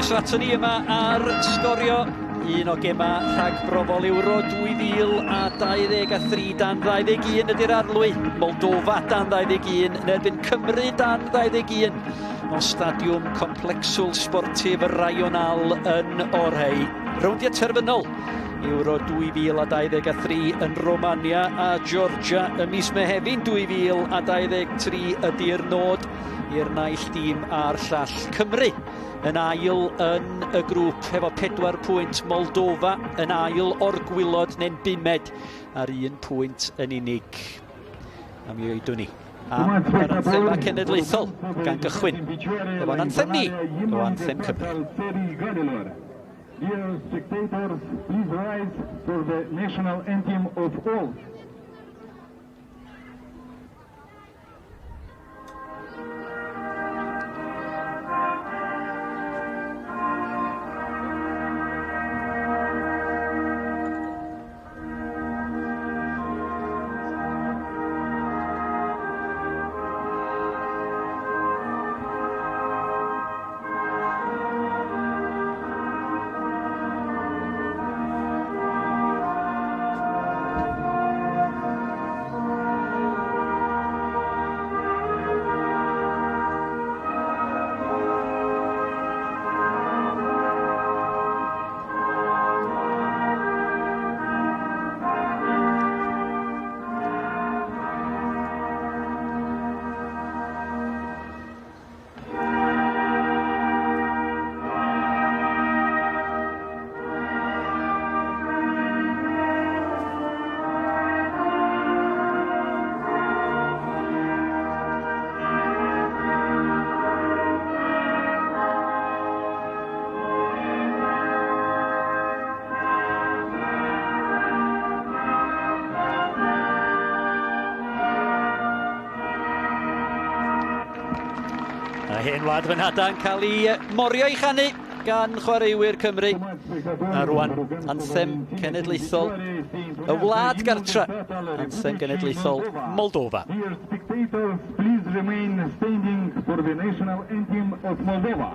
Croeso ato ni yma ar Sgorio, un o gema Rhagbrofol Ewro 2023 dan 21 ydy'r arlwy. Moldofa dan 21 yn erbyn Cymru dan 21 o stadiwm complexwl sportif raional yn Orhei. Rowndiau terfynol Ewro 2023 yn Romania a Georgia ym mis Mehefin 2023 ydy'r nod i'r naill dîm a'r llall. Cymru yn ail yn y grŵp efo 4 pwynt, Moldofa yn ail o'r gwylod neu'n bumed ar 1 pwynt yn unig. A mi oedwn ni am yr anthem cenedlaethol gan gychwyn efo'n anthem ni, o anthem Cymru. Dear spectators, please rise for the national anthem of all. Hen wlad fy nhada'n cael ei morio i chanu gan chwaraewyr Cymru. A rwan, anthem cenedlaethol y wlad gartra, anthem genedlaethol Moldofa. Dear spectators, please remain standing for the national anthem of Moldova.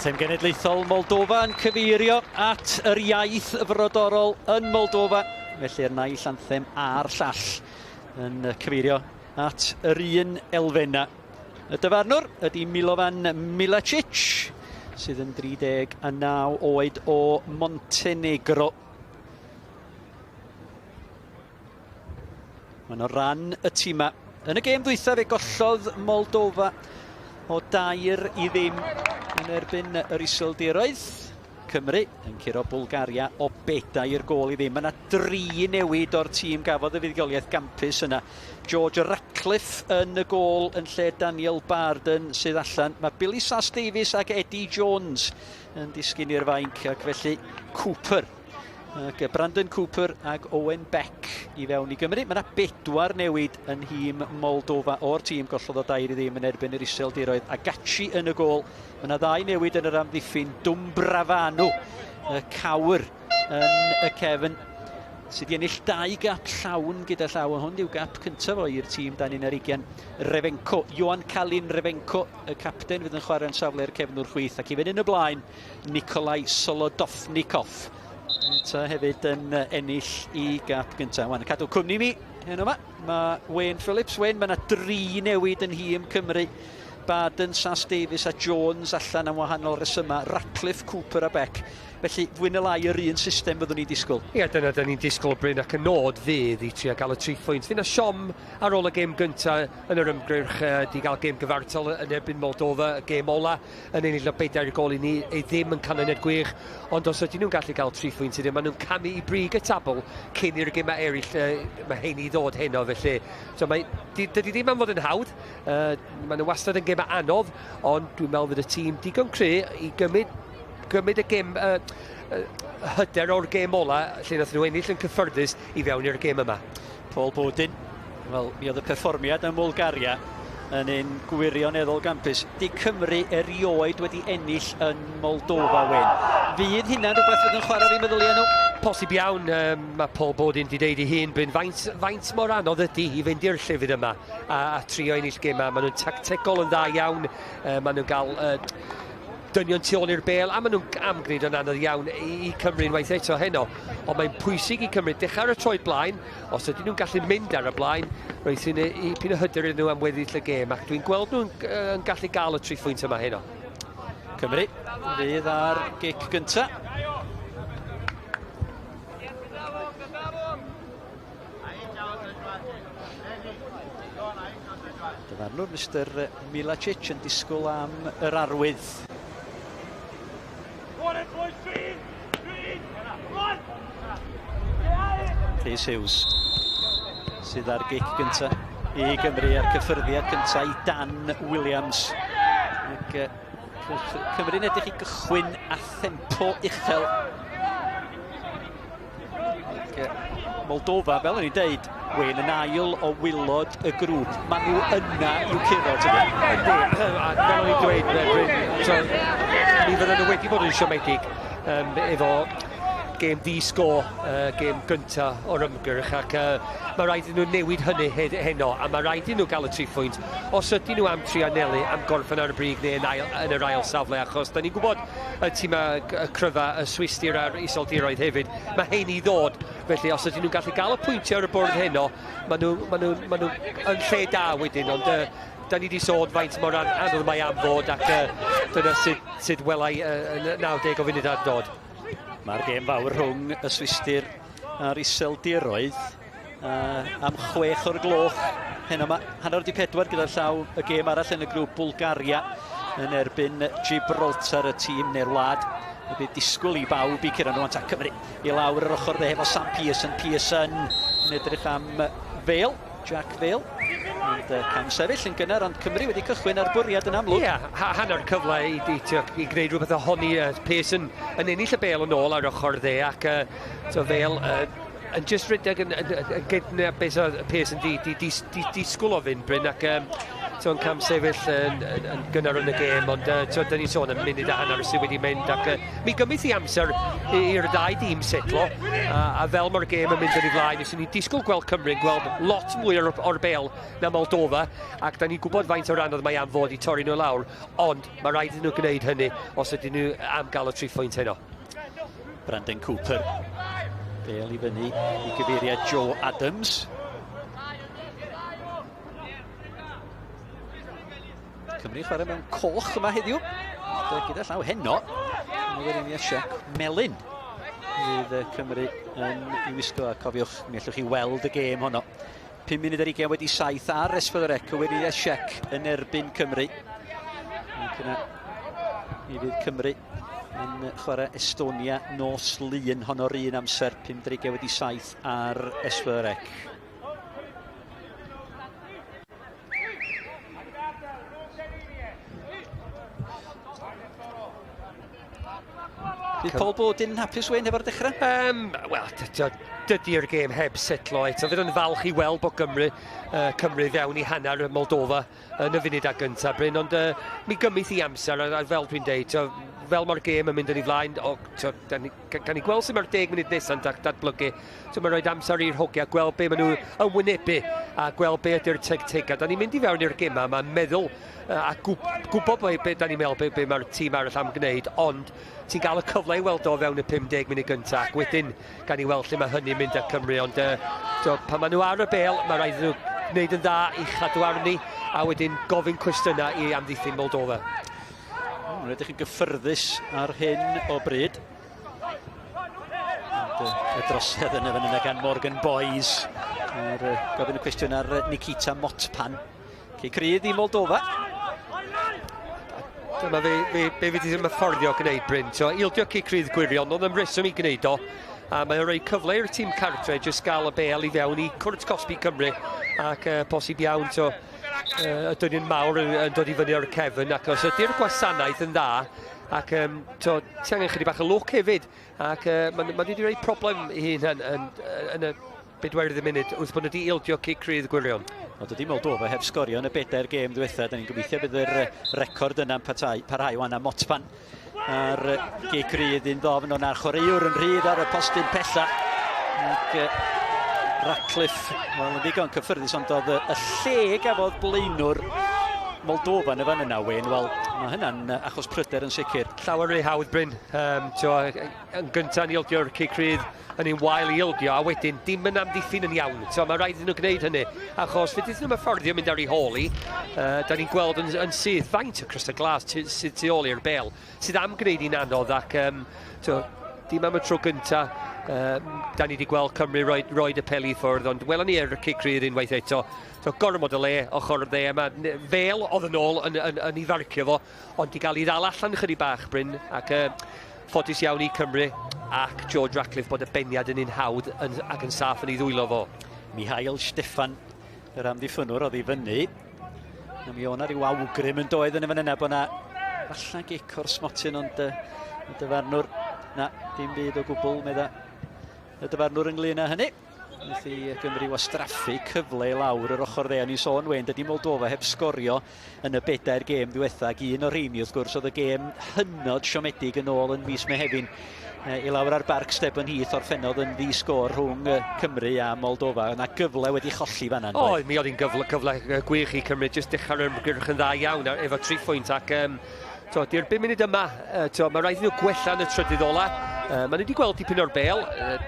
Anthem genedlaethol Moldofa yn cyfeirio at yr iaith frodorol yn Moldofa. Felly'r naill anthem a'r llall yn cyfeirio at yr un elfenna. Y dyfarnwr ydy Milovan Milacic, sydd yn 39 oed o Montenegro. Mae'n o ran y tîma. Yn y gêm ddwythaf fe gollodd Moldofa o 2-0 yn erbyn yr iseldiroedd. Cymru yn curo Bwlgaria o 4-0 Mae yna 3 newid o'r tîm gafodd y fuddugoliaeth gampus yna. George Ratcliffe yn y gôl yn lle Daniel Barden sydd allan. Mae Billy Sass Davies ac Eddie Jones yn disgyn i'r fainc, ac felly Cooper. Brandon Cooper ac Owen Beck i fewn i Gymru. Mae yna 4 newid yn hîm Moldofa o'r tîm gollodd o 2-0 yn erbyn yr iseldiroedd. A Gachi yn y gôl. Mae yna 2 newid yn yr amddiffyn. Dumbrafanu, y cawr yn y cefn, sydd wedi ennill 2 gap llawn gyda llaw. Hwn yw gap cyntaf o i'r tîm dan 11. Refenko, Johan Kalin Refenko, y capten fydd yn chwarae'n safle'r cefnwr chwith. Ac i fynd yn y blaen, Nikolai Solodovnikov. Ta hefyd yn ennill I gap gyntaf. Wan, cadw cwmni mi hyn yma. Mae Wayne Phillips. Wayne, mae yna 3 newid yn hi Cymru. Baden, Sass Davies a Jones allan am wahanol resymau. Ratcliffe, Cooper a Beck. Felly, fwy na lai yr un system byddwn ni'n disgwyl. Ie, dyna ni'n disgwyl Bryn ac y nod fydd I trio gael y 3 pwynt. Fydd na Siom ar ôl y gêm gyntaf yn yr ymgyrch di gael gêm gyfartal yn erbyn Moldova, y gêm ola yn ennill o 4 gol I ni, ei ddim yn canlyniad gwych, ond os ydyn nhw'n gallu cael 3 pwynt iddyn, maen nhw'n camu I brig y tabl cyn i'r gymau eraill, mae hein I ddod heno, felly. So, dydy ddim am fod yn hawdd, maen nhw wastad yn gymau anodd, ond dwi'n meddwl fydd y tîm digon cry I gymryd y gêm hyder o'r gêm ola lle nath nhw ennill yn cyffyrddus I fewn i'r gêm yma. Paul Bodin, wel, mi oedd y perfformiad yn Bulgaria yn un gwirioneddol gampus. Di Cymru erioed wedi ennill yn Moldova, Wyn. Fydd hynna'n rhywbeth fydd yn chwarae fi meddyliau nhw? Posib iawn, mae Paul Bodin wedi deud I hun, Bryn, faint mor anodd ydy I fynd i'r llefydd yma a trio ennill gema. Maen nhw'n tactegol yn dda iawn, maen nhw'n cael dynion tu ôl i'r bel, a maen nhw'n amgrid yn anodd iawn I Cymru unwaith eto heno. Ond mae'n pwysig I Cymru dechrau ar y troed blaen, os ydyn nhw'n gallu mynd ar y blaen, roedd sy'n I pyn o hyder iddyn nhw am weddill y gêm, ac dwi'n gweld nhw'n gallu gael y 3 pwynt yma heno. Cymru fydd ar gic gynta. Dyfarnwr Mr Milacic yn disgwyl am yr arwydd. Rhys Hughes sydd ar gic gynta I Gymru ar cyffyrddiad gynta I Dan Williams. Ac, Cymru'n edrych I gychwyn a thempo uchel. Ac, Moldova, fel o'n i'n deud, Wyn yn ail o wilod y grŵp. Maen nhw yna i'w curo, ti'n Yndi, fel o'n i'n dweud, mi fydden nhw wedi bod yn siomedig efo gêm di-sgor, gêm gyntaf o'r ymgyrch, ac mae rhaid I nhw newid hynny heno, a mae rhaid I nhw gael y 3 pwynt. Os ydyn nhw am trianelu am gorffen ar y brig neu yn yr ail safle, achos da ni'n gwybod y tîm y cryfa, y Swistir a'r Iseldiroedd hefyd, mae hein I ddod, felly os ydyn nhw'n gallu gael y pwyntiau ar y bwrdd heno, maen nhw yn lle da wedyn, ond da ni wedi sôn faint mor anodd mae am fod, ac dyna sut welai 90 o funud ar dod. Mae'r gêm fawr rhwng y Swistir a'r Iseldiroedd am 6 o'r gloch. Heno mae 4:40 gyda'r llaw y gêm arall yn y grŵp Bulgaria yn erbyn Gibraltar, y tîm neu'r wlad. Y bydd disgwyl I bawb I curo nhw, ond Cymru I lawr yr ochr dde efo Sam Pearson. Pearson yn edrych am Fale, Jack Fale. Ond cam sefyll yn gynnar, ond Cymru wedi cychwyn ar bwriad yn amlwg. Ie, hanner cyfle I gwneud rhywbeth ohoni Pearson yn ennill y bel yn ôl ar ochr dde, ac Fale yn just rhedeg yn gydna beth o Pearson disgwyl o fynd, Bryn, ac yn cam sefyll yn gynnar yn y gêm, ond da ni'n sôn yn munud a hanner sydd wedi mynd, ac mi gymryd I amser i'r ddau dîm setlo, a fel mae'r gêm yn mynd yn ei flaen, nes ni'n disgwyl gweld Cymru, gweld lot mwy o'r bel na Moldova, ac da ni'n gwybod faint o'r anodd mae am fod I torri nhw lawr, ond mae rhaid I nhw gwneud hynny os ydyn nhw am gael y 3 pwynt heno. Brandon Cooper, bel I fyny I gyfeiriad Joe Adams. Cymru chwarae mewn coch yma heddiw. Gyda llaw heno. Yn y weriniad melyn. Fydd Cymru yn I wisgo, a cofiwch, mi allwch chi weld y gêm honno. 5 munud ar 20 wedi 7 ar Esfydorec, y weriniad Siec yn erbyn Cymru. Ac yna, mi fydd Cymru yn chwarae Estonia nos lun honno'r un amser. 5:30 wedi 7 ar Esfydorec. Bydd Paul Bodin yn hapus Wyn efo'r dechrau? Wel, dydy'r gêm heb setlo eto. Fydd yn falch I weld bod Cymru fewn I hanner y Moldova yn y funud a gyntaf, Bryn, ond mi gymryd I amser, a fel dwi'n deud, fel mae'r gêm yn mynd yn ei flaen, gan i gweld sy'n mae'r 10 munud nesaf yn datblygu. Mae'n rhoi amser i'r hogia, gweld be maen nhw yn wynebu a gweld be ydy'r teg-teg. A da ni'n mynd i fewn i'r gêm a mae'n meddwl a gwybod be da ni'n meddwl be mae'r tîm arall am gwneud, ond ti'n cael y cyfle i weld o fewn y 50 munud gyntaf. Wedyn gan i weld lle mae hynny'n mynd â Cymru, ond pan maen nhw ar y bel, mae rhaid nhw gwneud yn dda i chadw arni a wedyn gofyn cwestiynau i amddiffyn Moldova. Rydych chi'n gyffyrddus ar hyn o bryd. Y drosedd yn y fan yna gan Morgan Boys. Gofyn y cwestiwn ar Nikita Motpan. Cei Crydd i Moldova. Dyma be fi ddim yn fforddio gwneud, Bryn. Ildio Cei Crydd gwirion, ond yn reswm i gwneud o. A mae'n rhoi cyfle i'r tîm cartre jyst gael y bel i fewn i cwrt cosbi Cymru ac posib iawn y dynnu'n mawr yn dod i fyny o'r cefn, ac os ydy'r gwasanaeth yn dda ac ti angen chydig bach o lwc hefyd, ac mae wedi rhoi problem i hyn yn y 40 munud wrth bod wedi ildio Cei Crydd gwirion. Ond ydy Moldova heb sgorio yn y 4 gêm diwethaf. Da ni'n gobeithio bydd yr record yna'n parhau wan am Motpan. A'r Cei Crydd un ddofn o'n chwaraewr yn rhydd ar y postyn pella. Ac Ratcliffe, wel, yn ddigon cyffyrddus, ond oedd y lle gafodd blaenwr Moldova yn y fan yna, Wyn. Wel, mae hynna'n achos pryder yn sicr. Llawer ei hawdd, Bryn. Yn gyntaf ni ildio'r Cei Crydd yn un wael i ildio, a wedyn dim yn amddiffyn yn iawn. Mae rhaid i nhw gwneud hynny, achos fe dydyn nhw'n fforddio mynd ar ei holi. Da ni'n gweld yn sydd faint o crystal glas sydd tu ôl i'r bel, sydd am gwneud i'n anodd, ac dim am y tro gyntaf. Da ni wedi gweld Cymru roed y peli i ffwrdd, ond welon ni Cei Crydd unwaith eto. Gormod o le, ochr dde, mae fel oedd yn ôl yn ei farcio fo, ond i gael ei ddal allan chydig bach, Bryn, ac ffodus iawn i Cymru ac George Ratcliffe bod y beniad yn un hawdd ac yn saff yn ei ddwylo fo. Mihail Steffan, yr amddiffynwr oedd i fyny. Mi o'na ryw awgrym yn doedd yn y fan yna bod yna allan gic o'r smotyn, ond y dyfarnwr, na, dim byd o gwbl, medda y dyfarnwr ynglyn â hynny. Wnaeth i Gymru wastraffu cyfle i lawr yr ochr dde. Ni'n sôn, Wyn, dydy Moldova heb sgorio yn y 4 gêm diwethaf, ac un o'r rheini wrth gwrs oedd y gêm hynod siomedig yn ôl yn mis Mehefin i lawr ar Barc Stebon Heath, orffennodd yn ddi-sgôr rhwng Cymru a Moldova. Yna gyfle wedi cholli fan'na. Mi oedd hi'n gyfle gwych i Cymru, jyst dechrau'r ymgyrch yn dda iawn efo 3 phwynt, ac di'r 5 munud yma, mae rhaid nhw gwella yn y trydydd ola. Maen nhw wedi gweld dipyn o'r bel,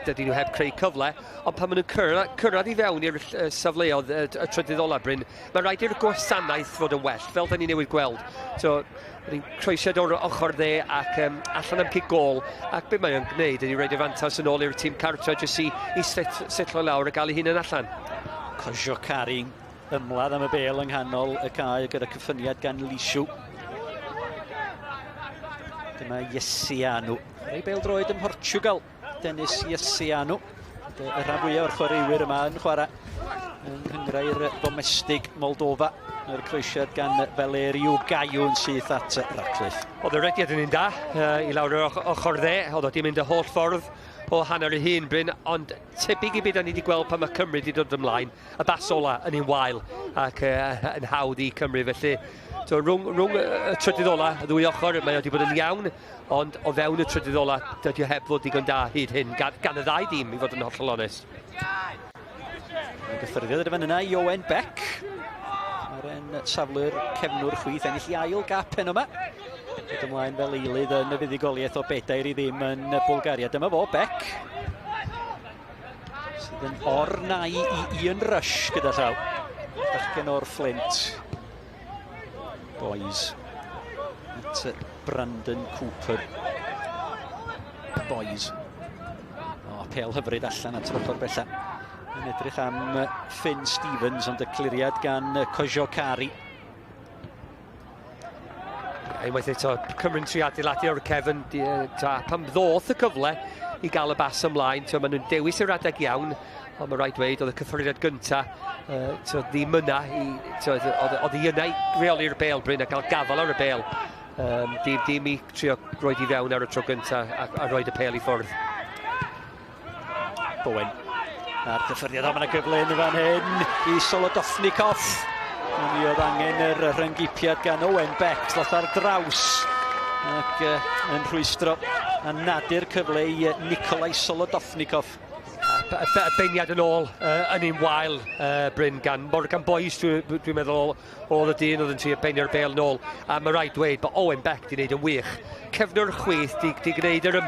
dydyn nhw heb creu cyfle, ond pan maen nhw'n cyrraedd i fewn i'r safleoedd y trydydd ola, Bryn, mae rhaid i'r gwasanaeth fod yn well, fel da ni newydd gweld. Ni'n croesiad o'r ochr dde ac allan am cic gol, ac be mae'n gwneud ydy roed y fantas yn ôl i'r tîm cartre jyst i setlo lawr a gael ei hun yn allan. Cosio Cari'n ymladd am y bel yng nghanol y cae gyda cyffyniad gan Lisiw. Dyma Iesianw. Ei bel droed ym Mhortiwgal, Dennis Iesianw. Y rhan fwyaf o'r chwaraewyr yma yn chwarae yng nghynghrau'r domestig Moldova. Yr croesiad gan Valeriu Gaiw yn syth at Ratcliffe. Oedd y rediad yn un da i lawr yr ochr dde. Oedd o di mynd y holl ffordd o hanner y hun, Bryn, ond tebyg i beth da ni wedi gweld pan mae Cymru wedi dod ymlaen. Y bas ola yn un wael ac yn hawdd i Cymru, felly rhwng y trydydd ola, y ddwy ochr, mae wedi bod yn iawn, ond o fewn y trydydd ola, dydy o heb fod digon da hyd hyn, gan y ddau dîm, i fod yn hollol onest. Gyffyrddiad yn y fan yna, Iowen Beck. Mae'r saflwyr cefnwr chwith ennill i ail gap heno yma. Dod ymlaen fel eilydd yn y fuddigoliaeth o 4 i ddim yn Bwlgaria. Dyma fo, Beck. Sydd yn ornau i Ian Rush gyda llaw. Bachgen o'r Flint. Boys. At Brandon Cooper. Boys. Pel hyfryd allan at yr ochr bella. Yn edrych am Finn Stevens, ond y cliriad gan Cosio Cari. Unwaith eto, Cymru'n tri adeiladu o'r cefn, pam ddoth y cyfle i gael y bas ymlaen, maen nhw'n dewis yr adeg iawn, ond mae rhaid dweud, oedd y cyffuriad gyntaf ddim yna, oedd hi yna i reoli'r bel, Bryn, a cael gafal ar y bel. Dim i trio roed i fewn ar y tro gyntaf a roed y pel i ffwrdd. Bowen. A'r cyffuriad am yna gyfle yn y fan hyn i Solodofnikov. Mi oedd angen yr rhyngipiad gan Owen Beck, ddoth ar draws ac yn rhwystro a nadu'r cyfle I Nikolai Solodovnikov. Y beiniad yn ôl yn un wael Bryn gan Morgan Boys dwi'n meddwl oedd y dyn oedd yn trio beinio'r bel nôl a mae rhaid dweud bod Owen Beck di wneud yn wych cefnwr chwith di gwneud yr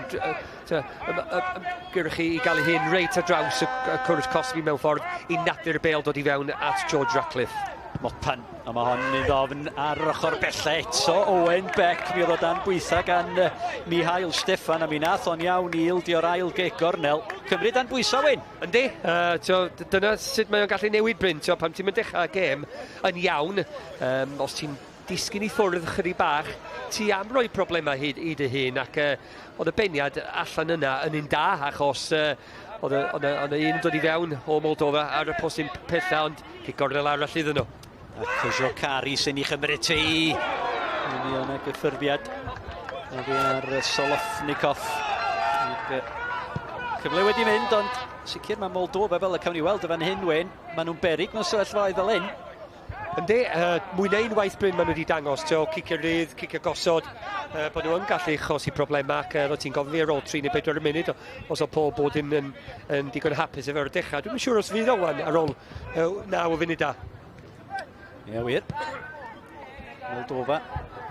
gyrch I gael ei hyn reit ar draws y cwrs Cosby mewn ffordd I nadu'r bel dod I fewn at George Ratcliffe. Mopan, a mae hon yn ddofn ar yr ochr bella eto. Owen Beck, mi oedd o dan bwytha gan Mihail Steffan, a mi nath o'n iawn I ildio'r ail gegornel. Cymru dan bwysa, Wyn? Yndi, dyna sut mae o'n gallu newid Bryn, pan ti'n mynd dechrau gêm yn iawn, os ti'n disgyn I ffwrdd chydig bach, ti am roi problemau hyd I dy hun, ac oedd y beiniad allan yna yn un da, achos oedd y un dod I fewn o Moldova ar y postyn pella, ond gegornel arall iddyn nhw. Ac Joe Cari sy'n I chymryd ti. Mi o'na gyffurfiad. A fi ar Solofnikov. Cyfle wedi mynd, ond sicr mae Moldova fel y cawn ni weld y fan hyn, Wyn. Maen nhw'n berig mewn sefyllfaoedd fel hyn. Yndi, mwy na unwaith Bryn maen nhw wedi dangos, cicio rydd, cicio gosod, bod nhw yn gallu chosi problemau ac oedd ti'n gofyn ar ôl 3 neu 4 munud os o Paul Bodin yn digon hapus efo'r dechrau. Dwi'n siŵr os fydd o ar ôl 9 o funud da. Ie, wir. Moldova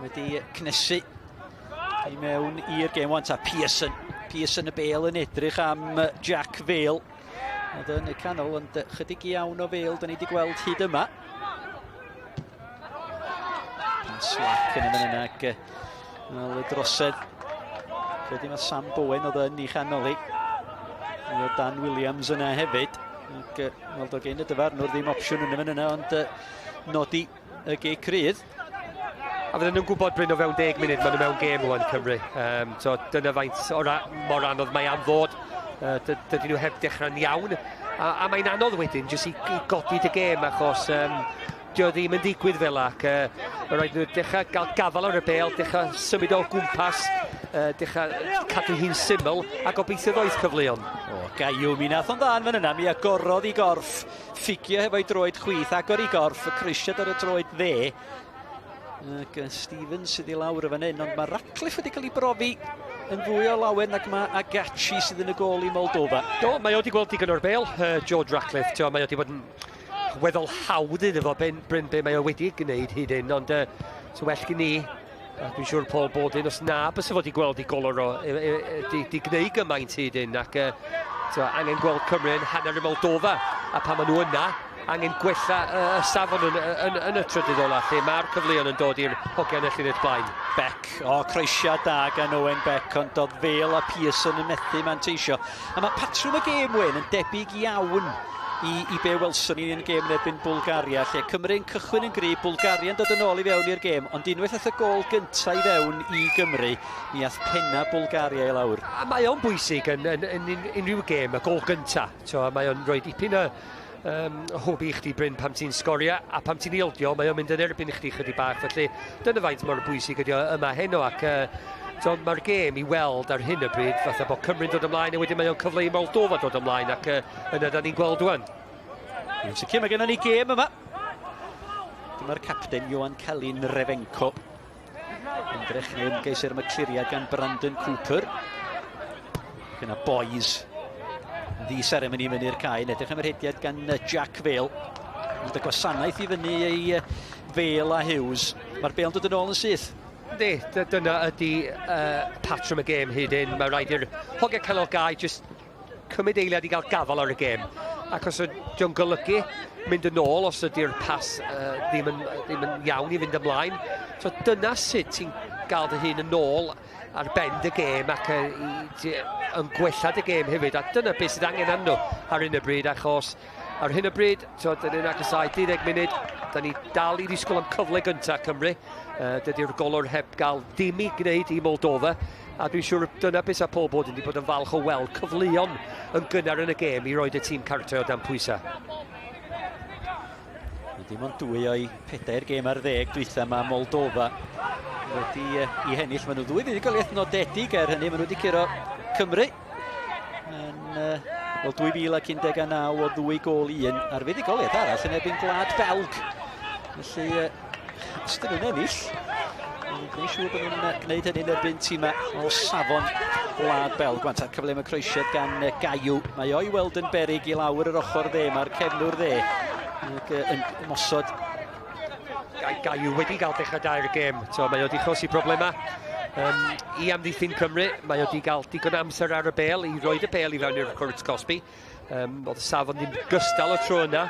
wedi cnesu I mewn i'r gêm wan ta Pearson. Pearson y bel yn edrych am Jack Vale. Oedd yn y canol, ond chydig iawn o Vale dyn ni wedi gweld hyd yma. Slack yn yna ac y drosedd. Credu mae Sam Bowen oedd yn I chanol I. Mae Dan Williams yna hefyd. Ac weld o gen y dyfarnwr ddim opsiwn yn yna, ond nodi y geg crydd. A fydden nhw'n gwybod Bryn o fewn 10 munud maen nhw mewn gêm o'n Cymru. Dyna faint mor anodd mae am fod. Dydyn nhw heb dechrau'n iawn. A mae'n anodd wedyn jyst I godi dy gêm achos dio ddim yn digwydd fel ac mae rhaid nhw dechrau gael gafal ar y bel, dechrau symud o gwmpas, dechrau cadw hi'n syml a gobeithio ddoeth cyfleon. Gaiw, mi nath o'n ddan fan yna, mi agorodd I gorff, ffigio hefo'i droed chwith, agor I gorff, y crisiad ar y droed dde. Ac Stevens sydd I lawr y fan hyn, ond mae Ratcliffe wedi cael ei brofi yn fwy o lawer nag mae Agachi sydd yn y gol I Moldova. Do, mae o wedi gweld digon o'r bel, George Ratcliffe, mae o wedi bod yn weddol hawdd iddo fo Bryn be mae o wedi gwneud hyd yn, ond so well gen ni, dwi'n siŵr Paul Bodin, os na bys o fod I gweld I golor o, di gwneud gymaint hyd yn, ac angen gweld Cymru yn hanner y Moldova, a pan maen nhw yna, angen gwella y safon yn y trydydd ola, lle mae'r cyfleon yn dod i'r hogiau yn y lluned blaen. Beck, creisiad da gan Owen Beck, ond doedd Vale a Pearson yn methu manteisio. A mae patrwm y gêm, Wyn, yn debyg iawn I be welson ni yn y gêm yn erbyn Bulgaria, lle Cymru'n cychwyn yn gryf, Bulgaria'n dod yn ôl I fewn i'r gêm, ond unwaith ath y gol gyntaf I fewn I Gymru, mi ath penna Bulgaria I lawr. A mae o'n bwysig yn unrhyw gêm, y gol gyntaf. Mae o'n rhoi dipyn o hobi I chdi Bryn pam ti'n sgorio, a pam ti'n ildio, mae o'n mynd yn erbyn I chdi chydig bach, felly dyna faint mor bwysig ydi yma heno, ac mae'r gêm I weld ar hyn y bryd, fatha bod Cymru'n dod ymlaen, a wedyn mae o'n cyfle I Moldova dod ymlaen, ac yna da ni'n gweld wan. Yn sicr, mae gennym ni gêm yma. Dyma'r capten Johan Kalin Refenko. Ymdrech neu ymgeis i'r macluriad gan Brandon Cooper. Gyna boys. Ddi-seremoni fyny'r cae, edrych am yr hediad gan Jack Vale. Ond y gwasanaeth I fyny ei Vale a Hughes. Mae'r Bale yn dod yn ôl yn syth. Yndi, dyna ydi patrwm y gêm hyd yn. Mae rhaid i'r hogiau canol gau jyst cymryd eiliad I gael gafal ar y gêm. Ac os ydio'n golygu mynd yn ôl os ydy'r pas ddim yn iawn I fynd ymlaen. Dyna sut ti'n gael dy hun yn ôl ar bend y gêm ac yn gwellad y gêm hefyd. A dyna beth sydd angen am nhw ar hyn y bryd, achos ar hyn y bryd, dyn ni'n agosau 12 munud, dyn ni dal I ddisgwyl am cyfle gyntaf Cymru. Dydy'r golwr heb gael dim I gwneud I Moldova, a dwi'n siŵr dyna beth a Paul Bodin wedi bod yn falch o weld cyfleon yn gynnar yn y gêm I roed y tîm cartre o dan pwysau. Dim ond 2 o'i 4 gêm ar 10 dwytha mae Moldova wedi I hennill. Maen nhw 2 fuddugoliaeth nodedig hynny, maen nhw wedi curo Cymru yn 2019 o 2 gol I 1 ar fuddugoliaeth arall yn erbyn Gwlad Belg. Felly, os dyn nhw'n ennill, Gwneud siŵr bod nhw'n gwneud hynny'n erbyn tîm o safon Gwlad Belg. Gwan ta'r cyfle yma croesiad gan Gaiw. Mae o'i weld yn beryg i lawr yr ochr dde, mae'r cefnwr dde. Yn mosod. Gaiw wedi cael dechrau dair y gêm. Mae wedi chosi problemau. I amddiffyn Cymru, mae wedi cael digon amser ar y bel i roed y bel i fewn i'r cwrt Cosby. Oedd y safon ddim gystal o tro yna,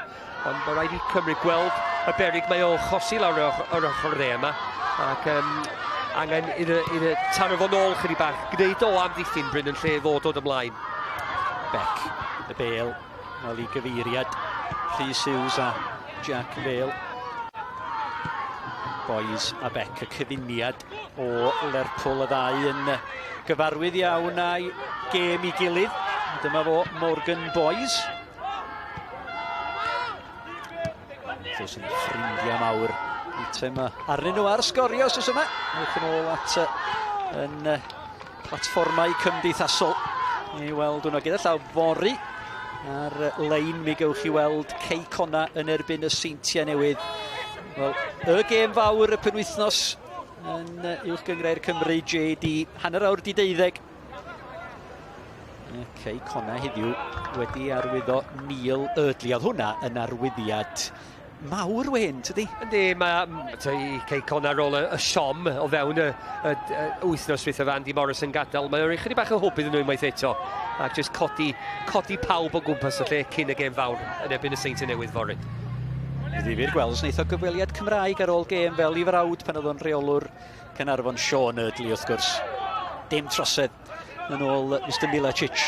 ond mae rhaid i Cymru gweld y beryg mae o chosi lawr yr ochr dde yma. Ac angen i'r tarfo nôl chydig bach, gwneud o amddiffyn Bryn yn lle fod o'r ymlaen. Beck, y bel, nôl i gyfeiriad, Rhys Hughes a Jack Bale. Boys a Beck, y cyfuniad o Lerpwl, y ddau yn gyfarwydd iawn a'i gêm i gilydd. Dyma fo Morgan Boys. Does yn ffrindiau mawr. Eitem arnyn nhw ar Sgorio os yma. Ewch yn ôl at yn platfformau cymdeithasol. I weld hwnna gyda llaw fori. Ar lein mi gewch chi weld Ceicona yn erbyn y Seintiau Newydd. Wel, y gêm fawr y penwythnos yn uwch gyngrau'r Cymru JD hanner awr 12. Ceicona heddiw wedi arwyddo Neil Eardley. Oedd hwnna yn arwyddiad mawr wen, tydi? Yndi, mae Ceicona ar ôl y siom o fewn y wythnos wyth o Andy Morris yn gadael. Mae o'r chydig bach o hwb iddyn nhw unwaith eto. Ac jyst codi pawb o gwmpas y lle cyn y gêm fawr yn erbyn y Seintiau Newydd fory. Ddifyr gweld os wneith o gyfweliad Cymraeg ar ôl gêm fel i frawd pan oedd o'n reolwr Caernarfon Sean Eardley wrth gwrs. Dim trosedd yn ôl Mr Milicic.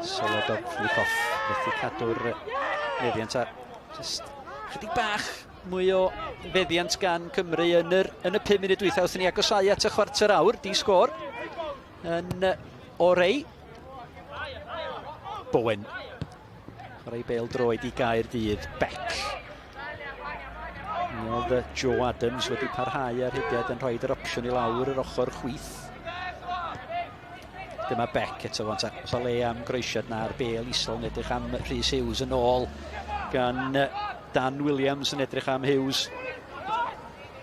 Solodov Likoff wedi cadw'r feddiant a just chydig bach mwy o feddiant gan Cymru yn y 5 munud dwytha wrth i ni agosau at y chwarter awr. Di sgôr yn Orei. Bowen. Chwarae bêl droed i Gaerdydd. Beck. Oedd Joe Adams wedi parhau ar hediad yn rhoi'r opsiwn i lawr yr ochr chwith. Dyma Beck eto font o le am groesiad na'r bêl isol yn edrych am Rhys Hughes yn ôl gan Dan Williams yn edrych am Hughes.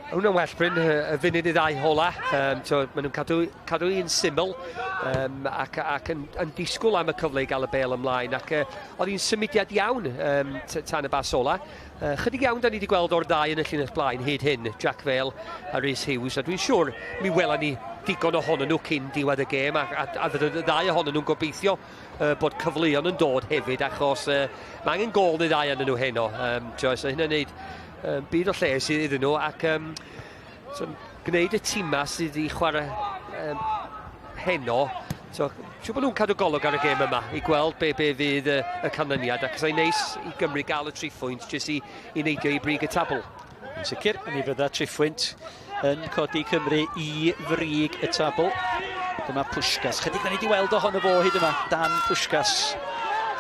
Hwna'n well Bryn, y funud i ddau hola. Maen nhw'n cadw un syml ac yn disgwyl am y cyfle i gael y bêl ymlaen. Ac oedd hi'n symudiad iawn tan y bas ola. Chydig iawn da ni wedi gweld o'r ddau yn y llinell blaen hyd hyn, Jack Vale a Rhys Hughes. A dwi'n siŵr mi wela ni digon ohonyn nhw cyn diwedd y gêm a fydd y ddau ohonyn nhw'n gobeithio bod cyfleon yn dod hefyd achos mae angen gol neu ddau yn nhw heno. So hynny'n neud byd o lles iddyn nhw ac gwneud y tîma sydd i chwarae heno. Siw bod nhw'n cadw golwg ar y gêm yma i gweld be fydd y canlyniad ac sy'n neis i Gymru gael y 3 phwynt jyst i neidio i brig y tabl. Yn sicr, mi fydda 3 phwynt yn codi Cymru i frig y tabl. Dyma Pushkas. Chydig da ni wedi weld ohono fo hyd yma. Dan Pushkas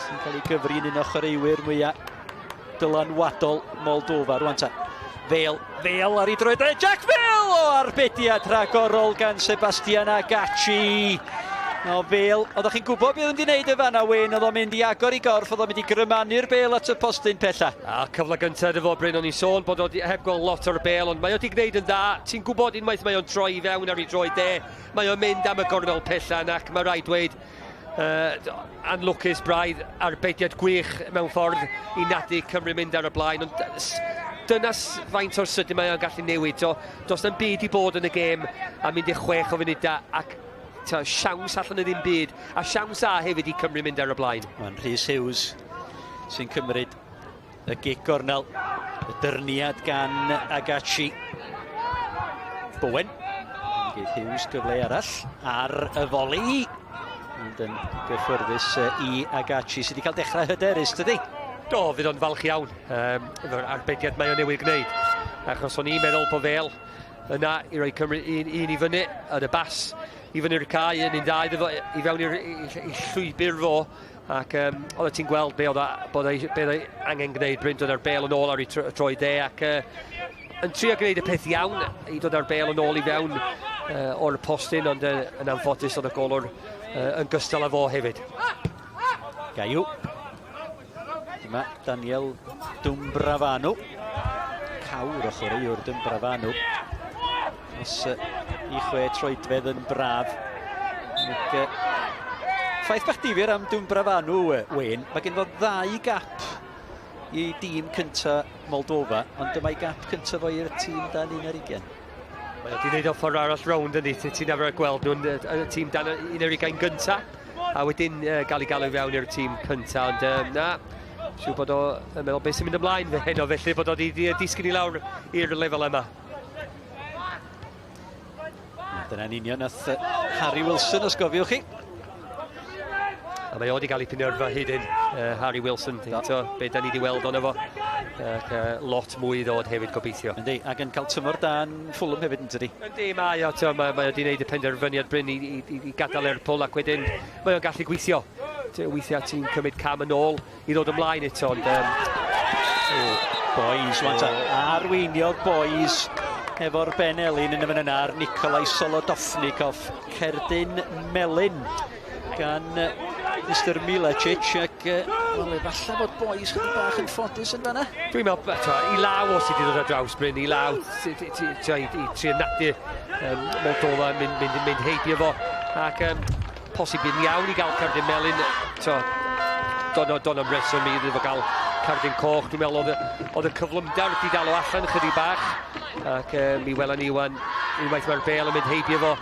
sy'n cael ei gyfri'n un ochr eiwyr mwyaf dylanwadol Moldofa. Rwan ta. Vale ar ei droed. Jack Vale o arbediad rhagorol gan Sebastian Agachi. O Vale, oeddech chi'n gwybod beth oedd yn gwneud y fanna Wyn, oedd o'n mynd i agor i gorff, oedd o'n mynd i grymanu'r bêl at y postyn pella. Cyfle gyntaf efo Bryn, o'n i'n sôn bod oedd heb gweld lot o'r bêl, ond mae oedd i gwneud yn dda. Ti'n gwybod unwaith mae o'n troi i fewn ar ei droed de, mae o'n mynd am y gornel pella ac mae rhaid dweud anlwcus braidd arbediad gwych mewn ffordd i nadu Cymru mynd ar y blaen, ond dyna faint o'r sydyn mae o'n gallu newid. Does na'n byd i bod yn y gêm a mynd i 6 o funudau ac siawns allan y ddim byd, a siawns a hefyd i Cymru mynd ar y blaen. Mae'n Rhys Hughes sy'n cymryd y gig gornel, y dyrniad gan Agachi. Bowen. Geith Hughes gyfle arall ar y foli. Ond yn gyffyrddus i Agachi sydd wedi cael dechrau hyderus, dydi? Do, fydd o'n falch iawn efo'r arbediad mae o'n newydd gwneud. Achos o'n i'n meddwl bod Vale yna i roi Cymru un i fyny yn y bas. I fyny'r cae yn un dau i fewn i'r llwybr fo ac oedd ti'n gweld bod ei angen gwneud Bryn dod ar bêl yn ôl ar ei troi de ac yn trio gwneud y peth iawn i dod ar bêl yn ôl i fewn o'r postyn ond yn anffodus oedd y golwr yn gystal â fo hefyd. Gaiw. Dyma Daniel Dumbrafanu. llawr ochr i wrth yn Brafanw. Os i 6 troedfedd yn braf. Ffaith bach difyr am Dwm Brafanw, Wayne, mae gen fo 2 gap i dîm cynta Moldofa, ond dyma'i gap cynta fo i'r tîm Dan21. Mae wedi gwneud offer arall rownd yn ti. Ti'n arfer gweld nhw'n y tîm Dan21 gynta, a wedyn gael ei galw fewn i'r tîm cynta, ond na, siw bod o'n meddwl beth sy'n mynd ymlaen fe heno, felly bod o wedi disgyn i lawr i'r lefel yma. Dyna'n union nath Harry Wilson, os gofiwch chi. A mae o wedi cael ei pinyrfa hyd yn Harry Wilson, be da ni wedi weld ono fo. Lot mwy i ddod hefyd gobeithio. Yndi, ac yn cael tymor dan Fulham hefyd yn tydi. Yndi, mae o wedi gwneud y penderfyniad bryn i gadael Lerpwl, ac wedyn mae o'n gallu gweithio. Weithiau ti'n cymryd cam yn ôl i ddod ymlaen eto, ond... Boys, arweiniodd boys efo'r Ben Elin yn y fan yna ar Nikolai Solodofnikov, cerdyn melyn gan Mr Milicic, ac falle bod boys chydig bach yn ffodus yn fanna. Dwi'n meddwl, i law os i wedi dod ar draws Bryn, i law i trio nadu Moldofa mynd heibio fo, ac posib yn iawn i gael cerdyn melyn, don am reswm i ddefo gael cerdyn coch. Dwi'n meddwl oedd y cyflymdar wedi dal o allan chydig bach, ac mi welon ni unwaith mae'r bel yn mynd heibio fo.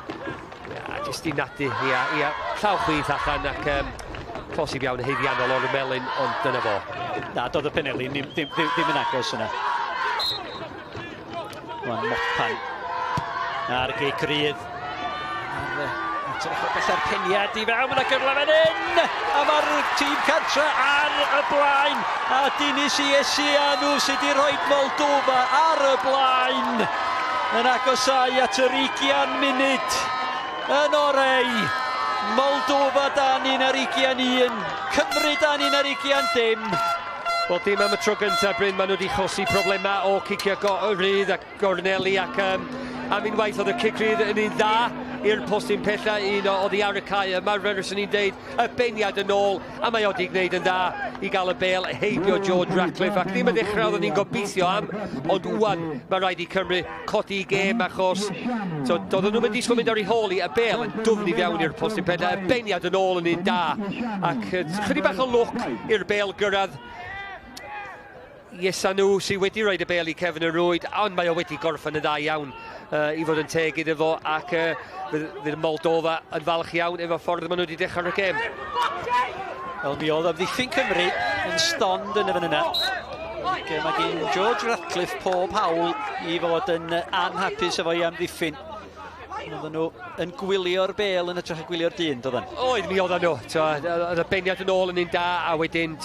Jyst i nadu, llaw chwith allan, ac posib iawn heiddiannol o'r melyn, ond dyna fo. Na, doedd y Penelin ddim yn agos yna. Wan Mopan ar gei crydd. Bella'r peniad i fewn, mae'n gyrla fan hyn! A mae'r tîm cartra ar y blaen. A Dinis i Esianw sydd wedi rhoi Moldofa ar y blaen. Yn agosau at yr 20 munud yn orau. Moldofa Dan21, Cymru Dan21 Wel, dim am y tro gyntaf, Bryn, maen nhw wedi chosi problemau o cicio rydd ac gorneli, ac am unwaith oedd y cic rydd yn un dda i'r postyn pella, un oedd i ar y cae. Mae'r Ferguson i'n deud y beniad yn ôl, a mae wedi gwneud yn dda i gael y bel heibio George Ratcliffe, ac ddim yn dechrau oedden ni'n gobeithio am, ond wwan mae rhaid i Cymru codi i gêm, achos doedden nhw'n mynd disgwyl mynd ar ei holi, y bel yn dwfn i fewn i'r postyn pella, y beniad yn ôl yn un da, ac chydig bach o lwc i'r bel gyrraedd Esianw sydd wedi rhaid y bel i Kevin Arwyd, ond mae o wedi gorffen yn dda iawn i fod yn teg iddo fo, ac fydd Moldofa yn falch iawn efo ffordd maen nhw wedi dechrau'r gêm. Wel, mi oedd amddiffyn Cymru yn stond yn y fan yna. Mae gen George Ratcliffe pob hawl i fod yn anhapus efo i amddiffyn. Oedden nhw yn gwylio'r bel yn ytrach a gwylio'r dyn, doedden? Oedd, mi oedden nhw. Oedd y beniad yn ôl yn un da, a wedyn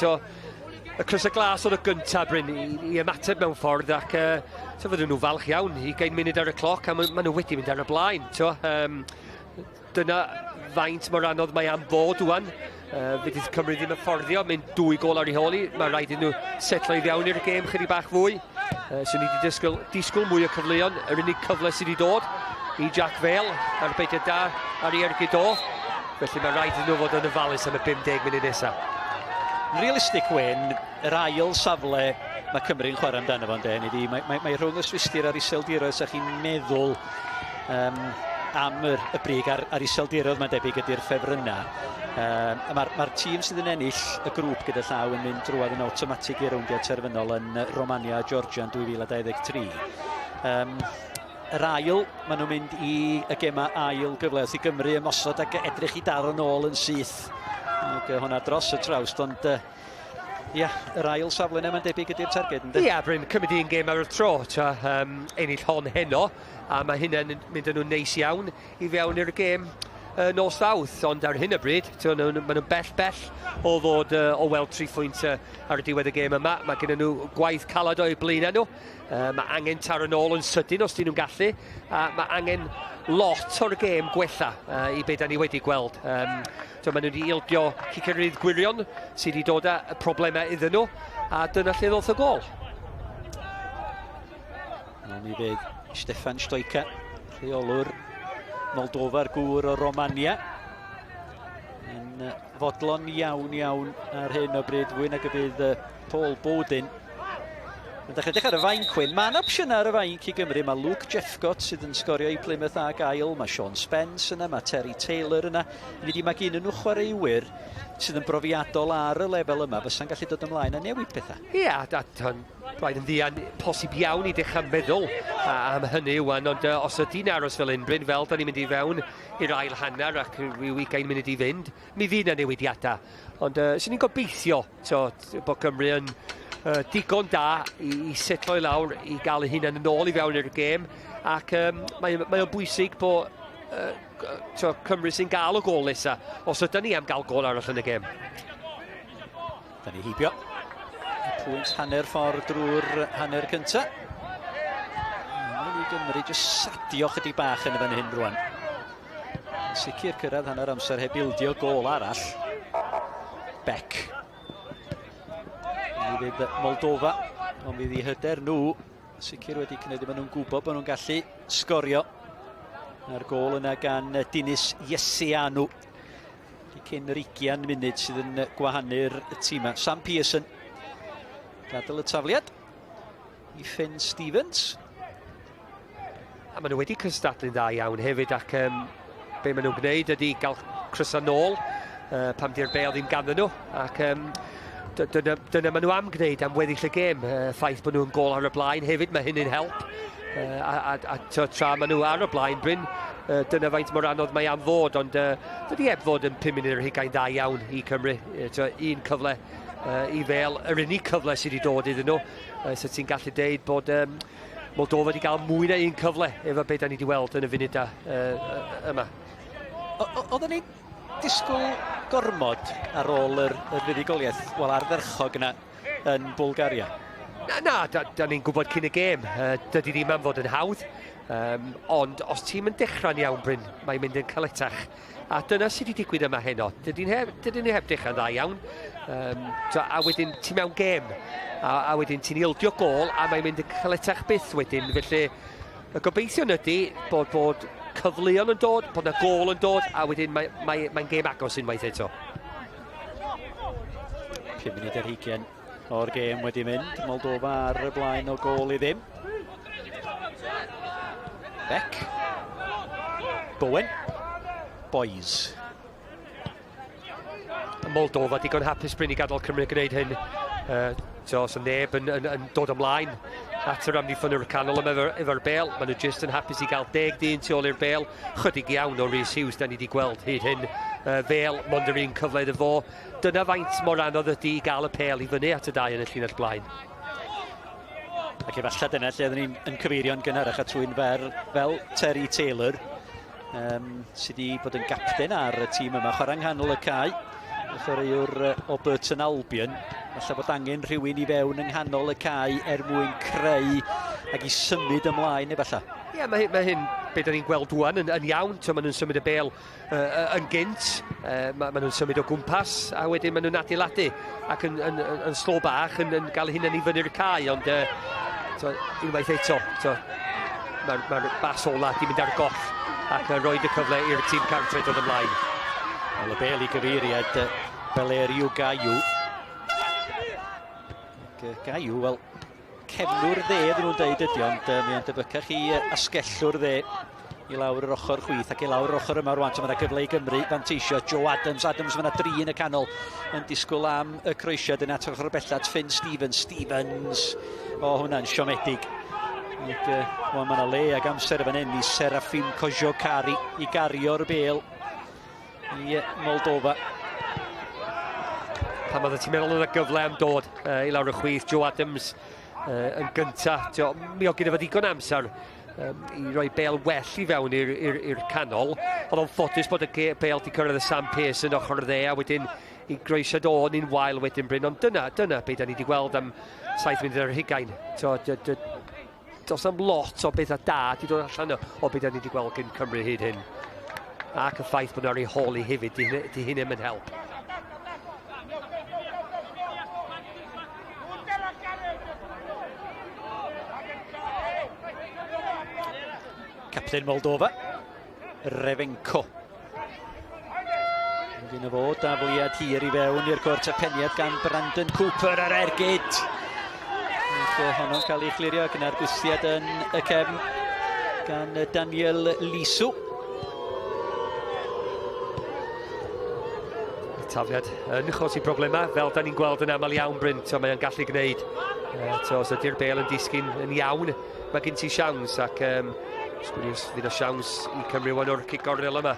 y crys y glas oedd y gyntaf, Bryn, i ymateb mewn ffordd, ac fydden nhw falch iawn i 20 munud ar y cloc, a maen nhw wedi mynd ar y blaen. Dyna faint mor anodd mae am fod wwan. Fydd Cymru ddim yn fforddio, mynd 2 gol ar ei holi. Mae rhaid i nhw setlo i fewn i'r gêm chydig bach fwy. So ni wedi disgwyl mwy o cyfleon. Yr unig cyfle sydd wedi dod i Jack Vale ar beidio da ar ei ergyd o. Felly mae rhaid i nhw fod yn ofalus am y 50 munud nesaf. Yn realistig, Wyn, yr ail safle mae Cymru'n chwarae amdano fo'n den iddi. Mae rhwng y Swistir a'r Iseldiroedd, os chi'n meddwl am y brig ar Iseldiroedd, mae'n debyg ydy'r ffefrynna. Mae'r tîm sydd yn ennill y grŵp gyda llaw yn mynd drwad yn awtomatig i'r rowndiau terfynol yn Romania a Georgia yn 2023. Yr ail, maen nhw'n mynd i y gemau ail gyfle i Gymru ymosod ac edrych i daro nôl yn syth. Ac hwnna dros y trawst, ond yr ail safle yna mae'n debyg ydy'r targed, ynddo? Ie, Bryn, cymryd un gêm ar y tro, ennill hon heno, a mae hynna'n mynd yn nhw'n neis iawn i fewn i'r gêm nos Fawrth, ond ar hyn o bryd, maen nhw'n bell o fod o weld 3 phwynt ar y diwedd y gêm yma. Mae gen nhw gwaith calad o'i blaenau nhw. Mae angen taro nôl yn sydyn os dyn nhw'n gallu, a mae angen lot o'r gêm gwella i be da ni wedi gweld. Maen nhw wedi ildio cicerydd gwirion sydd wedi dod â problemau iddyn nhw, a dyna lle ddoth y gol. Mi fydd Stefan Stoica, rheolwr Moldofa'r gŵr o Romania, yn fodlon iawn ar hyn o bryd, fwy nag y bydd Paul Bodin. Ydych edrych ar y fain Cwyn. Mae'n opsiynau ar y fain i Gymru. Mae Luke Jeffcott sydd yn sgorio i Plymouth ag ail. Mae Sean Spence yna, mae Terry Taylor yna. Nid mae gen nhw chwaraewyr sydd yn brofiadol ar y lefel yma. Fysa'n gallu dod ymlaen a newid pethau. Ie, rhaid yn ddian posib iawn i ddechrau meddwl am hynny wan, ond os ydy'n aros fel unbryd, fel da ni'n mynd i fewn i'r ail hanner ac ryw 20 munud i fynd, mi fydd yna newidiadau. Ond sy'n ni'n gobeithio bod Cymru yn digon da i setlo i lawr i gael eu hunain yn ôl i fewn i'r gêm, ac mae o'n bwysig bod Cymru sy'n gael o gol nesa, os ydyn ni am gael gol arall yn y gêm. Da ni hibio. Pwynt hanner ffordd drwy'r hanner cynta. Mae'n i Gymru jyst sadio chydig bach yn y fan hyn rwan. Yn sicr cyrraedd hanner amser heb ildio gol arall. Beck. Mi fydd Moldofa, ond fydd i hyder nhw. Sicr wedi gwneud i maen nhw'n gwybod bod nhw'n gallu sgorio. A'r gol yna gan Dinis Iesianw. Cyn yr 20 munud sydd yn gwahanu'r tîm. Sam Pearson. Gadael y tafliad i Finn Stevens. A maen nhw wedi cystadlu'n dda iawn hefyd, ac be maen nhw'n gwneud ydy gael crysau nôl pam di'r bel ddim ganddyn nhw, ac dyna maen nhw am gwneud am weddill y gêm. Ffaith bod nhw'n gol ar y blaen hefyd, mae hynny'n help. A tra maen nhw ar y blaen, Bryn, dyna faint mor anodd mae am fod, ond dydy heb fod yn 5 munud yr hugain da iawn i Cymru. Un cyfle i fel, yr unig cyfle sydd wedi dod iddyn nhw. So ti'n gallu deud bod Moldofa wedi cael mwy na un cyfle efo beth da ni wedi weld yn y funud yma. Oedden ni disgwyl gormod ar ôl yr fuddugoliaeth, wel ardderchog yna yn Bulgaria? Na, da ni'n gwybod cyn y gêm. Dydy ddim am fod yn hawdd. Ond os ti'n mynd dechrau'n iawn, Bryn, mae'n mynd yn caletach. A dyna sydd wedi digwydd yma heno. Dydyn ni heb dechrau'n dda iawn. A wedyn ti'n mewn gêm. A wedyn ti'n ildio gol, a mae'n mynd yn caletach byth wedyn. Felly, y gobeithio'n ydy bod cyfleon yn dod, bod na gol yn dod, a wedyn mae'n gêm agos unwaith eto. 5 munud ar 20 o'r gêm wedi mynd. Moldofa ar y blaen o gol i ddim. Beck. Bowen. Boys. Moldova digon hapus Bryn i gadael Cymru gwneud hyn. Os y neb yn dod ymlaen at yr amddiffyn yr canol yma efo'r bel. Maen nhw jyst yn hapus i gael 10 dyn tu ôl i'r bel. Chydig iawn o Rhys Hughes da ni wedi gweld hyd hyn. Fel, mond yr un cyfle iddo fo. Dyna faint mor anodd ydy i gael y pel i fyny at y dau yn y llinell blaen. Ac efallai dyna lle oedden ni'n cyfeirio'n gynharach at rhywun fel Terry Taylor, sydd wedi bod yn gapten ar y tîm yma, chwarae nghanol y cae. Chwaraewr o Burton Albion. Falle bod angen rhywun i fewn yng nghanol y cae mwyn creu ac i symud ymlaen efallai. Ie, mae hyn beth ni'n gweld dwan yn iawn. Maen nhw'n symud y bel yn gynt, maen nhw'n symud o gwmpas, a wedyn maen nhw'n adeiladu ac yn slo bach yn cael hyn yn i fyny'r cae, ond unwaith eto, mae'r bas ola di mynd ar goll ac yn rhoi y cyfle i'r tîm cartre dod ymlaen. Wel, y bel i gyfeiriad Beleriw Gaiw. Gaiw, wel, cefnwr dde, ddyn nhw'n deud ydy, ond mae'n debygach chi asgellwr dde i lawr yr ochr chwith ac i lawr yr ochr yma rwan. So mae'na gyfle i Gymru, fanteisio Joe Adams. Adams mae'na 3 yn y canol yn disgwyl am y croesiad yn at ochr bellad Finn Stevens. Hwnna'n siomedig. Mae'na le ag amser fan hyn i Serafim Kojokari i gario'r bel i Moldova. Pan oedd ti'n meddwl yna gyfle am dod i lawr y chwith, Joe Adams yn gynta. Mi o gyda fo digon amser i roi bel well i fewn i'r canol. Oedd o'n ffodus bod y bel di cyrraedd y Sam Pearson ochr dde, a wedyn i groesiad o'n un wael wedyn Bryn. Ond dyna beth da ni wedi gweld am 7 munud ar hugain. Does am lot o bethau da di dod allan o beth da ni wedi gweld gyn Cymru hyd hyn. Ac y ffaith bod yna'r ei holi hefyd, di hyn yn help. Captain Moldova, Revenko. Gyn y fo, dafliad hir i fewn i'r cwrt a peniad gan Brandon Cooper ar ergyd. Honno'n cael ei chlirio gyda'r gwthiad yn y cefn gan Dan21. Tafiad yn achosi problemau, fel da ni'n gweld yn aml iawn, Bryn, mae o'n gallu gwneud. Os ydy'r bêl yn disgyn yn iawn, mae gen ti siawns, ac sgwrs fydd o siawns i Cymru wan o'r cic gornel yma.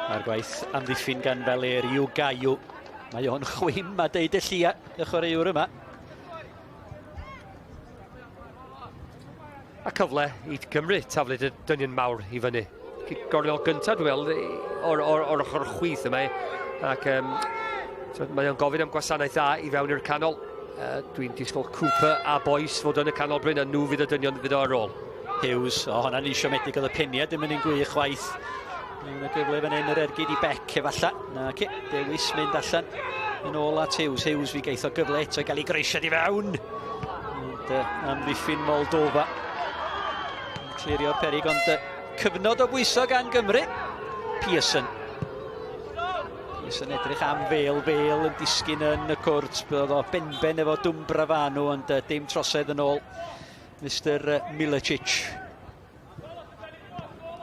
Mae'r gwaith amddiffyn gan Valeriw Gaiw. Mae o'n chwym a deud y llia, y chwaraewr yma. A cyfle i Cymru, taflid y dynion mawr i fyny. Cic gornel gyntaf, dwi'n weld, o'r ochr chwith yma. Ac mae o'n gofyn am gwasanaeth dda i fewn i'r canol. Dwi'n disgwyl Cooper a Boyce fod yn y canol, Bryn, a nhw fydd y dynion fydd o ar ôl. Hughes, o hwnna'n isiomedig oedd y peniau, dim yn un gwych chwaith. Mae'n y gyfle fan hyn yr ergyd i bec efalla. Naci, dewis mynd allan yn ôl at Hughes. Hughes fi geith o gyfle eto i gael ei greisiad i fewn. Amddiffyn Moldofa. Clirio'r perig, ond cyfnod o bwyso gan Gymru. Pearson. Pearson edrych am fel yn disgyn yn y cwrt. Bydd o benben efo Dwmbrafanw, ond dim trosedd yn ôl Mr Milicic.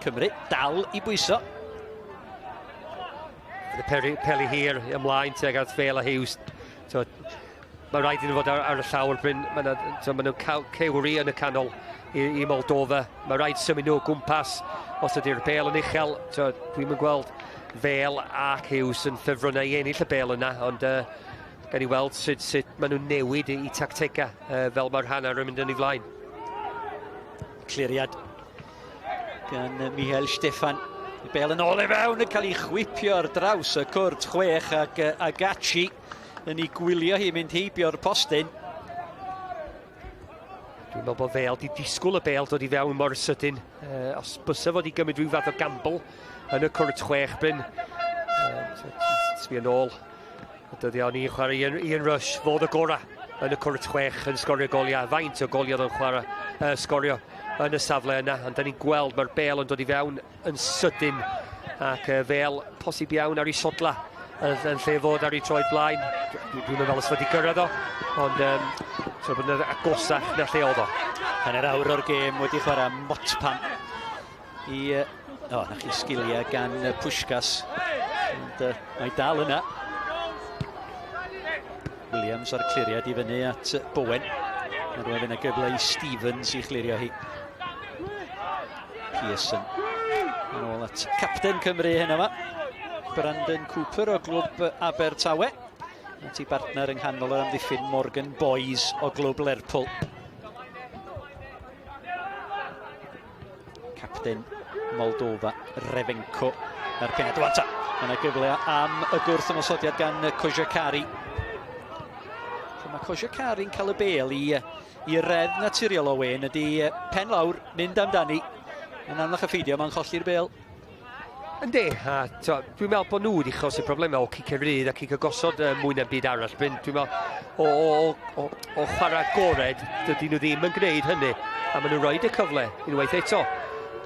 Cymru dal i bwyso. Peli hir ymlaen tuag at fel a Hughes. Mae rhaid i nhw fod ar y llawr, Bryn. Mae nhw'n cewri yn y canol i Moldofa. Mae rhaid symud nhw gwmpas os ydy'r bêl yn uchel. Dwi'n gweld fel ac Hughes yn ffefro na i ennill y bêl yna, ond gan i weld sut maen nhw'n newid i tactega fel mae'r hanner yn mynd yn ei flaen. Cliriad gan Michael Steffan. Y bêl yn ôl i fewn yn cael ei chwipio ar draws y cwrt 6 ac Agachi yn ei gwylio hi mynd heibio'r postyn. Dwi'n meddwl bod fel di disgwyl y bêl dod i fewn mor sydyn. Os bysa fod i gymryd rhyw fath o gamble yn y cwrt 6, Bryn. Sbi yn ôl. Dydy o'n i'n chwarae Ian Rush fod y gora yn y cwrt 6 yn sgorio goliau. Faint o goliau yn chwarae sgorio yn y safle yna. Ond da ni'n gweld mae'r bêl yn dod i fewn yn sydyn. Ac fel posib iawn ar ei sodla yn lle fod ar ei troed blaen. Dwi'n meddwl os fod i gyrraedd o. Ond bod yna agosach na lle oedd o. Hanner awr o'r gêm wedi chwarae Motpan i... na chi sgiliau gan Pushkas. Ond mae dal yna. Williams o'r cliriad i fyny at Bowen. A rwy'n fynd y gyfle i Stevens i chlirio hi. Pearson. Yn ôl at capten Cymru hyn yma. Brandon Cooper o glwb Abertawe. At ei bartner yng nghanol yr amddiffyn Morgan Boys o glwb Lerpwl. Capten Moldofa Revenko ar penad wanta. Yna gyfle am y gwrth ymosodiad gan Kojakari. Mae Kojakari'n cael y bêl i redd naturiol o wen ydy pen lawr, mynd amdani. Yn amlach y ffeidio, mae'n cholli'r bêl. Yndi, dwi'n meddwl bod nhw wedi chosi problemau o cic rydd a cic agosod mwy na'n byd arall. Dwi'n meddwl o chwarae gored, dydyn nhw ddim yn gwneud hynny. A maen nhw'n rhoi y cyfle unwaith eto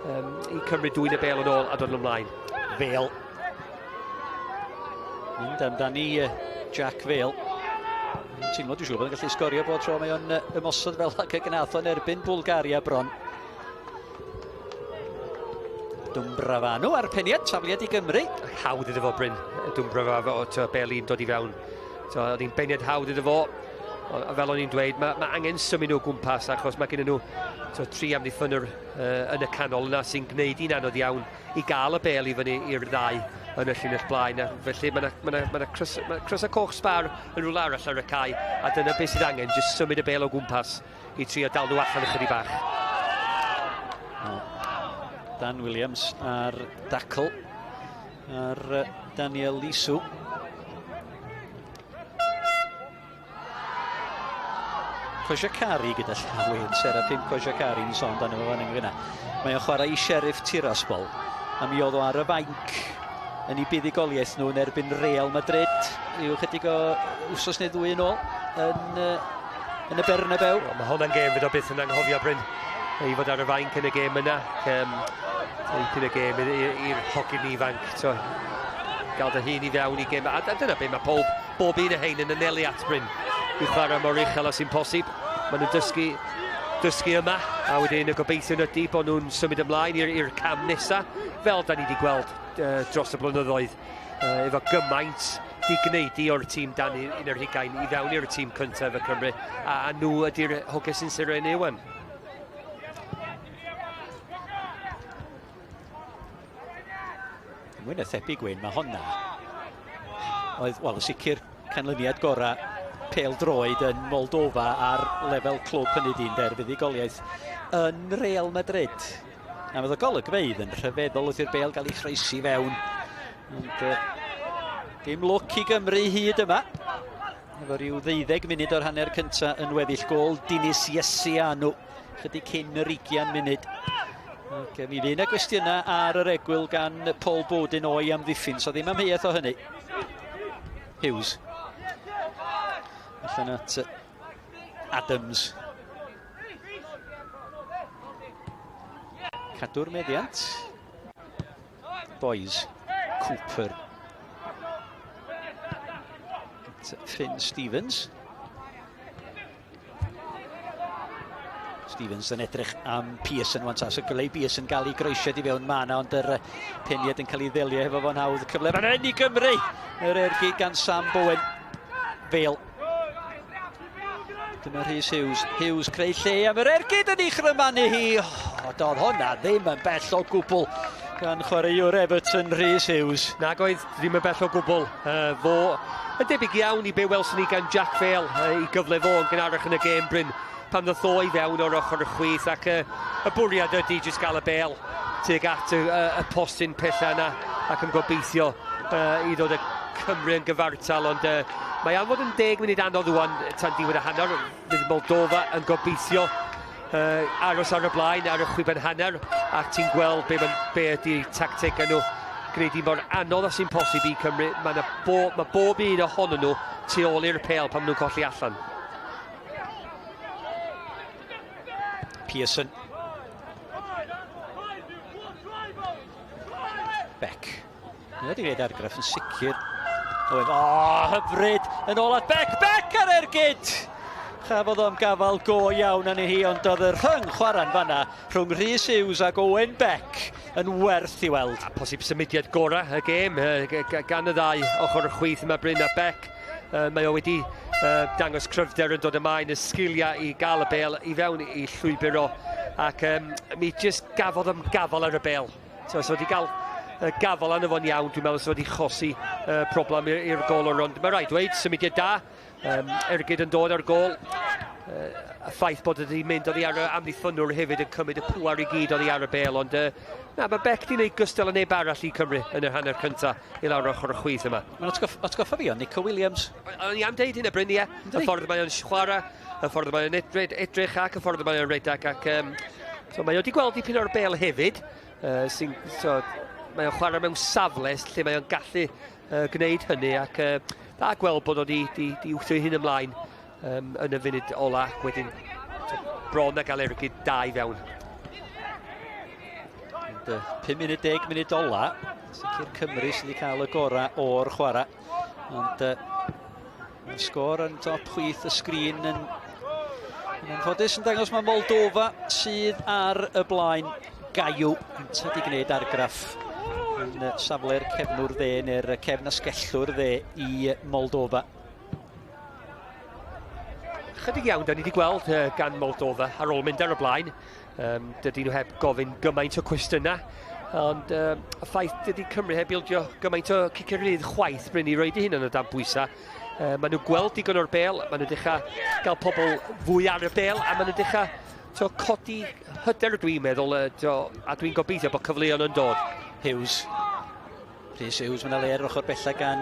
i cymryd dwy'n y bêl yn ôl a dod yn ymlaen. Fel. Mynd amdani Jack Fel. Teimlo dwi'n siŵr bod yn gallu sgorio bod tro mae o'n ymosod fel ac y gnath o'n erbyn Bwlgaria bron. Dwmbrafanw ar peniad, tafliad i Gymru. Hawdd iddo fo, Bryn, Dwmbrafanw, Beli'n dod i fewn. Oedd hi'n beniad hawdd iddo fo. Fel o'n i'n dweud, mae angen symud nhw gwmpas, achos mae gen nhw 3 amddiffynwyr yn y canol yna sy'n gwneud hi'n anodd iawn i gael y bel i fyny i'r ddau yn y llinell blaen. Felly mae crysau coch sbar yn rhywle arall ar y cae, a dyna beth sydd angen, jyst symud y bel o gwmpas i trio dal nhw allan ychydig bach. Dan Williams ar dacl ar Daniel Lisu. Kojakari gyda llawen, Serafim Kojakari ni'n sôn dan efo fan yng Nghymru. Mae o'n chwarae i Sheriff Tiraspol, a mi oedd o ar y fainc yn ei buddigoliaeth nhw yn erbyn Real Madrid. I'w chydig o wsos neu 2 yn ôl yn y Bernabéu. Mae hwnna'n gêm fydd o byth yn anghofio, Bryn. I fod ar y fainc yn y gêm yna. Yn y gêm i'r hogyn ifanc. Gael dy hun i fewn i gêm. A dyna beth mae bob un o hein yn anelu at, Bryn. I chwarae mor uchel as sy'n posib. nhw'n dysgu yma, a wedyn y gobeithio ydy bod nhw'n symud ymlaen i'r cam nesaf, fel da ni wedi gweld dros y blynyddoedd, efo gymaint di gwneud o'r tîm dan 11 i fewn i'r tîm cyntaf y Cymru, a nhw ydy'r hoges sy'n syrenu wan. Mwy na thebyg Gwyn, mae honna oedd, wel, sicr canlyniad gorau pêl-droed yn Moldofa ar lefel clwb hynny di'n fuddugoliaeth yn Real Madrid. A fydd y golygfeydd yn rhyfeddol wrth i'r bêl gael ei chroesi fewn. Ond dim lwc i Gymru hyd yma. Efo rhyw 12 munud o'r hanner cyntaf yn weddill gol Dinis Iesianw, chydig cyn yr 20 munud. Ac mi fydd yna gwestiynau ar yr egwyl gan Paul Bodin o'i amddiffyn, so ddim amheuaeth o hynny. Hughes. Allan at Adams. Cadw'r meddiant. Boys. Cooper. Finn Stevens. Stevens yn edrych am Pearson wan tas, y gyleu Pearson gael ei groesiad i fewn mana, ond yr peniad yn cael ei ddelio efo fo'n hawdd. Cyfle fan hyn i Gymru! Yr ergyd gan Sam Bowen. Fail. Dyma Rhys Hughes. Hughes creu lle am yr ergyd yn ei chrymanu hi. Doedd honna ddim yn bell o gwbl gan chwaraewr Everton Rhys Hughes. Nag oedd ddim yn bell o gwbl. Fo yn debyg iawn i be welson ni gan Jack Vale i gyfle fo yn gynharach yn y gêm bryn pan ddoth o i fewn o'r ochr y chwith, ac y bwriad ydy jyst gael y bêl tuag at y postyn pella yna, ac yn gobeithio i ddod y Cymru yn gyfartal, ond mae am fod yn 10 munud anodd wan tan diwedd y hanner. Fydd Moldova yn gobeithio aros ar y blaen ar y chwiben hanner, ac ti'n gweld be ydy tactig nhw gwneud i mor anodd as sy'n posib i Cymru. Mae bob un ohonyn nhw tu ôl i'r pêl pan nhw'n colli allan. Pearson. Beck. Mae wedi gwneud argraff yn sicr. Hyfryd yn ôl at Beck. Beck ar ergyd! Chafodd o'n gafal go iawn yn ei hi, ond oedd y rhyng chwarae'n fanna rhwng Rhys Hughes ac Owen Beck yn werth i weld. A posib symudiad gorau y gêm gan y ddau ochr y chwith yma Bryn a Beck. Mae o wedi dangos cryfder yn dod ymlaen, y sgiliau i gael y bêl i fewn i llwyburo, ac mi jyst gafodd am gafal ar y bêl. So wedi cael gafal arno fo'n iawn, dwi'n meddwl so wedi chosi problem i'r gol o'r rond. Mae rhaid dweud, symudiad da, ergyd yn dod ar gol. Y ffaith bod ydi mynd oddi ar y amddiffynwr hefyd yn cymryd y pŵar i gyd oddi ar y bêl, ond mae Beck di wneud gystal yn neb arall i Cymru yn y hanner cyntaf i lawr ochr y chwith yma. Mae'n atgoffa fi o Nico Williams. O'n i am deud hyn y Bryn, ie. Y ffordd mae o'n chwarae, y ffordd mae o'n edrych ac y ffordd mae o'n redag, ac so mae o wedi gweld dipyn o'r bêl hefyd. Mae o'n chwarae mewn safle lle mae o'n gallu gwneud hynny, ac da gweld bod o wedi wthio hyn ymlaen yn y funud ola, wedyn bron a gael ergyd da i fewn. 5 munud, 10 munud ola, sicr Cymru sydd wedi cael y gorau o'r chwarae. Ond mae'r sgôr yn top chwith y sgrin yn anffodus yn dangos mae Moldova sydd ar y blaen. Gaiw yn wedi gwneud argraff yn safle'r cefnwr dde neu'r cefn asgellwr dde i Moldofa. Chydig iawn, da ni wedi gweld gan Moldova ar ôl mynd ar y blaen. Dydy nhw heb gofyn gymaint o cwestiynau, ond y ffaith dydy Cymru heb ildio gymaint o cicyrydd chwaith bryn i roed i hyn yn y dan bwysau. Maen nhw gweld digon o'r bêl, maen nhw dechrau gael pobl fwy ar y bêl, a maen nhw dechrau codi hyder, dwi'n meddwl, a dwi'n gobeithio bod cyfleon yn dod. Hughes. Rhys Hughes, mae'n le'r ochr bella gan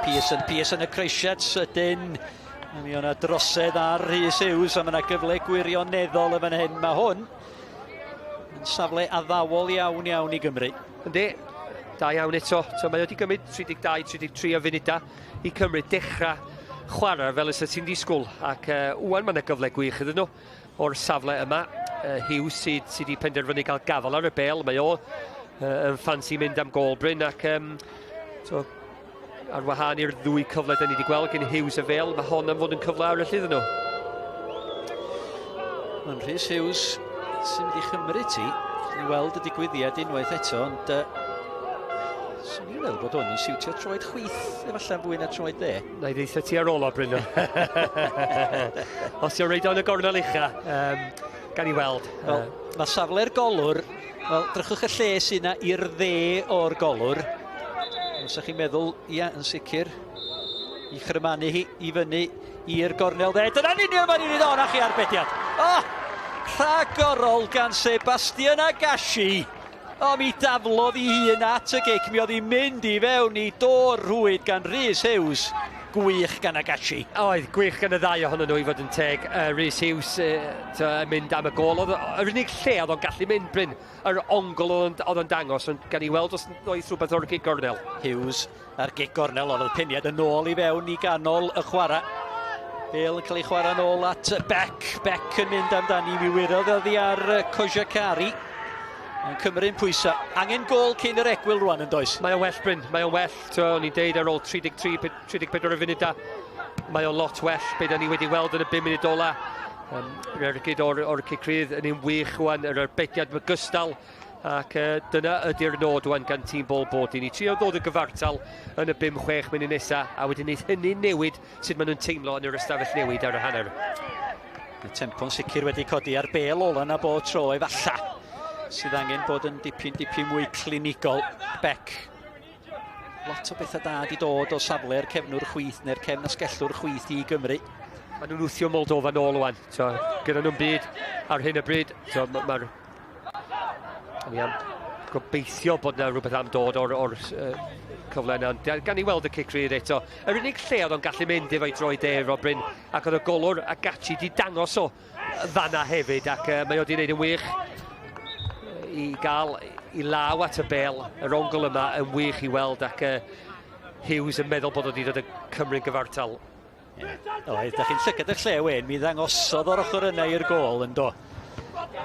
Pearson. Pearson y creisiad sydyn. Mi o'na drosedd ar Rhys Hughes, a mae yna gyfle gwirioneddol y fan hyn. Mae hwn yn safle addawol iawn i Gymru. Yndi, da iawn eto. Mae wedi gymryd 32-33 o funudau i Cymru dechrau chwarae fel ys y ti'n disgwyl. Ac wwan mae yna gyfle gwych iddyn nhw o'r safle yma. Hughes sydd wedi penderfynu cael gafal ar y bêl. Mae o yn ffansi mynd am gol Bryn, ac ar wahân i'r ddwy cyfle da ni wedi gweld gen Hughes a Vale, mae hon yn fod yn cyfle arall iddyn nhw. Mae'n Rhys Hughes sy'n mynd i chymryd ti. I weld y digwyddiad unwaith eto, ond sy'n ni'n meddwl bod hwn yn siwtio troed chwith, efallai fwy na troed dde. Na i ddeitha ti ar ôl o, Bryn. Os yw'n reid o'n y gornel ucha, gan i weld. Mae safle'r golwr, wel, drychwch y lle sy'n yna i'r dde o'r golwr. Os ydych chi'n meddwl, ia, yn sicr, i chrymanu hi i fyny i'r gornel dde. Dyna'n union mae'n unig o'n chi arbediad. Rhagorol gan Sebastian Agassi. Mi daflodd i hun at y gic. Mi oedd hi'n mynd i fewn i dor rhwyd gan Rhys Hughes. Gwych gan Agassi. Oedd, gwych gan y ddau ohonyn nhw i fod yn teg. Rhys Hughes mynd am y gol. Yr unig lle oedd o'n gallu mynd, Bryn. Yr ongl oedd o'n dangos. Ond gan i weld os oedd rhywbeth o'r gig gornel. Hughes ar gig gornel oedd y piniad yn ôl i fewn i ganol y chwarae. Bale yn cael ei chwarae nôl at Beck. Beck yn mynd amdani. Mi wirodd oddi ar Kojakari. Yn cymryd pwysau. Angen gol cyn yr egwyl rwan yn does. Mae o'n well, Bryn. Mae o'n well. O'n i'n deud ar ôl 34 y funud da. Mae o'n lot well. Be da ni wedi weld yn y 5 munud ola. Yr ergyd o'r cicrydd yn un wych rwan. Yr arbediad mygystal. Ac dyna ydy'r nod rwan gan tîm bol bod i ni. Trio ddod y gyfartal yn y 5-6 munud nesaf. A wedyn wneud hynny'n newid sut maen nhw'n teimlo yn yr ystafell newid ar y hanner. Y tempo'n sicr wedi codi ar Bale ola na bob tro efalla. Sydd angen bod yn dipyn mwy clinigol. Beck. Lot o bethau da di dod o safle'r cefnwr chwith neu'r cefn asgellwr chwith i Gymru. Maen nhw'n wthio Moldofa nôl rwan. Gyda nhw'n byd ar hyn y bryd. Mae'r gobeithio bod yna rhywbeth am dod o'r cyfle yna. Gan i weld y cicrydd eto. Yr unig lle oedd o'n gallu mynd efo'i droi de, Robin, ac oedd y golwr Agassi di dangos o fanna hefyd, ac mae o di wneud yn wych i gael i law at y bel. Yr ongl yma yn wych i weld, ac Hughes yn meddwl bod o wedi dod y Cymru'n gyfartal. Oedd, da chi'n llygad y lle wen, mi ddangosodd o'r ochr yna i'r gol yn do.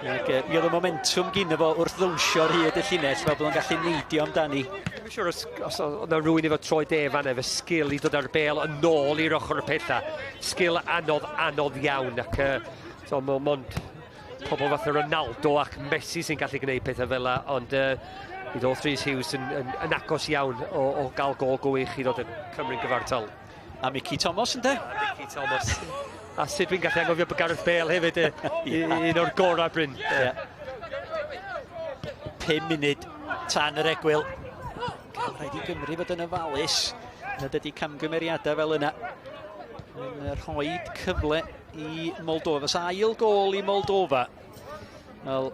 Mi oedd y momentum gyda fo wrth ddwnsio'r hyd y llinell fel bod o'n gallu neidio amdani. Dwi'n siŵr os oedd yna rhywun efo troi de fan efo sgil i dod ar bel yn ôl i'r ochr y pethau. Sgil anodd iawn, ac mond pobl fath o Ronaldo ac Messi sy'n gallu gwneud pethau fel yna, ond i ddod Rhys Hughes yn agos iawn o gael gol gwych i ddod y Cymru'n gyfartal. A Mickey Thomas ynde? Mickey Thomas. A sut dwi'n gallu anghofio bod Gareth Bale hefyd, un o'r gorau, Bryn. 5 munud tan yr egwyl. Rhaid i Gymru fod yn ofalus nad ydy camgymeriadau fel yna. Yn rhoid cyfle i Moldofa. Ail gol i Moldofa. Wel,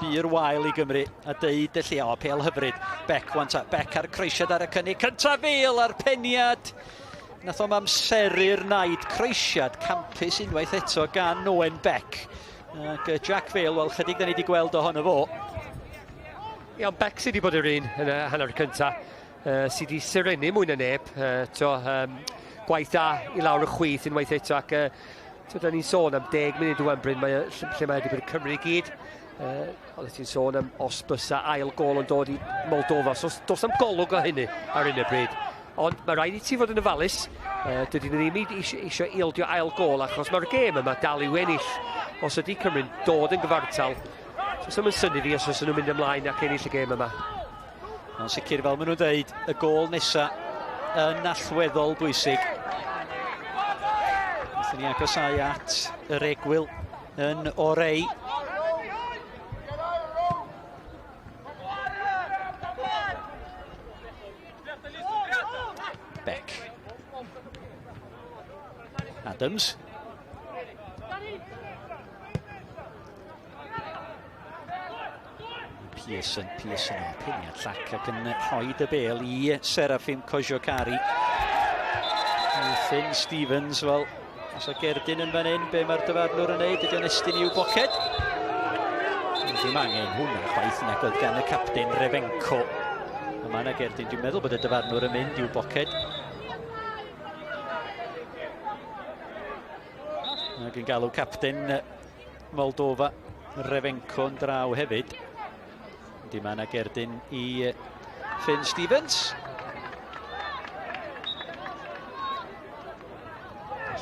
byr wael i Gymru a deud y lle, pel hyfryd. Beck ar croesiad ar y cynnig. Cyntaf Bale ar peniad. Nath o'm amseru'r naid, croesiad campus unwaith eto gan Owen Beck. Ac Jack Vale, wel, chydig da ni wedi gweld ohono fo. Ia, Beck sydd wedi bod yr un yn y hanner cyntaf, sydd wedi sirenu mwy na neb. Gwaith da i lawr y chwith unwaith eto, ac da ni'n sôn am 10 munud dwi'n Bryn, lle mae wedi bod y Cymru i gyd. Oedd ti'n sôn am os bysa ail gol yn dod i Moldova, so dos am golwg o hynny ar hyn y bryd. Ond mae rhaid i ti fod yn ofalus. Dydyn nhw ddim eisiau ildio ail gol, achos mae'r gêm yma dal i'w ennill. Os ydy Cymru'n dod yn gyfartal, so mae'n syni fi os oes nhw'n mynd ymlaen ac ennill y gêm yma. Ond sicr fel maen nhw'n dweud, y gol nesaf yn allweddol bwysig. Wnaethon ni agosau at yr egwyl yn orau. Beck. Adams. Pearson o'r piniad llac ac yn rhoid y bel i Serafim Kojakari. Finn Stevens, wel, os o Gerdyn yn fan hyn, be mae'r dyfarnwr yn neud, ydy o'n estyn i'w boced. Ddim angen hwnna chwaith nag oedd gan y capten Refenco. Yma na Gerdyn, dwi'n meddwl bod y dyfarnwr yn mynd i'w boced. Ac yn galw capten Moldofa, Refenco yn draw hefyd. Dim yna Gerdyn i Finn Stevens.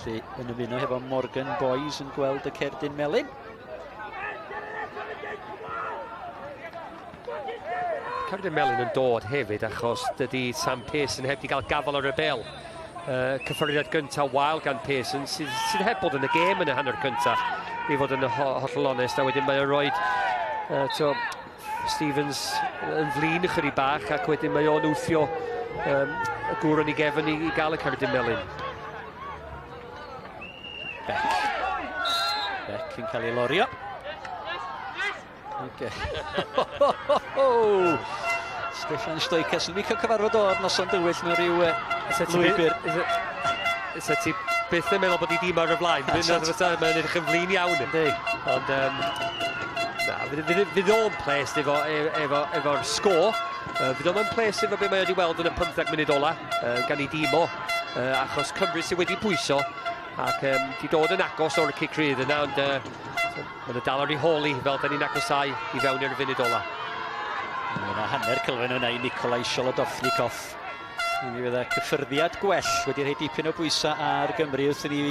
Felly yn ymuno hefo Morgan Boys yn gweld y cerdyn melyn. Cerdyn melyn yn dod hefyd achos dydy Sam Pearson heb di gael gafel ar y bel. Cyffyriad gyntaf wael gan Pearson sydd heb bod yn y gêm yn y hanner cyntaf i fod yn hollol onest, a wedyn mae'n rhoi Stevens yn flin ychydig bach ac wedyn mae o'n wthio y gŵr yn ei gefn i gael y cerdyn melyn. Beck yn cael ei lorio. Steffan Stoicas yn licio cyfarfod o'r noson dywyll mewn rhyw lwybr. Esa ti byth yn meddwl bod i dim ar y blaen. Mae'n edrych yn flin iawn. Ond fydd o'n ples efo'r sgôr. Fydd o'n ples efo be mae wedi weld yn y 15 munud ola gan ei dîm o. Achos Cymru sydd wedi pwyso ac di dod yn agos o'r cic rydd yna, ond mae'n dal ar ei holi fel da ni'n agosau i fewn i'r funud ola. Yna hanner cylfen hwnna i Nikolai Sholodovnikov. Mi fydd y cyffyrddiad gwell wedi rhoi dipyn o bwysau ar Gymru wrth i ni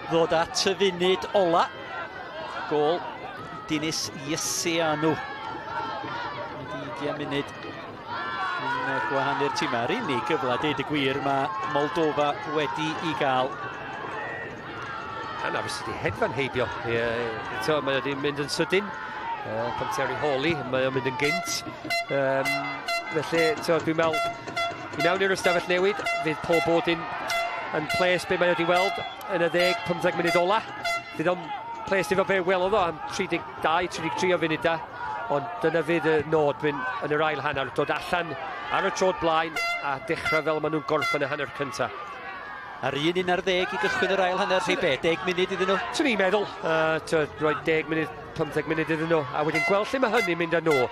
ddod at y funud ola. Gôl Dinis Iesianw. 20 munud yn gwahanu'r tîm. Ar unig gyfle, deud y gwir, mae Moldofa wedi i gael. Yna fes ydi hedfan heibio. Mae wedi mynd yn sydyn. Pan ti ar ei holi, mae o'n mynd yn gynt. Felly, dwi'n meddwl, i mewn i'r ystafell newid, fydd pob bodyn yn ples be mae wedi weld yn y 10-15 munud ola. Fydd o'n ples efo be welodd o am 32-33 o funudau. Ond dyna fydd y nod yn yr ail hanner, dod allan ar y trod blaen a dechrau fel maen nhw'n gorffen y hanner cyntaf. Ar 1-11 i gychwyn yr ail hanner, rhy be, 10 munud iddyn nhw? Swn i'n meddwl, rhoi 10 munud, 15 munud iddyn nhw, a wedyn gweld lle mae hynny'n mynd â nhw.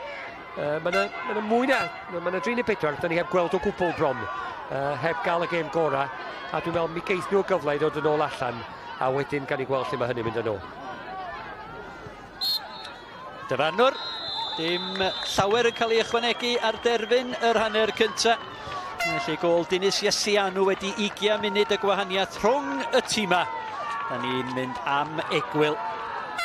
Mae'n mwy na, mae'n 3-4, da ni heb gweld o gwbl bron, heb gael y gêm gorau, a dwi'n meddwl mi geith nhw gyfle i ddod yn ôl allan, a wedyn gan i gweld lle mae hynny'n mynd â nhw. Dyfarnwr, dim llawer yn cael ei ychwanegu ar derfyn yr hanner cyntaf. Felly gôl Dinis Iesianw wedi 20 munud y gwahaniaeth rhwng y tîma. Da ni'n mynd am egwyl.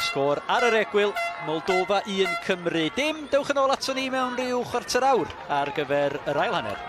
Sgôr ar yr egwyl, Moldofa 1 Cymru. Dim dewch yn ôl ato ni mewn rhyw chwarter awr ar gyfer yr ail hanner.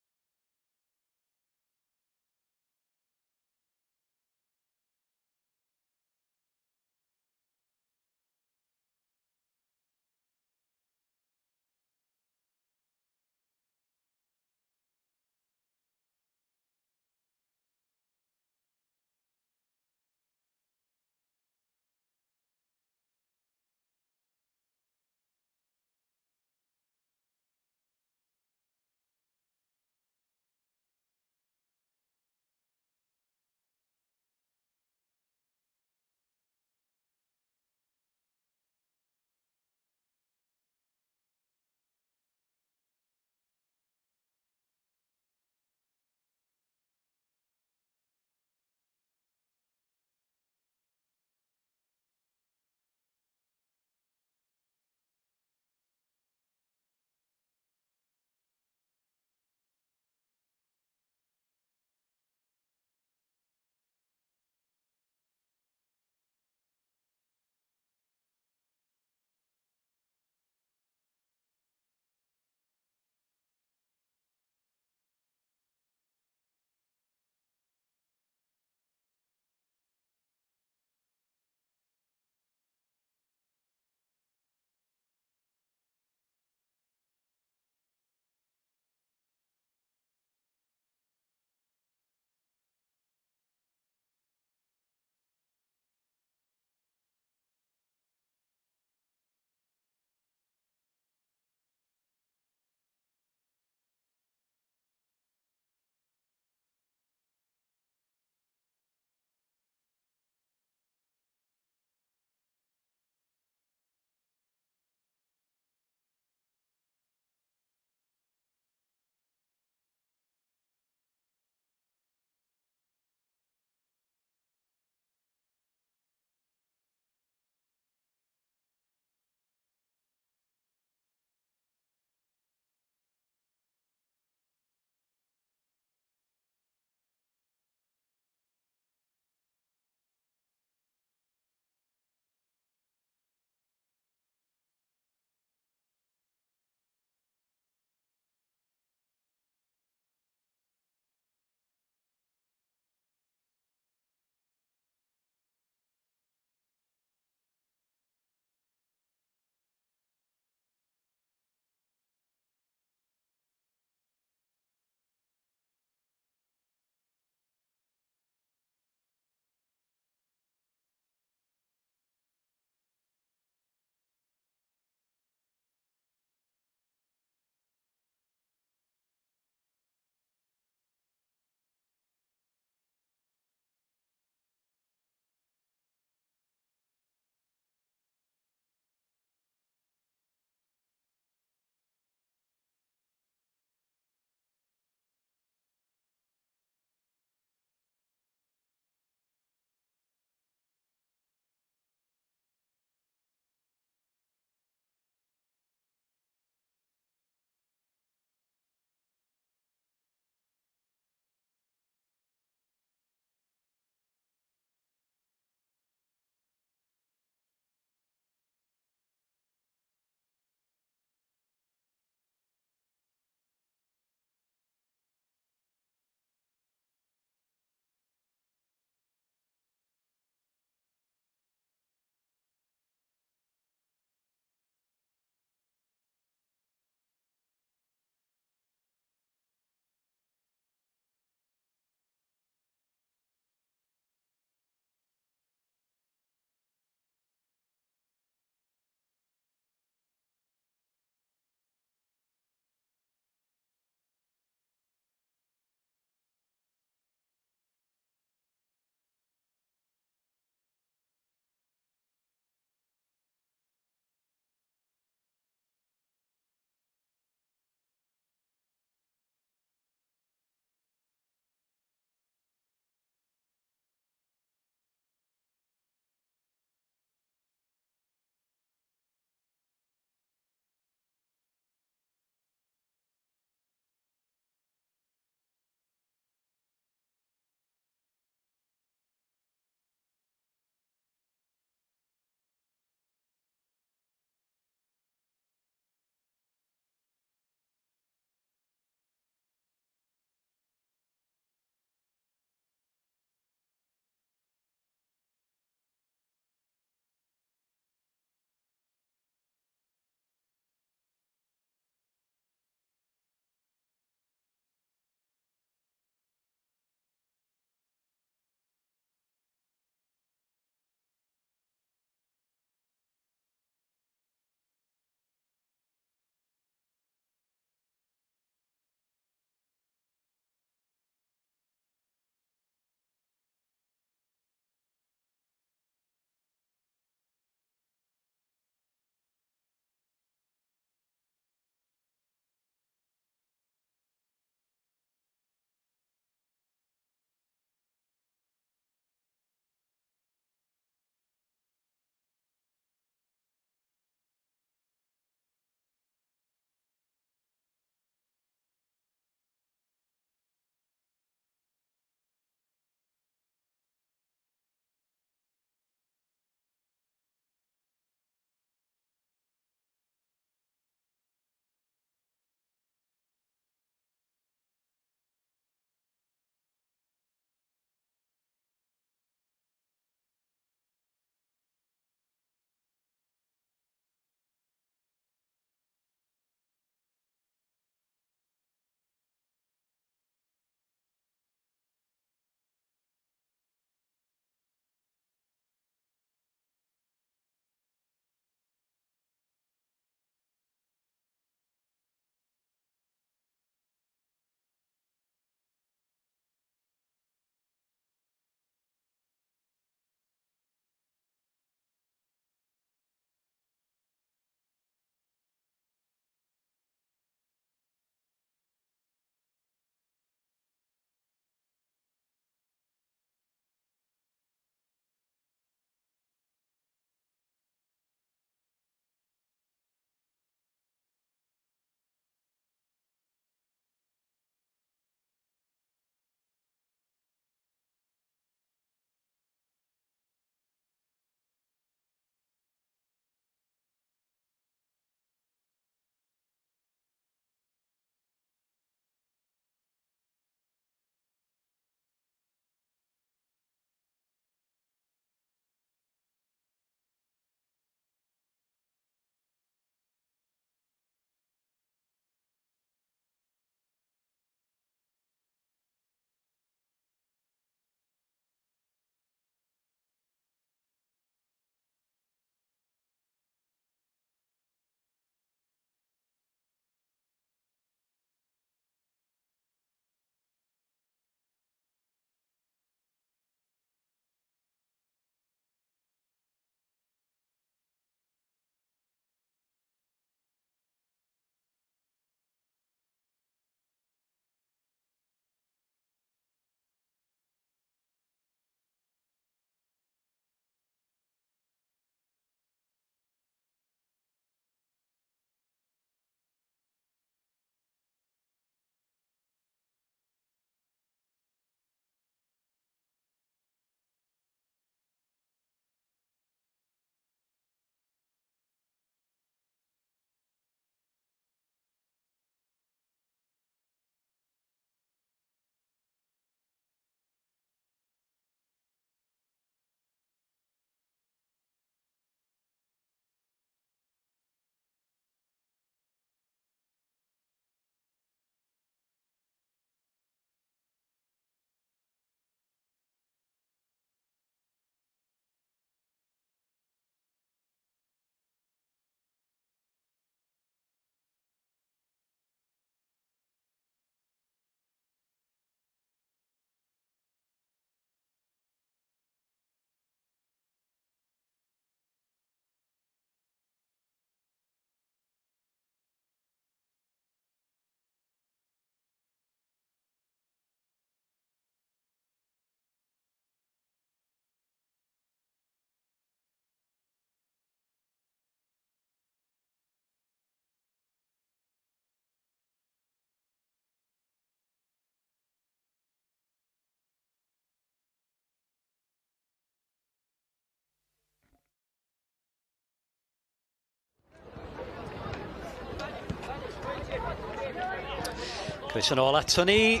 Chris yn ôl ato ni.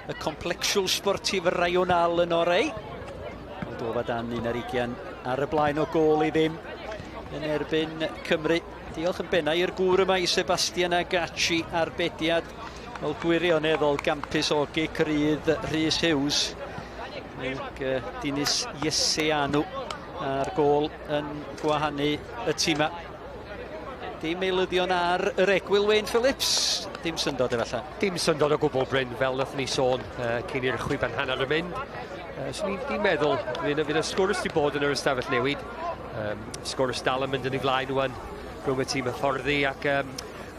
Y complexsiwl sportif raional yn orau. Moldofa Dan 21 ar y blaen o gol i ddim yn erbyn Cymru. Diolch yn bennau i'r gŵr yma i Sebastian Agaci ar bediad. Fel gwirioneddol gampus ogi crydd Rhys Hughes. Ac Dinis Ieseanw ar gol yn gwahanu y tîma. Dim eilyddion ar yr egwyl Wayne Phillips. Dim syndod efallai. Dim syndod o gwbl, Bryn, fel nathon ni sôn cyn i'r chwiban hanner yn mynd. So ni'n meddwl, fydd y sgwrs di bod yn yr ystafell newid. Sgwrs dal yn mynd yn ei flaen nhw rhwng y tîm hyfforddi ac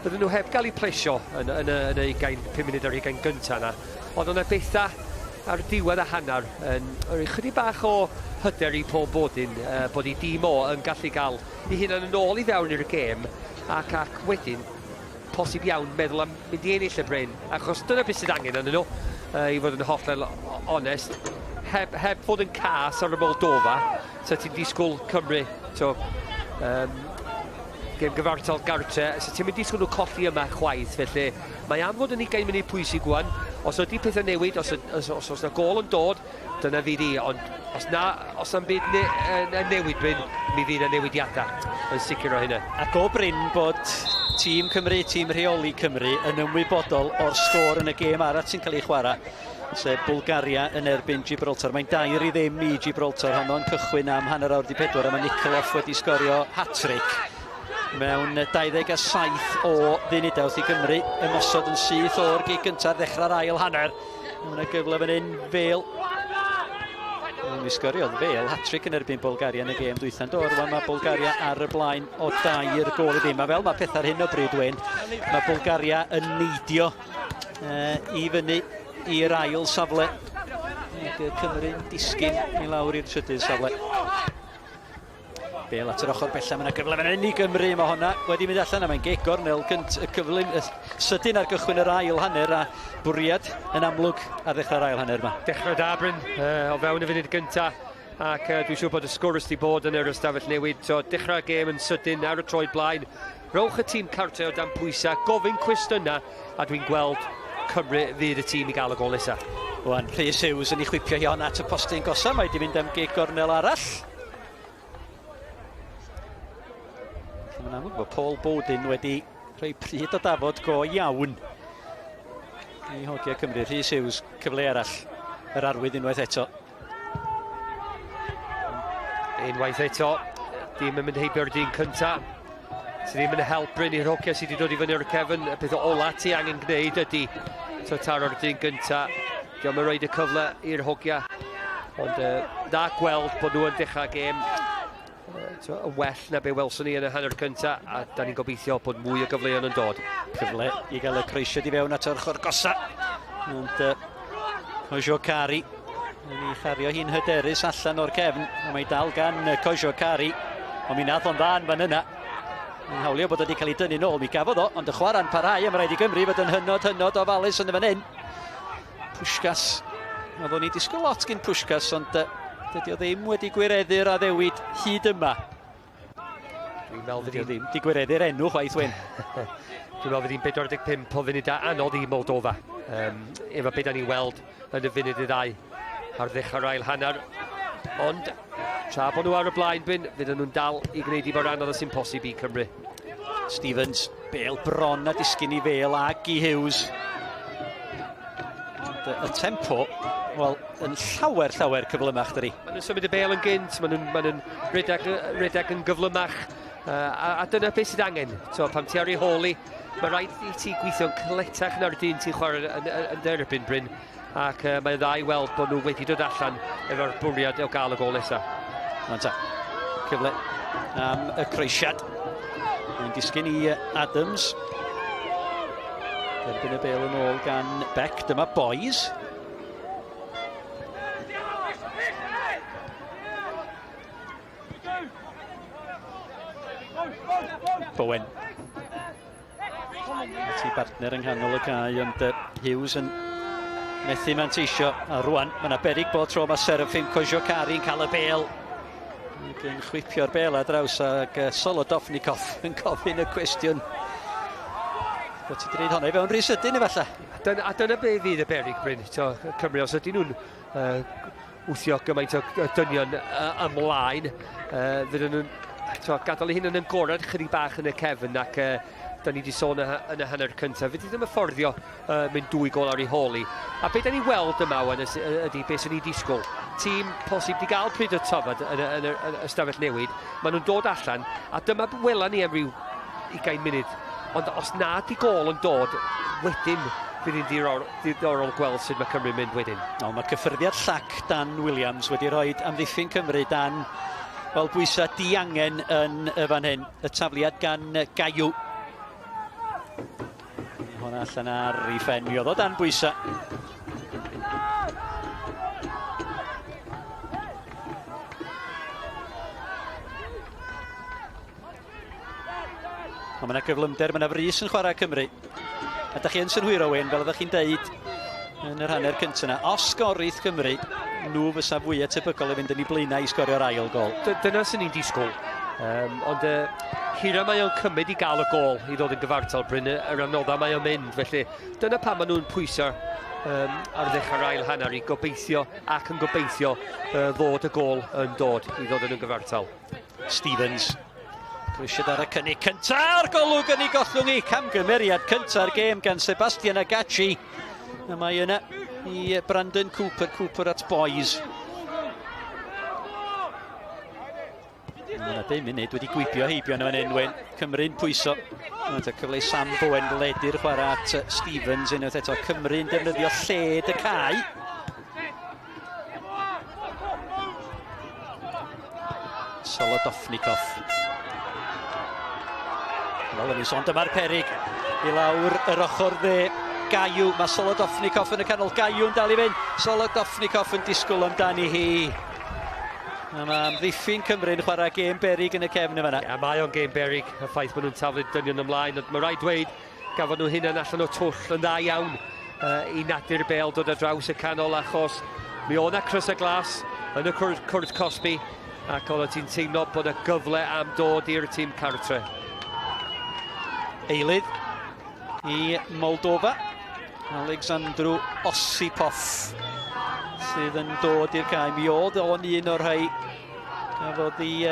bydden nhw heb gael eu plesio yn y 5 munud ar 20 gyntaf yna. Ond o'na bethau ar diwedd y hanner yn chydig bach o hyder i pob bodyn bod ei dîm o yn gallu cael ei hunan yn ôl i fewn i'r gêm ac wedyn posib iawn meddwl am mynd i ennill y Bryn, achos dyna beth sydd angen yn nhw i fod yn hollol onest, heb fod yn cas ar y Moldofa, so ti'n disgwyl Cymru gêm gyfartal gartre, so ti'n mynd disgwyl nhw colli yma chwaith, felly mae am fod yn 20 munud pwysig gwan, os ydy pethau newid, os yna gol yn dod, dyna fydd i, ond os na'n byd newid Bryn, mi fydd y newidiadau yn sicr o hynny. Ac o Bryn bod tîm Cymru, tîm rheoli Cymru yn ymwybodol o'r sgôr yn y gêm arall sy'n cael ei chwarae, sef Bulgaria yn erbyn Gibraltar. Mae'n 2-0 i Gibraltar, honno'n cychwyn am hanner awr 14 a mae Nicolaf wedi sgorio hat-trick mewn 27 o ddineudawth i Gymru, ymosod yn syth o'r gig gyntaf ddechrau'r ail hanner. Mae'n gyfle fan hyn, Fel. Mi sgoriodd Fel hat-trick yn erbyn Bulgaria yn y gêm dwytha'n dod. Mae Bulgaria ar y blaen o 2 gol i ddim. A fel mae pethau hyn o bryd, Wyn, mae Bulgaria yn neidio i fyny i'r ail safle. Cymru'n disgyn i lawr i'r trydydd safle. Bel at yr ochr bella, mae yna gyfle fan hyn i Gymru, mae honna wedi mynd allan a mae'n gegor nel sydyn ar gychwyn yr ail hanner a bwriad yn amlwg ar ddechrau'r ail hanner yma. Dechrau da, Bryn, o fewn y funud gyntaf ac dwi'n siŵr bod y sgwrs wedi bod yn yr ystafell newid, so dechrau'r gêm yn sydyn ar y troed blaen. Rowch y tîm cartre o dan pwysau, gofyn cwestiynau a dwi'n gweld Cymru fydd y tîm i gael y gol nesaf. Wan, Rhys Hughes yn ei chwipio hi on at y postyn gosa, mae wedi mynd am gegor nel arall. Mae'n amlwg bod Paul Bodin wedi rhoi pryd o dafod go iawn i hogia Cymru. Rhys Hughes, cyfle arall, yr arwydd unwaith eto. Unwaith eto, dim yn mynd heibio'r dyn cyntaf. Sydd ddim yn help Bryn i'r hogia sydd wedi dod i fyny o'r cefn. Y peth o ola ti angen gwneud ydy taro'r dyn cyntaf. Diolch yn rhoid y cyfle i'r hogia. Ond da gweld bod nhw yn dechrau gêm yn well na be welson ni yn y hanner cyntaf a da ni'n gobeithio bod mwy o gyfleon yn dod. Cyfle i gael y croesiad i fewn at yr ochr gosa. Ond Kojo Cari yn ei chario hi'n hyderus allan o'r cefn. Mae dal gan Kojo Cari, ond mi nath o'n dda'n fan yna. Yn hawlio bod wedi cael ei dynnu nôl, mi gafodd o, ond y chwarae'n parhau am rhaid i Gymru fod yn hynod ofalus yn y fan hyn. Pushkas, oedd o'n i disgwyl lot gyn Pushkas, ond dydy o ddim wedi gwireddu'r addewid hyd yma. Dwi'n meddwl fydd ddim wedi gwireddu'r enw chwaith Wyn. Dwi'n meddwl fydd hi'n 45 o funud anodd i Moldova. Efo beth da ni'n weld yn y funud i ddau ar ddechrau'r ail hanner. Ond tra bod nhw ar y blaen, fydd nhw'n dal i gwneud i fod anodd sy'n posib i Cymru. Stevens, Bale bron a disgyn i Bale ag i Hughes. Y tempo, wel, yn llawer cyflymach dydi. Maen nhw'n symud y Bale yn gynt, maen nhw'n rhedeg yn gyflymach. A dyna beth sydd angen. Pam ti ar ei holi, mae rhaid i ti gweithio'n cletach na'r dyn ti'n chwarae yn derbyn Bryn. Ac mae'n dda i weld bod nhw wedi dod allan efo'r bwriad o gael y gol nesaf. Ond cyfle am y croesiad. Mae'n disgyn i Adams. Derbyn y Bale yn ôl gan Beck. Dyma Boys. Bowen. Ti partner yng nghanol y cae, ond Hughes yn methu manteisio. A rwan, mae yna berig bod tro mae Serafim Kojo Cari yn cael y Bale. Yn chwipio'r Bale a draws ag Solodovnikov yn gofyn y cwestiwn. Bod ti wedi gwneud hwnna i fewn rhy sydyn efallai. A dyna be fydd y berig, Bryn. Cymru, os ydyn nhw'n wthio gymaint o dynion ymlaen, fydden nhw'n gadael eu hyn yn gorau chydig bach yn y cefn ac da ni wedi sôn yn y hanner cyntaf. Fydd ddim y fforddio mynd 2 gol ar ei holi. A be da ni weld yma ydy beth sy'n ei disgwyl. Tîm posib wedi gael pryd y tofod yn y ystafell newid. Maen nhw'n dod allan a dyma wela ni am ryw 20 munud. Ond os nad i gol yn dod, wedyn fydd hi'n diddorol gweld sut mae Cymru'n mynd wedyn. Mae cyffyrddiad llac Dan Williams wedi rhoi amddiffyn Cymru dan bwysau diangen yn fan hyn. Y tafliad gan Gaiw. Hwna allan ar ei phen, mi oedd o dan bwysau. Ond mae yna gyflymder, mae yna frys yn chwarae Cymru. A da chi yn synhwyro Wyn, fel ydych chi'n deud yn yr hanner cyntaf yna. Os gorith Cymru, nhw fysa fwyaf tebygol i fynd yn ei blaenau i sgorio'r ail gol. Dyna sy'n ni'n disgwyl. Ond hira mae o'n cymryd i gael y gol i ddod yn gyfartal, Bryn, yr anoddau mae o'n mynd. Felly, dyna pan maen nhw'n pwysio ar ddechrau'r ail hanner i gobeithio ac yn gobeithio fod y gol yn dod i ddod yn gyfartal. Stevens. Grisiad ar y cynnig cyntaf, golwg yn ei gollwng i camgymeriad cyntaf'r gêm gan Sebastian Agachi. A mae yna i Brandon Cooper at boys. Mae yna 10 munud wedi gwibio heibio yn fan hyn, Wyn. Cymru'n pwyso. Mae'n cyfle Sam Bowen ledu'r chwarae at Stevens unwaith eto. Cymru'n defnyddio lled y cae. Solodofnikov. Wel, yn ei sôn, dyma'r peryg i lawr yr ochr dde. Gaiw, mae Solodofnikov yn y canol. Gaiw yn dal i fynd. Solodofnikov yn disgwyl amdani hi. Mae amddiffyn Cymru yn chwarae gêm berig yn y cefn yma. Mae o'n gêm berig, y ffaith bod nhw'n taflu dynion ymlaen. Mae rhaid dweud, gafon nhw hynna'n allan o twll yn dda iawn i nadur bel dod ar draws y canol, achos mi oedd yna crys y glas yn y cwrdd Cosby ac oedd ti'n teimlo bod y gyfle am dod i'r tîm cartre. Eilydd i Moldova. Alexandru Osipov sydd yn dod i'r cae. Mi oedd o'n un o'r rhai gafodd i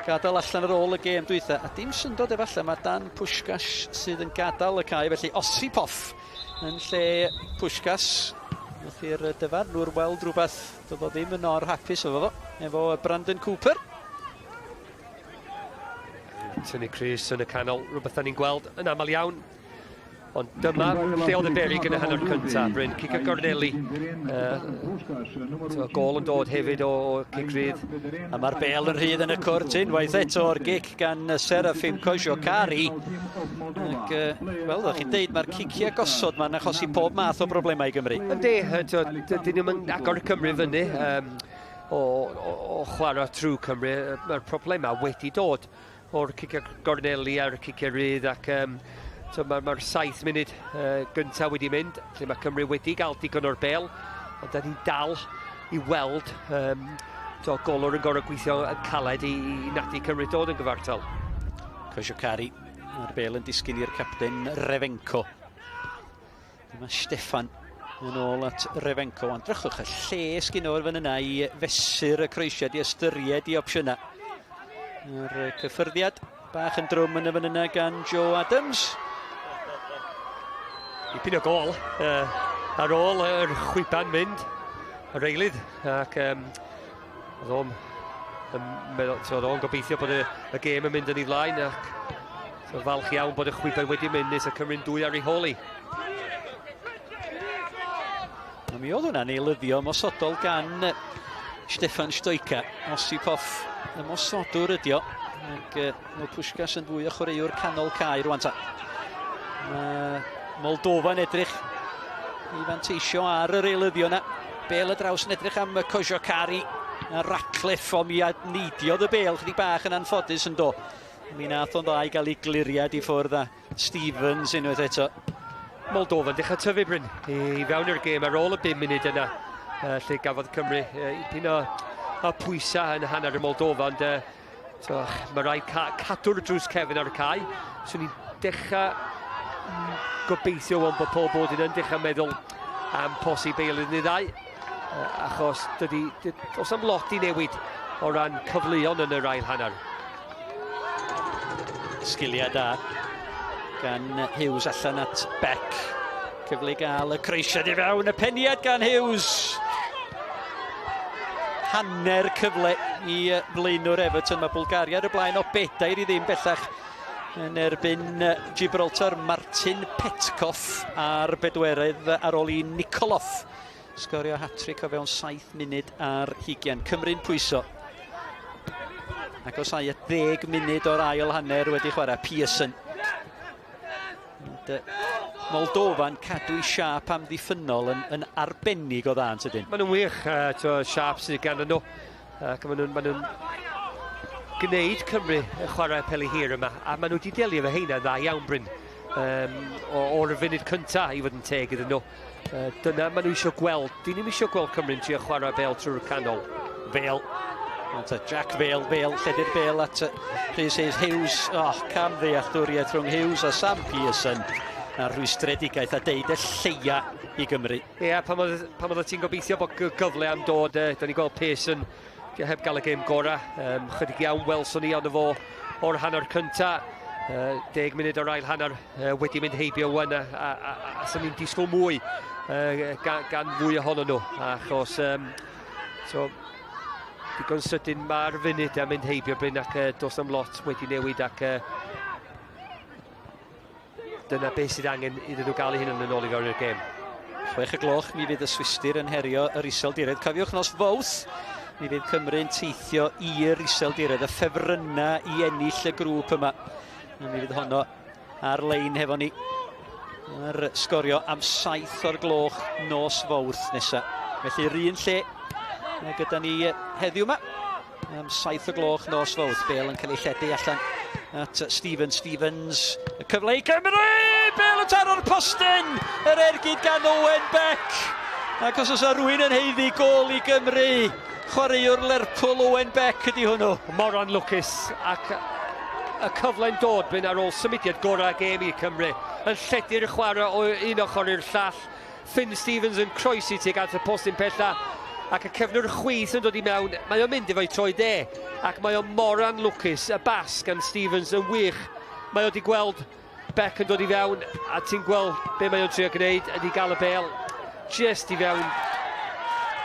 gadael allan ar ôl y gêm dwytha. A dim syndod efallai, mae Dan Pushkas sydd yn gadael y cae. Felly Osipov yn lle Pushkas. Nath i'r dyfarnwr weld rhywbeth doedd o ddim yn or hapus efo Brandon Cooper. Tynnu Cris yn y canol, rhywbeth da ni'n gweld yn aml iawn. Ond dyma lle oedd y berig yn y hanner cyntaf, Bryn. Cic a Gorneli. Gol yn dod hefyd o cicrydd. A mae'r bel yn rhydd yn y cwrt unwaith eto'r gic gan Serafim Kojokari. Ac, wel, ddech chi'n deud, mae'r ciciau gosod ma'n achosi pob math o broblemau i Gymru. Yndi, dyn nhw'n agor y Cymru fyny o chwarae trwy Cymru. Mae'r problemau wedi dod o'r cic a Gorneli a'r ciciau rydd ac mae'r 7 munud gyntaf wedi mynd, lle mae Cymru wedi cael digon o'r bel, ond da ni'n dal i weld golwr yn gorau gweithio yn caled i nadi Cymru dod yn gyfartal. Kojokari, mae'r bel yn disgyn i'r capten Refenko. Mae Steffan yn ôl at Refenko, ond drychwch y lles gyn o'r fan yna i fesur y croesiad i ystyried i opsiynau. Yr cyffyrddiad bach yn drwm yn y fan yna gan Joe Adams. Dipyn o gol ar ôl yr chwiban mynd, yr eilydd, ac oedd o'n gobeithio bod y gêm yn mynd yn ei flaen, ac falch iawn bod y chwiban wedi mynd nes y Cymru'n 2 ar ei holi. Mi oedd hwnna'n eilyddio mosodol gan Steffan Stoica. Osipov ymosodwr ydi o. Ac mae Pushkas yn fwy o chwaraewr canol cae rwan ta. Moldova yn edrych i fanteisio ar yr eilyddio yna. Bel y draws yn edrych am Kojokari. A Ratcliffe o mi adneidiodd y bel chydig bach yn anffodus yn do. Mi nath o'n dda i gael ei gliriad i ffwrdd a Stevens unwaith eto. Moldova yn dechrau tyfu, Bryn, i fewn i'r gêm ar ôl y 5 munud yna, lle gafodd Cymru dipyn o pwysau yn hanner y Moldova, ond mae rhaid cadw'r drws cefn ar y cae. Swn i'n dechrau gobeithio o'n bod pob bod yn dechrau meddwl am posib eilydd neu ddau. Achos does am lot i newid o ran cyfleon yn yr ail hanner. Sgiliau da gan Hughes allan at Beck. Cyfle i gael y creisiad i fewn, y peniad gan Hughes. Hanner cyfle i flaenwr Everton. Mae Bulgaria ar y blaen o bedair i ddim bellach yn erbyn Gibraltar. Martin Petkoff ar bedwerydd ar ôl i Nikolov. Sgorio hat-trick o fewn 7 munud ar 20. Cymru'n pwyso. Ac os ai 10 munud o'r ail hanner wedi chwarae Pearson. Moldofa'n cadw i siap am ddiffynol yn arbennig o dda yn tydyn. Maen nhw'n wych, siap sydd gan nhw. Maen nhw'n gwneud Cymru y chwarae peli hir yma, a maen nhw wedi delio fe heina dda iawn, Bryn. O'r funud cyntaf i fod yn teg iddyn nhw. Dyna maen nhw eisiau gweld. Dyn nhw'n eisiau gweld Cymru'n trio chwarae bel trwy'r canol. Bale. Jack Bale, lledir Bale at Rhys Hughes. Cam ddealltwriaeth rhwng Hughes a Sam Pearson. A rwystredigaeth a deud y lleia i Gymru. Ie, pan oedd ti'n gobeithio bod gyfle am dod, da ni gweld Pearson heb gael y gêm gora. Chydig iawn welson ni ond fo o'r hanner cynta. 10 munud o'r ail hanner wedi mynd heibio wan a sy'n ni'n disgwyl mwy gan fwy ohono nhw. Achos, digon sydyn mae'r funud am mynd heibio Bryn ac dos am lot wedi newid ac dyna beth sydd angen iddyn nhw gael eu hunain yn ôl i fewn i'r gêm. 6:00 mi fydd y Swistir yn herio yr iseldiroedd. Cofiwch nos Fowth, mi fydd Cymru'n teithio i'r iseldiroedd, y ffefrynna i ennill y grŵp yma. Mi fydd honno ar-lein hefo ni. Ar Sgorio am 7:00 nos Fowth nesaf. Felly un lle gyda ni heddiw yma. Am 7:00 nos Fowth. Bale yn cael ei lledu allan at Stevens. Y cyfle i Cymru! Bale yn taro'r postyn! Yr ergyd gan Owen Beck. Ac os oes rhywun yn heiddi gol i Gymru, chwaraewr Lerpwl Owen Beck ydi hwnnw. Moran lwcus ac y cyfle'n dod Bryn ar ôl symudiad gorau gêm i Cymru. Yn lledu'r chwarae o un ochr i'r llall. Finn Stevens yn croesi tuag at y postyn pella. Ac y cefnwr chwith yn dod i mewn, mae o'n mynd efo'i troi de. Ac mae o'n Moran lwcus, y bas gan Stevens yn wych. Mae o wedi gweld Beck yn dod i fewn, a ti'n gweld be mae o'n trio gwneud, ydi gael y bel just i fewn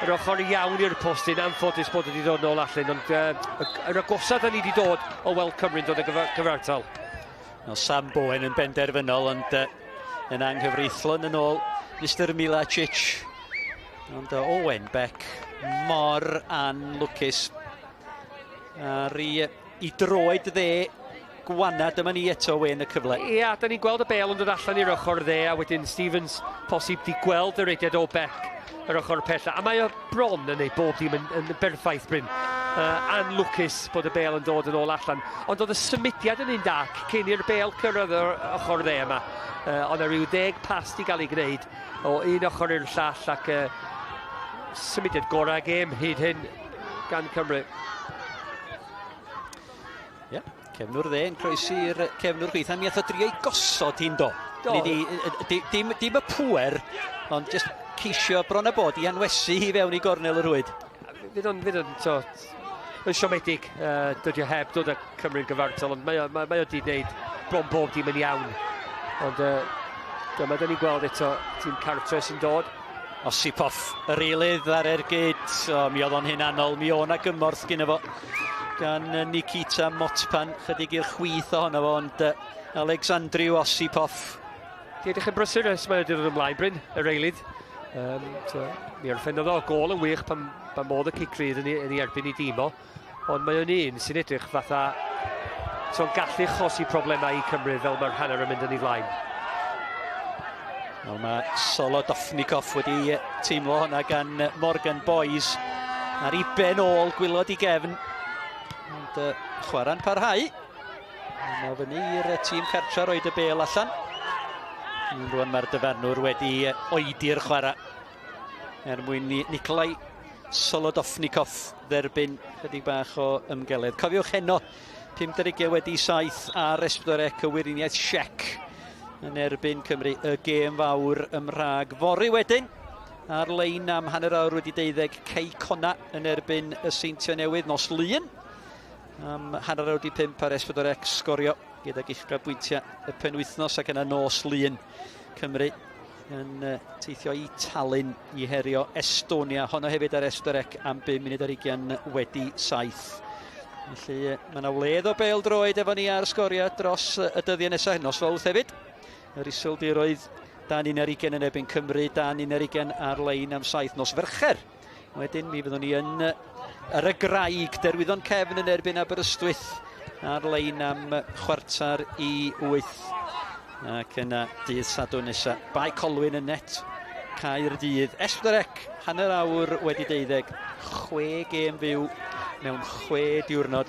yr ochr iawn i'r postyn, anffodus bod wedi dod nôl allan, ond yr agosad ni wedi dod o weld Cymru'n dod y gyfartal. Sam Bowen yn benderfynol, ond yn anghyfreithlon yn ôl Mr Milacic. Ond Owen Beck mor anlwcus ar i droed dde gwanad yma ni eto wen y cyfle. Ie, da ni'n gweld y bel yn dod allan i'r ochr dde a wedyn Stevens posib di gweld y reidiad o Beck yr ochr pella. A mae o bron yn ei bob dim yn berffaith Bryn. Anlwcus bod y bel yn dod yn ôl allan. Ond oedd y symudiad yn un dac cyn i'r bel cyrraedd yr ochr dde yma. Ond yna rhyw 10 past i gael ei gwneud o un ochr i'r llall ac symudiad gorau gêm hyd hyn gan Cymru. Ie, cefnwr dde yn croesi i'r cefnwr chwith. A mi ath o drio i gosod hi'n do. Dim y pwer, ond jyst ceisio bron a bod i anwesu hi fewn i gornel yr hwyd. Fydd o'n siomedig, dydy o heb dod â Cymru'n gyfartal, ond mae o wedi gwneud bron bob dim yn iawn. Ond dyma da ni'n gweld eto tîm cartre sy'n dod. Osipov, yr eilydd ar ergyd. Mi oedd o'n hunanol, mi o'na gymorth gyda fo. Gan Nikita Motpan, chydig i'r chwith ohono fo, ond Alexandriw Osipov. Di edrych yn brysur ys mae wedi dod ymlaen Bryn, yr eilydd. Mi orffennodd o gol yn wych pan modd y cicrydd yn ei erbyn i dîm o. Ond mae o'n un sy'n edrych fatha so'n gallu chosi problemau i Cymru fel mae'r hanner yn mynd yn ei flaen. Mae Solodofnikov wedi teimlo hwnna gan Morgan Boys ar ei ben ôl, gwylod i gefn. Ond chwarae'n parhau. Mae fyny i'r tîm cartra roed y bel allan. Rwan mae'r dyfarnwr wedi oedi'r chwarae. Mwyn Nikolai Solodofnikov dderbyn chydig bach o ymgeledd. Cofiwch heno, 57 wedi 7 ar S4C y wiriniaeth Czech yn erbyn Cymru. Y gêm fawr ym Rhagfori wedyn. Ar lein am hanner awr wedi 12 Cei Conna yn erbyn y Seintiau Newydd Nos Lun. Am hanner awr 5 ar S4C Sgorio gydag uchafbwyntiau y penwythnos ac yna Nos Lun. Cymru yn teithio i Tallinn i herio Estonia. Honno hefyd ar S4C am 5 munud ar 20 wedi 7. Felly mae yna wledd o bêl droed efo ni ar Sgorio dros y dyddiau nesaf. Nos Fawrth hefyd. Yr iseldiroedd Dan21 yn erbyn Cymru, Dan21 ar lein am 7 Nos Fercher. Wedyn mi fyddwn ni yn ar y graig, derwyddon cefn yn erbyn Aberystwyth ar lein am 7:45. Ac yna dydd Sadwrn nesaf. Bai Colwyn yn net. Caerdydd. S4C, hanner awr wedi 12. 6 gêm fyw mewn 6 diwrnod.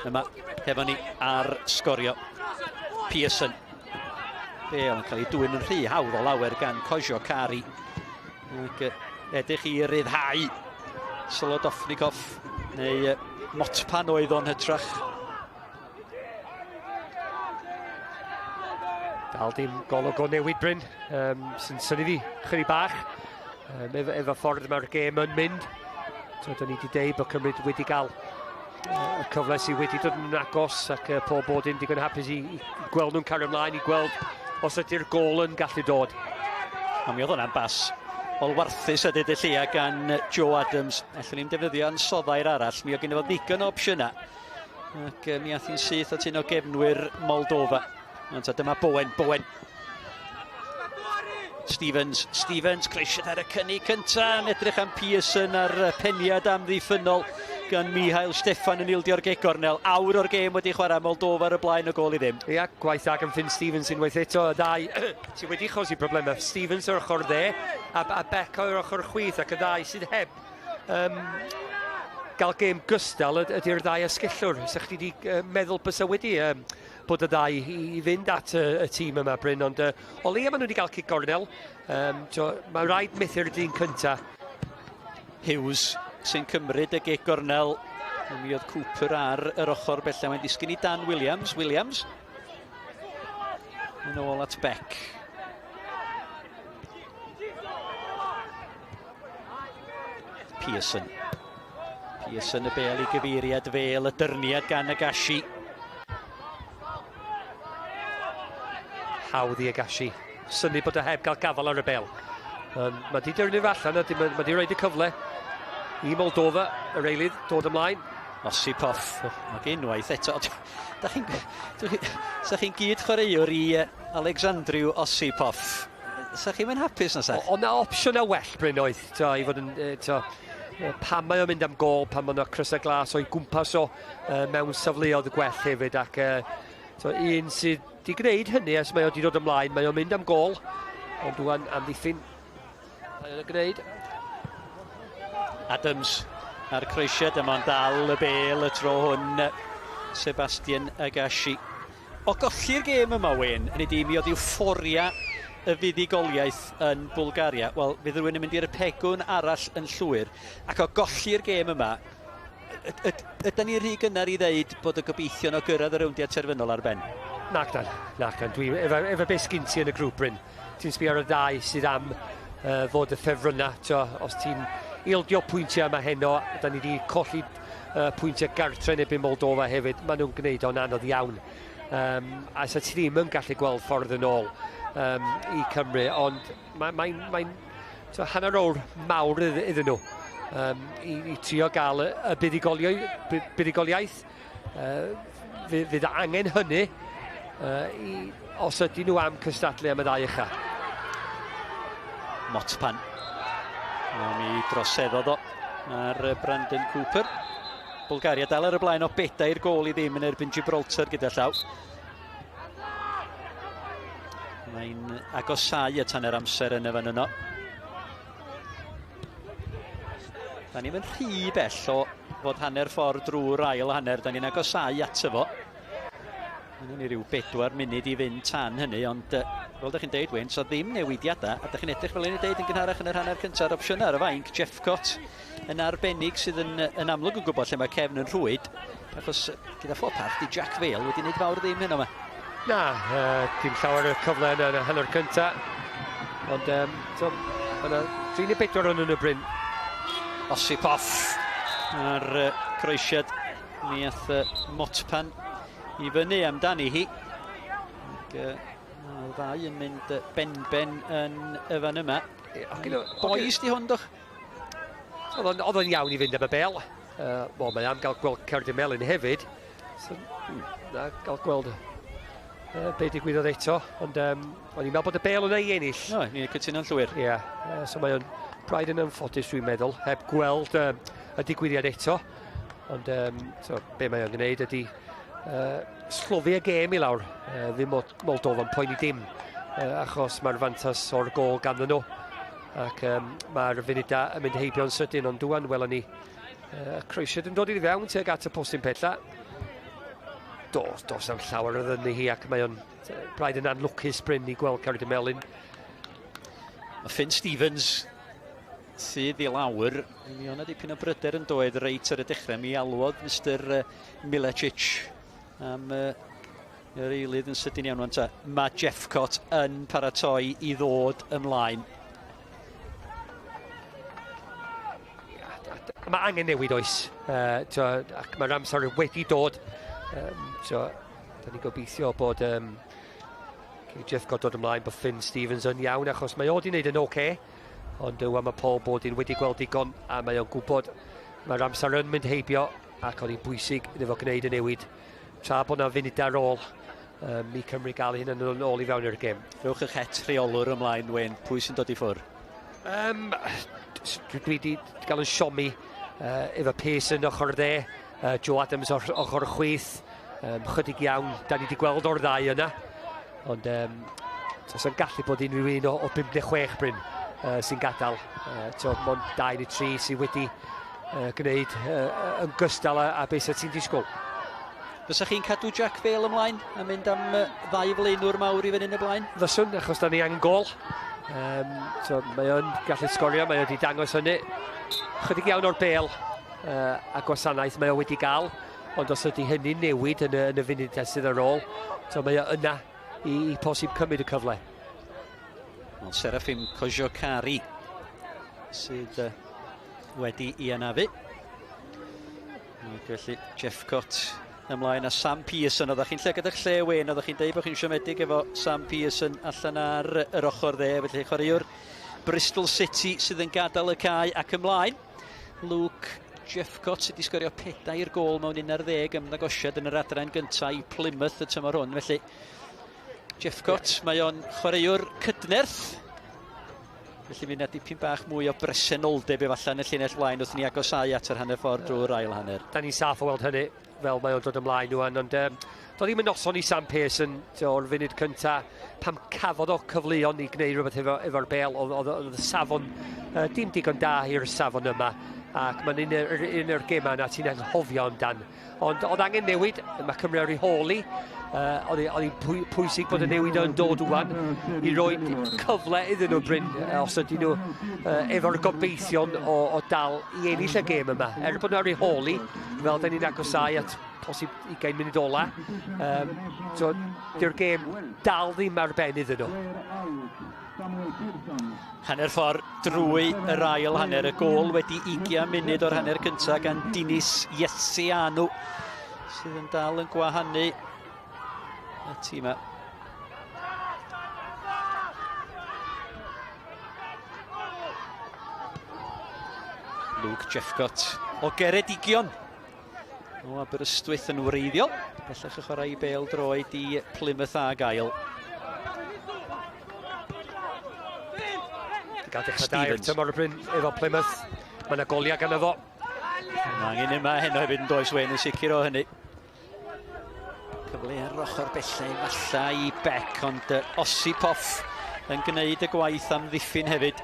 Yma hefo ni ar Sgorio. Pearson. Be o'n cael ei dwyn yn rhy hawdd o lawer gan Cosio Cari. Ac edrych i ryddhau Solodofnikov neu Motpan oedd o'n hytrach. Dal dim golwg o newid Bryn, sy'n syni fi chydig bach. Efo ffordd mae'r gêm yn mynd. Da ni wedi dweud bod Cymru wedi cael y cyfle sydd wedi dod yn agos ac pob bod yn digon hapus i gweld nhw'n cario ymlaen, i gweld os ydy'r gol yn gallu dod. A mi oedd hwnna'n bas olwarthus a dyd y lleia gan Joe Adams. Allwn ni'n defnyddio ansoddau'r arall. Mi oedd gen i fod ddigon o opsiynau. Ac mi ath hi'n syth at un o gefnwyr Moldofa. Ond dyma Bowen. Stevens, creisiad ar y cynnig cyntaf, yn edrych am Pearson ar peniad amddiffynol gan Mihail Steffan yn ildio'r gegornel. Awr o'r gêm wedi chwarae Moldofa ar y blaen o gol i ddim. Ia, gwaith ag yn Finn Stevens unwaith eto, y ddau sydd wedi chosi problemau. Stevens o'r ochr dde, a Beca o'r ochr chwith, ac y ddau sydd heb gael gêm gystal ydy'r ddau esgellwr. Sa'ch chi wedi meddwl bysa wedi bod y ddau i fynd at y tîm yma, Bryn, ond o leia maen nhw wedi cael cic gornel. Mae rhaid methu'r dyn cyntaf. Hughes sy'n cymryd y gig gornel. Mi oedd Cooper ar yr ochr bella. Mae'n disgyn i Dan Williams. Yn ôl at Beck. Pearson y bel i gyfeiriad fel y dyrniad gan y Gashi. Hawdd i Agashi. Syni bod y heb gael gafal ar y bel. Mae di dyrnu allan, mae di roed y cyfle i Moldova, yr eilydd, dod ymlaen. Osipov, ac unwaith eto. Sa chi'n gyd chwaraewr i Alexandriw Osipov. Sa chi'n mynd hapus na sa? Ond na opsiwn a well, Bryn, oedd. I fod yn, pan mae o'n mynd am gol, pan mae yna crysau glas o'i gwmpas o mewn safleoedd y gwell hefyd, ac un sydd di gwneud hynny as mae o wedi dod ymlaen, mae o'n mynd am gol, ond dwi'n amddiffyn mae o'n gwneud. Adams ar croesiad, yma'n dal y bel y tro hwn, Sebastian Agashi. O golli'r gêm yma, Wyn, yn ei di mi oedd euphoria y fuddugoliaeth yn Bwlgaria. Wel, fydd rhywun yn mynd i'r pegwn arall yn llwyr, ac o golli'r gêm yma, ydyn ni rhy gynnar i ddeud bod y gobeithio o gyrraedd y rowndiad terfynol ar ben? Nac dan. Dwi efo beth sgyn ti yn y grŵp, Bryn. Ti'n sbio ar y ddau sydd am fod y ffefrynna. Os ti'n ildio pwyntiau yma heno, da ni wedi colli pwyntiau gartre yn ebyn Moldova hefyd. Maen nhw'n gwneud o'n anodd iawn. A sa ti ddim yn gallu gweld ffordd yn ôl i Cymru, ond mae'n hanner awr mawr iddyn nhw. I trio gael y buddigoliaeth. Fydd angen hynny os ydyn nhw am cystadlu am y ddau ucha. Motpan. Mi droseddodd o ar Brandon Cooper. Bwlgaria dal ar y blaen o 4 gol i ddim yn erbyn Gibraltar gyda llaw. Mae'n agosau y tanner amser yn y fan yno. Da ni'n mynd rhy bell o fod hanner ffordd drwy'r ail hanner. Da ni'n agosau ato fo. Yna ni ryw 4 munud i fynd tan hynny, ond fel ydych chi'n deud, Wyn, so ddim newidiadau, a ydych chi'n edrych fel un i deud yn gynharach yn yr hanner cyntaf opsiynau ar y fainc. Jeffcott yn arbennig sydd yn amlwg yn gwybod lle mae cefn yn rhwyd, achos gyda phob parth i Jack Vale wedi gwneud fawr ddim hyn yma. Na, dim llawer y cyfle yn y hanner cynta. Ond, yna 34 yn y bryn. Osip off ar croesiad. Mi ath Motpan i fyny amdani hi. Y ddau yn mynd ben yn y fan yma. Bois di hwn, doch? Oedd o'n iawn i fynd am y bel. Mae am gael gweld Cymru Melin hefyd. Na, gael gweld be digwyddodd eto. Ond o'n i'n meddwl bod y bel yna i ennill. No, ni'n cytuno'n llwyr. Ie, so mae o'n braidd yn anffodus dwi'n meddwl, heb gweld y digwyddiad eto. Ond be mae o'n gwneud ydy slofi y gêm i lawr. Ddim Moldofa'n poeni dim, achos mae'r fantas o'r gol ganddyn nhw. Ac mae'r funudau yn mynd heibio'n sydyn, ond dwan welon ni croesiad yn dod i fewn tuag at y postyn pella. Dos am llawer o ddynnu hi, ac mae o'n braidd yn anlwcus bryn i gweld Cymru Melin. Mae Finn Stevens sydd i lawr. Mi o'na dipyn o bryder yn doedd reit ar y dechrau. Mi alwodd Mr Milicic am yr eilydd yn sydyn iawn. Mae Jeffcott yn paratoi i ddod ymlaen. Mae angen newid oes, ac mae'r amser wedi dod. Da ni'n gobeithio bod Jeffcott dod ymlaen, bod Finn Stevens yn iawn, achos mae o wedi wneud yn oce. Ond mae Paul Bodin wedi gweld digon, a mae o'n gwybod mae'r amser yn mynd heibio, ac o'n i'n bwysig iddo fo gwneud y newid. Tra bod yna funud ar ôl, i Cymru gael hyn yn ôl i fewn i'r gêm. Rhowch eich het rheolwr ymlaen, Wayne. Pwy sy'n dod i ffwrdd? Dwi wedi gael yn siomi efo Pearson ochr dde, Joe Adams ochr chwith, chydig iawn, da ni wedi gweld o'r ddau yna. Ond sy'n gallu bod unrhyw un o 56 bryn sy'n gadael. Mond 2 neu 3 sydd wedi gwneud yn gystal a beth sydd ti'n disgwyl. Fysach chi'n cadw Jack Vale ymlaen a mynd am ddau flaenwr mawr i fyny yn y blaen? Fyswn, achos da ni angen gol. Mae o'n gallu sgorio, mae o wedi dangos hynny. Chydig iawn o'r bel a gwasanaeth mae o wedi gael, ond os ydy hynny'n newid yn y funudau sydd ar ôl, mae o yna i posib cymryd y cyfle. Serafim Kojokari sydd wedi i anafu. Felly Jeffcott ymlaen a Sam Pearson. Oeddech chi'n lle gyda'ch lle, Wayne, oeddech chi'n deud bod chi'n siomedig efo Sam Pearson allan ar yr ochr dde, felly chwaraewr Bristol City sydd yn gadael y cae ac ymlaen. Luke Jeffcott sydd wedi sgorio 4 gol mewn 11 ymddangosiad yn yr adran gyntaf i Plymouth y tymor hwn. Felly Jeffcott, mae o'n chwaraewr cydnerth. Felly fydd yna dipyn bach mwy o bresenoldeb efallai yn y llinell blaen wrth ni agosau at yr hanner ffordd drwy'r ail hanner. Da ni'n saff o weld hynny fel mae o'n dod ymlaen nhw, ond doedd ddim yn noson i Sam Pearson o'r funud cynta pam cafodd o cyfleon i gwneud rhywbeth efo'r bel. Oedd y safon dim digon da i'r safon yma, ac mae'n un o'r gemau yna ti'n anghofio amdan. Ond oedd angen newid, mae Cymru ar ei holi. Oedd hi'n pwysig bod y newid yn dod wwan i roi cyfle iddyn nhw bryn os ydyn nhw efo'r gobeithion o dal i ennill y gêm yma. Bod nhw ar ei holi, fel da ni'n agosau at posib 20 munud ola. Di'r gêm dal ddim ar ben iddyn nhw. Hanner ffordd drwy yr ail hanner, y gol wedi 20 munud o'r hanner cyntaf gan Dinis Iesianw sydd yn dal yn gwahanu y tîm yma. Luke Jeffcott o Geredigion o Aberystwyth yn wreiddiol. Bellach y chwarae i bêl droed i Plymouth a gael. Gael dechrau dair tymor y bryn efo Plymouth. Mae yna goliau gan efo. Angen yma heno hefyd yn does, Wayne, yn sicr o hynny. Cyfle ar ochr bellai falla i Beck, ond Osip off yn gwneud y gwaith am ddiffyn hefyd.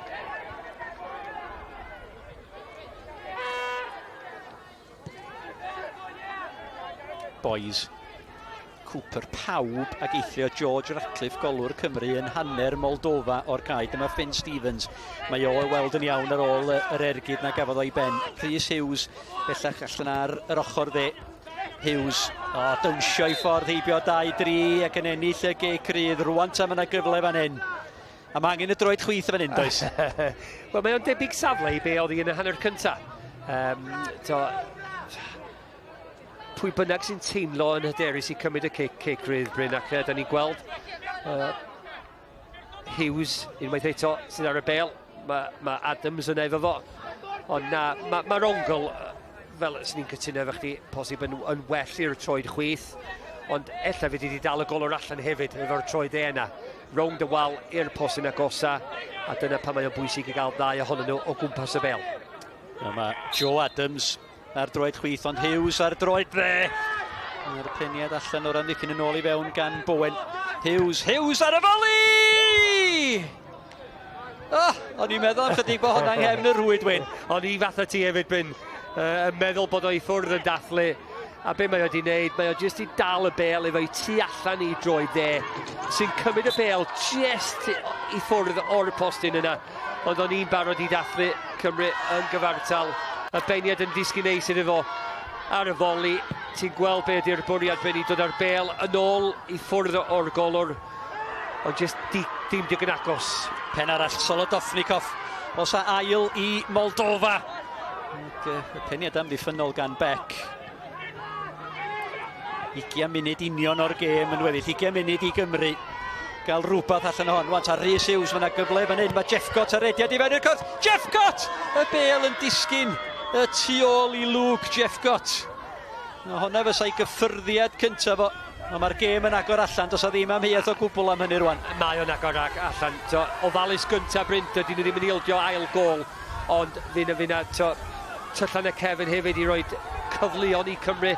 Boys. Cooper pawb ag eithrio George Ratcliffe, golwr Cymru yn hanner Moldofa o'r cae. Dyma Finn Stevens. Mae o weld yn iawn ar ôl yr ergyd na gafodd o'i ben. Rhys Hughes bellach allan ar yr ochr dde. Hughes, dawnsio i ffordd heibio 2-3 ac yn ennill y geg rydd. Rwan tam yna gyfle fan hyn. A mae angen y droed chwith fan hyn, does? Wel, mae o'n debyg safle i be oedd hi yn y hanner cynta. Pwy bynnag sy'n teimlo yn hyderus i cymryd y ceg rydd, Bryn, ac da ni'n gweld Hughes, unwaith eto, sydd ar y bel. Mae Adams yn efo fo. Ond mae'r ongl, fel sy'n ni'n cytuno efo chdi, posib yn well i'r troed chwith. Ond ella fe wedi dal y golwr allan hefyd efo'r troed yna. Rownd y wal i'r post yn agosa, a dyna pan mae o'n bwysig i gael ddau ohonyn nhw o gwmpas y bel. Mae Joe Adams ar droed chwith, ond Hughes ar droed dde. Mae'r peniad allan o'r amddiffyn yn ôl i fewn gan Bowen. Hughes ar y foli! O'n i'n meddwl am chydig bod hwnna'n nghefn y rwyd, Wyn. O'n i fath o ti hefyd, Bryn, yn meddwl bod o i ffwrdd yn dathlu. A be mae o wedi wneud, mae o jyst i dal y bel efo i tu allan i droed dde, sy'n cymryd y bel jyst i ffwrdd o'r postyn yna. Ond o'n i'n barod i dathlu Cymru yn gyfartal. Y beiniad yn disgyn neis iddo fo ar y foli. Ti'n gweld be ydy'r bwriad Ben i dod ar bel yn ôl i ffwrdd o'r golwr. Ond jyst dim digon agos. Pen arall, Solodofnikov. Os a ail i Moldova. Y peniad amddiffynol gan Beck. 20 munud union o'r gêm yn weddill, 20 munud i Gymru. Gael rhywbeth allan o hon. Wan ta Rhys Hughes, fyna gyfle fan hyn. Mae Jeffcott ar ediad i fewn i'r cwrt. Jeffcott! Y bel yn disgyn. Y tu ôl i Luke Jeffcott. Honna fysa i gyffyrddiad cyntaf o. Mae'r gêm yn agor allan, does o ddim amheuaeth o gwbl am hynny rwan. Mae o'n agor allan. Ofalus gyntaf Bryn, dydyn nhw ddim yn ildio ail gol. Ond fyna tyllan y Kevin hefyd i roi cyfleon i Cymru.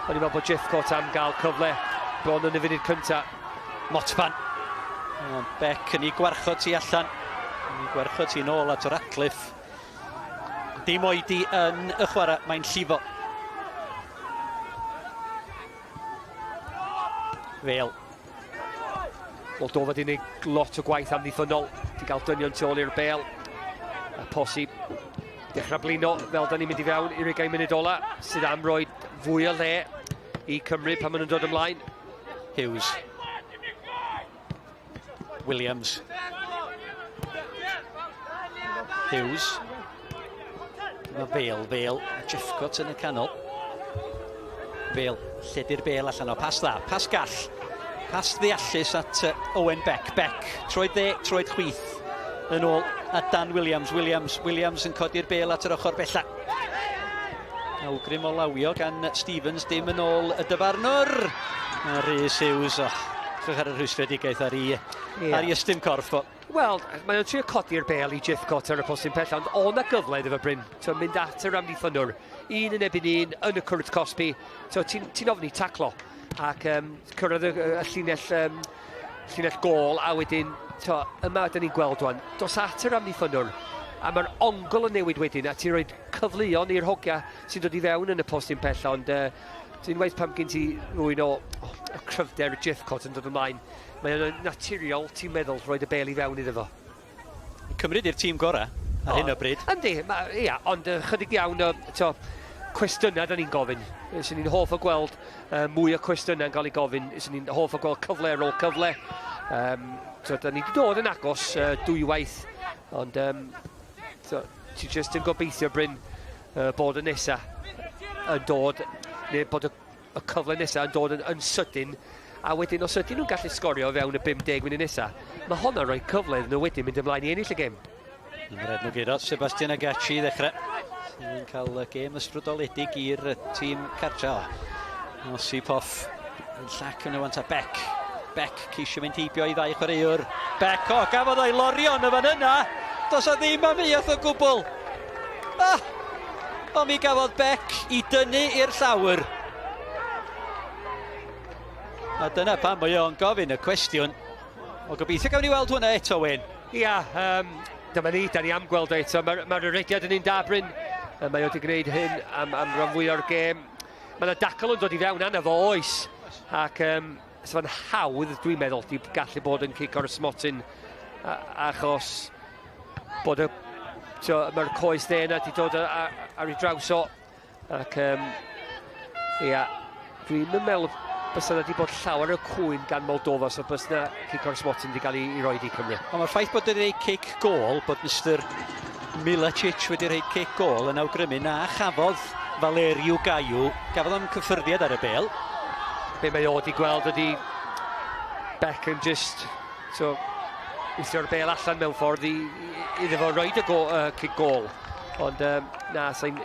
O'n i'n meddwl bod Jeffcott am gael cyfle. Bron yn y funud cyntaf. Motban. Beck yn ei gwarchod ti allan. Yn ei gwarchod ti nôl at yr Ratcliffe. Dim oedi yn y chwarae, mae'n llifo. Fel. Moldova wedi gwneud lot o gwaith amddiffynol. Wedi cael dynion tu ôl i'r bel. A posib dechrau blino fel da ni'n mynd i fewn i'r 20 munud ola, sydd am roi fwy o le i Cymru pan maen nhw'n dod ymlaen. Hughes. Williams. Hughes. Mae Fel. Jeffcott yn y canol. Fel. Lledu'r bel allan o. Pas dda. Pas gall. Pas ddeallus at Owen Beck. Beck. Troed dde, troed chwith. Yn ôl a Dan Williams. Williams yn codi'r bel at yr ochr bella. Awgrym o lawio gan Stevens, dim yn ôl y dyfarnwr. A Rhys Hughes, ddech ar y rhwysfedigaeth ar i ystym corff o. Wel, mae o'n trio codi'r bel i Jeffcott ar y postyn pell, ond o'na gyfle iddo fe Bryn. Mynd at yr amddiffynwr. Un yn ebyn yn y cwrt Cosby. Ti'n ofni taclo. Ac cyrraedd y llinell gol, a wedyn, yma da ni'n gweld wan, dos at yr amddiffynwr. A mae'r ongl yn newid wedyn, a ti'n rhoi cyfleon i'r hogia sy'n dod i fewn yn y postyn pell, ond dwi'n waith pam gen ti rwy'n o cryfder Jeffcott yn dod ymlaen. Mae'n naturiol, ti'n meddwl, rhoi y bel i fewn iddo fo. Cymryd i'r tîm gorau ar hyn o bryd. Yndi, ond chydig iawn o cwestiynau da ni'n gofyn. Swn ni'n hoff o gweld mwy o cwestiynau yn cael ei gofyn. Swn ni'n hoff o gweld cyfle ar ôl cyfle. Da ni wedi dod yn agos dwywaith, ond ti jyst yn gobeithio Bryn bod y nesa yn dod, neu bod y cyfle nesa yn dod yn sydyn, a wedyn os ydyn nhw'n gallu sgorio fewn y 50 munud nesa, mae honna rhoi cyfle iddyn nhw wedyn mynd ymlaen i ennill y gêm. Red nhw gyda Sebastian Agachi ddechrau. Sy'n cael gêm ysbrydoledig i'r tîm cartra. Osip off yn llac yn y wanta Beck. Beck ceisio mynd heibio i ddau chwaraewr. Beck, gafodd o'i lorio yn y fan yna. Does o ddim amheuaeth o gwbl. Ond mi gafodd Beck i dynnu i'r llawr. A dyna pan mae o'n gofyn y cwestiwn. O gobeithio gawn ni weld hwnna eto, Wyn. Ia, dyma ni, da ni am gweld eto. Mae'r rediad yn un da, Bryn. Mae o wedi gwneud hyn am ran fwy o'r gêm. Mae yna dacl yn dod i fewn anna fo oes. Ac sy'n hawdd, dwi'n meddwl, di gallu bod yn cic o'r ysmotyn. Achos bod mae'r coes dde yna di dod ar ei draws o. Ac ia, Dwi'n meddwl bys yna wedi bod llawer o cwyn gan Moldofa, so bys yna kick o'r Smotin wedi cael ei roi i Cymru. Ond mae'r ffaith bod wedi rhoi kick gol, bod Mr Milacic wedi rhoi kick gol yn awgrymu na chafodd Valeriu Gaiu, gafodd am cyffyrddiad ar y bel. Be mae o wedi gweld ydi Beckham just wythio'r bel allan mewn ffordd iddo fo roed y kick gol. Ond na, sa'n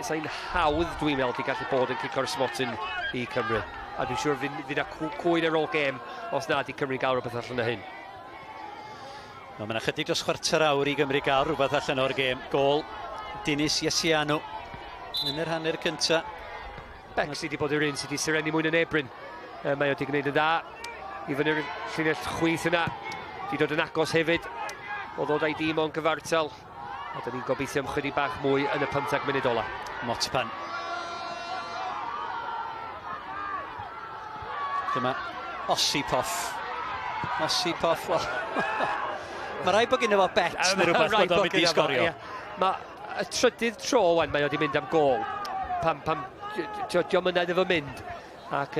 hawdd dwi'n meddwl wedi gallu bod yn kick o'r Smotin i Cymru. A dwi'n siŵr fydd yna cwyn ar ôl gêm os na di Cymru gael rhywbeth allan o hyn. Mae yna chydig dros chwarter awr i Gymru gael rhywbeth allan o'r gêm. Gol Dinis Iasianu yn yr hanner cynta. Beck sydd wedi bod yr un sydd wedi syrenu mwy na Ebryn. Mae o wedi gwneud yn dda. I fyny'r llinell chwyth yna. Di dod yn agos hefyd. O ddod a'i dîm o'n gyfartal. A da ni'n gobeithio am chydig bach mwy yn y 15 munud ola. Motpan. Dyma Osipoff. Osipoff, wel. Mae rai bod gyda fo bet neu rhywbeth bod o'n mynd i sgorio. Mae y trydydd tro wan mae o wedi mynd am gol. Pam diolch yn edrych efo mynd. Ac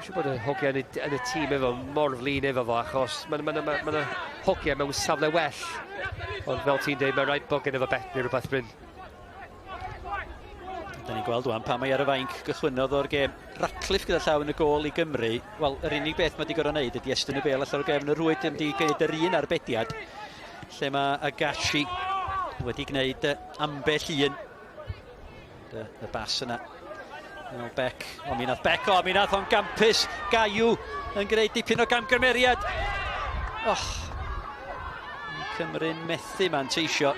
siw bod y hogia yn y tîm efo mor flin efo fo, achos mae yna hogia mewn safle well. Ond fel ti'n dweud, mae rhaid bod gyda fo bet neu rhywbeth Bryn. Da ni'n gweld wan pa mae ar y fainc gychwynodd o'r gêm. Ratcliffe gyda llaw yn y gol i Gymru. Wel, yr unig beth mae wedi gorau wneud ydy estyn y bel allan o'r gêm yn y rwyd yn wedi gwneud yr un arbediad. Lle mae Agashi wedi gwneud ambell un. Y bas yna. Beck, o mi nath o'n gampus. Gaiu yn gwneud dipyn o gamgymeriad. Cymru'n methu manteisio.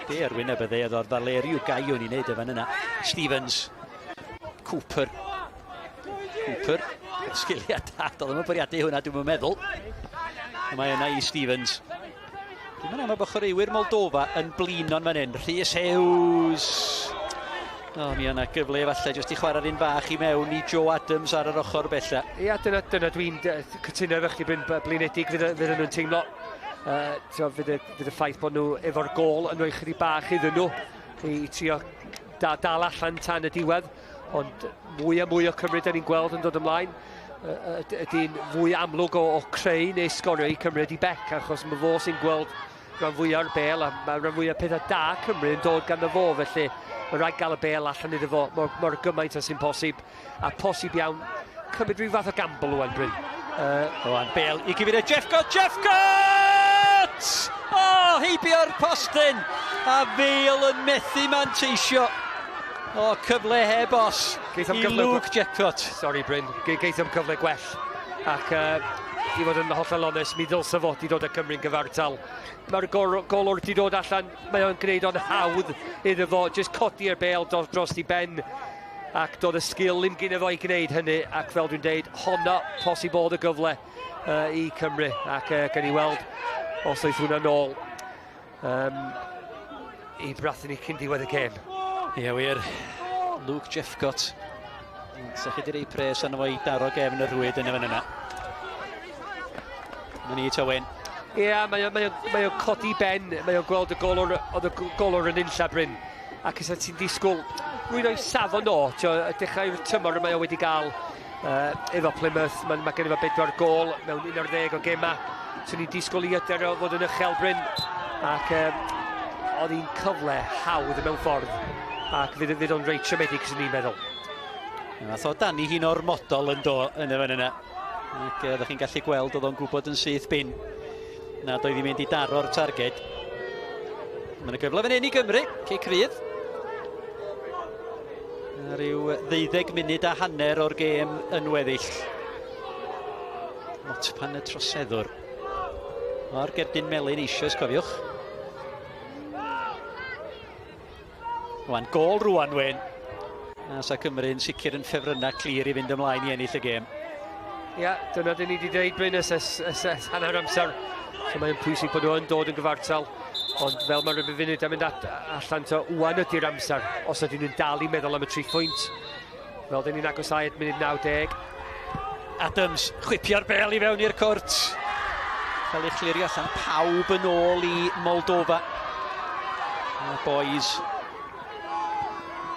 Be arwyn y bydde oedd o'r Valeriu Gaiu ni'n neud efo yna. Stevens. Cooper. Sgiliad dad, oedd yn bwriadu hwnna, dwi'n meddwl. Mae yna i Stevens. Dwi'n meddwl bod chwaraewyr Moldofa yn blino'n fan hyn. Rhys Hughes. Mi yna gyfle falle jyst i chwarae'r un bach i mewn i Joe Adams ar yr ochr bella. Ia, dyna dwi'n cytuno efo chi blinedig fydd nhw'n teimlo. Fydd y ffaith bod nhw efo'r gol yn rhoi chydig bach iddyn nhw i trio dal allan tan y diwedd. Ond mwy a mwy o Cymru da ni'n gweld yn dod ymlaen. Ydy'n fwy amlwg o creu neu sgorio i Cymru ydi Beck, achos mae fo sy'n gweld rhan fwyaf o'r bel, a mae rhan fwyaf pethau da Cymru yn dod gan y fo, felly mae rhaid gael y bel allan iddo fo mor gymaint as sy'n posib, a posib iawn cymryd rhyw fath o gamble wan, Bryn. Oan, bel i gyfeirio Jeffcott! Heibio'r postyn, a Fale yn methu manteisio. Cyfle heb os i Luke Jeffcott. Sorry, Bryn, geithom cyfle gwell. Ac i fod yn hollol onest, mi ddylse fo di dod â Cymru'n gyfartal. Mae'r golwr di dod allan, mae o'n gwneud o'n hawdd iddo fo, jyst codi'r bel dros i ben. Ac dod y sgil ddim gyda fo i gwneud hynny, ac fel dwi'n deud, honna posib oedd y gyfle i Cymru. Ac gan i weld os oedd hwnna nôl i brathu ni cyn diwedd y gêm. Ie wir, Luke Jeffcott. Sa chi di rei pres arno fo i daro gefn y rwyd yn y fan yna. Mae'n i Tywyn. Ie, mae o'n codi ben, mae o'n gweld y golwr yn unlla, Bryn. Ac ys ti'n disgwyl rwy'n o'i safon o, dechrau'r tymor mae o wedi gael efo Plymouth. Mae gen i fo 4 gol mewn 11 o gema. So ni'n disgwyl i yder o fod yn uchel, Bryn. Ac oedd hi'n cyfle hawdd mewn ffordd. Ac fydd o'n reit siomedig, sy'n ni'n meddwl. Nath o Dani hi'n ormodol yn y fan yna. Ac ydych chi'n gallu gweld oedd o'n gwybod yn syth bin. Nad oedd hi'n mynd i daro'r targed. Mae'n y gyfle fan hyn i Gymru, cic rydd. Ryw 12 munud a hanner o'r gêm yn weddill. Motpan y troseddwr. O'r gerdyn melyn eisiau, cofiwch. Rwan, gol rwan, Wyn. A sa Cymru'n sicr yn ffefrynnau clir i fynd ymlaen i ennill y gêm. Ia, dyna dyn ni wedi dweud, Bryn, ys hanner amser. So mae'n pwysig bod nhw'n dod yn gyfartal. Ond fel mae'r funud am mynd allan to, wan ydy'r amser, os ydyn nhw'n dal i meddwl am y 3 pwynt. Fel dyn ni'n agosau at munud 90. Adams, chwipio'r bel i fewn i'r cwrt. Cael ei chlirio allan pawb yn ôl i Moldofa. Y boys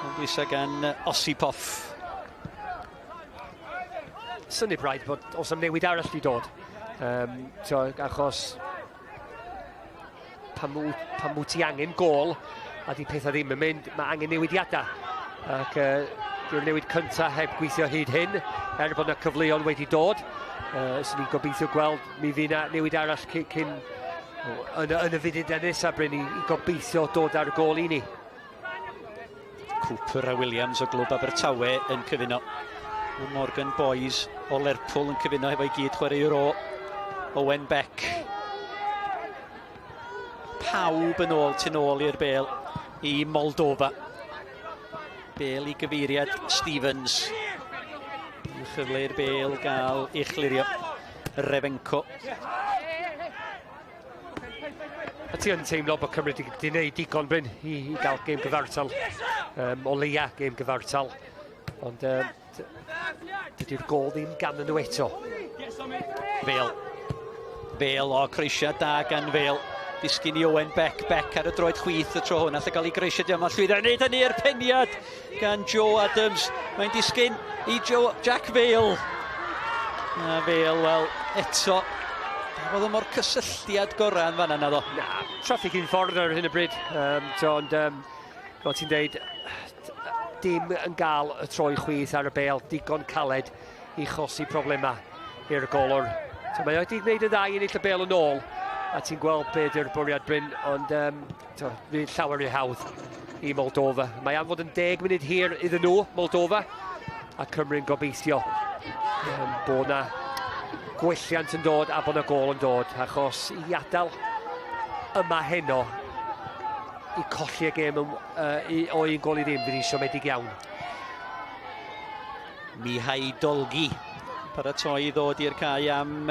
yn bwysau gan Osipoff. syni braidd bod os am newid arall i dod. Achos pan mw ti angen gol a di pethau ddim yn mynd, mae angen newidiadau. Ac yw'r newid cyntaf heb gweithio hyd hyn, bod yna cyfleon wedi dod. Sy'n ni'n gobeithio gweld mi fydd yna newid arall cyn yn y funud nesaf Bryn i gobeithio dod ar gol i ni. Cooper a Williams o glwb Abertawe yn cyfuno. Morgan Boys o Lerpwl yn cyfuno efo'i gyd chwaraewr o Owen Beck. Pawb yn ôl tu nôl i'r bêl i Moldofa. Bêl i gyfeiriad Stevens. Chyfle i'r bêl gael eich-lirio Refenco. A ti yn teimlo bod Cymru wedi gwneud digon Bryn i gael gêm gyfartal. O leia gêm gyfartal. Ond dydy'r gol ddim gan nhw eto. Fêl o creisiad da gan Fêl. Disgyn i Owen Beck ar y droed chwith y tro hwn. Alla gael ei greisiad i yma llwyddo. Wneud hynny i'r peniad gan Joe Adams. Mae'n disgyn i Jack Fêl. A Fêl, wel, eto. Oedd o mor cysylltiad gorau yn fanna na ddo. Na, traffig un ffordd ar hyn y bryd. Ond, fel ti'n deud, dim yn gael y troi chwith ar y bêl. Digon caled i chosi problemau i'r golwr. Mae wedi gwneud y dda i ennill y bêl yn ôl. A ti'n gweld beth yw'r bwriad Bryn, ond fydd llawer i hawdd i Moldofa. Mae am fod yn 10 munud hir iddyn nhw, Moldofa, a Cymru'n gobeithio bod na gwelliant yn dod a bod na gol yn dod, achos i adael yma heno i colli y gêm o un gol i ddim, fydd hi'n siomedig iawn. Mihai Dolgi, paratoi i ddod i'r cae am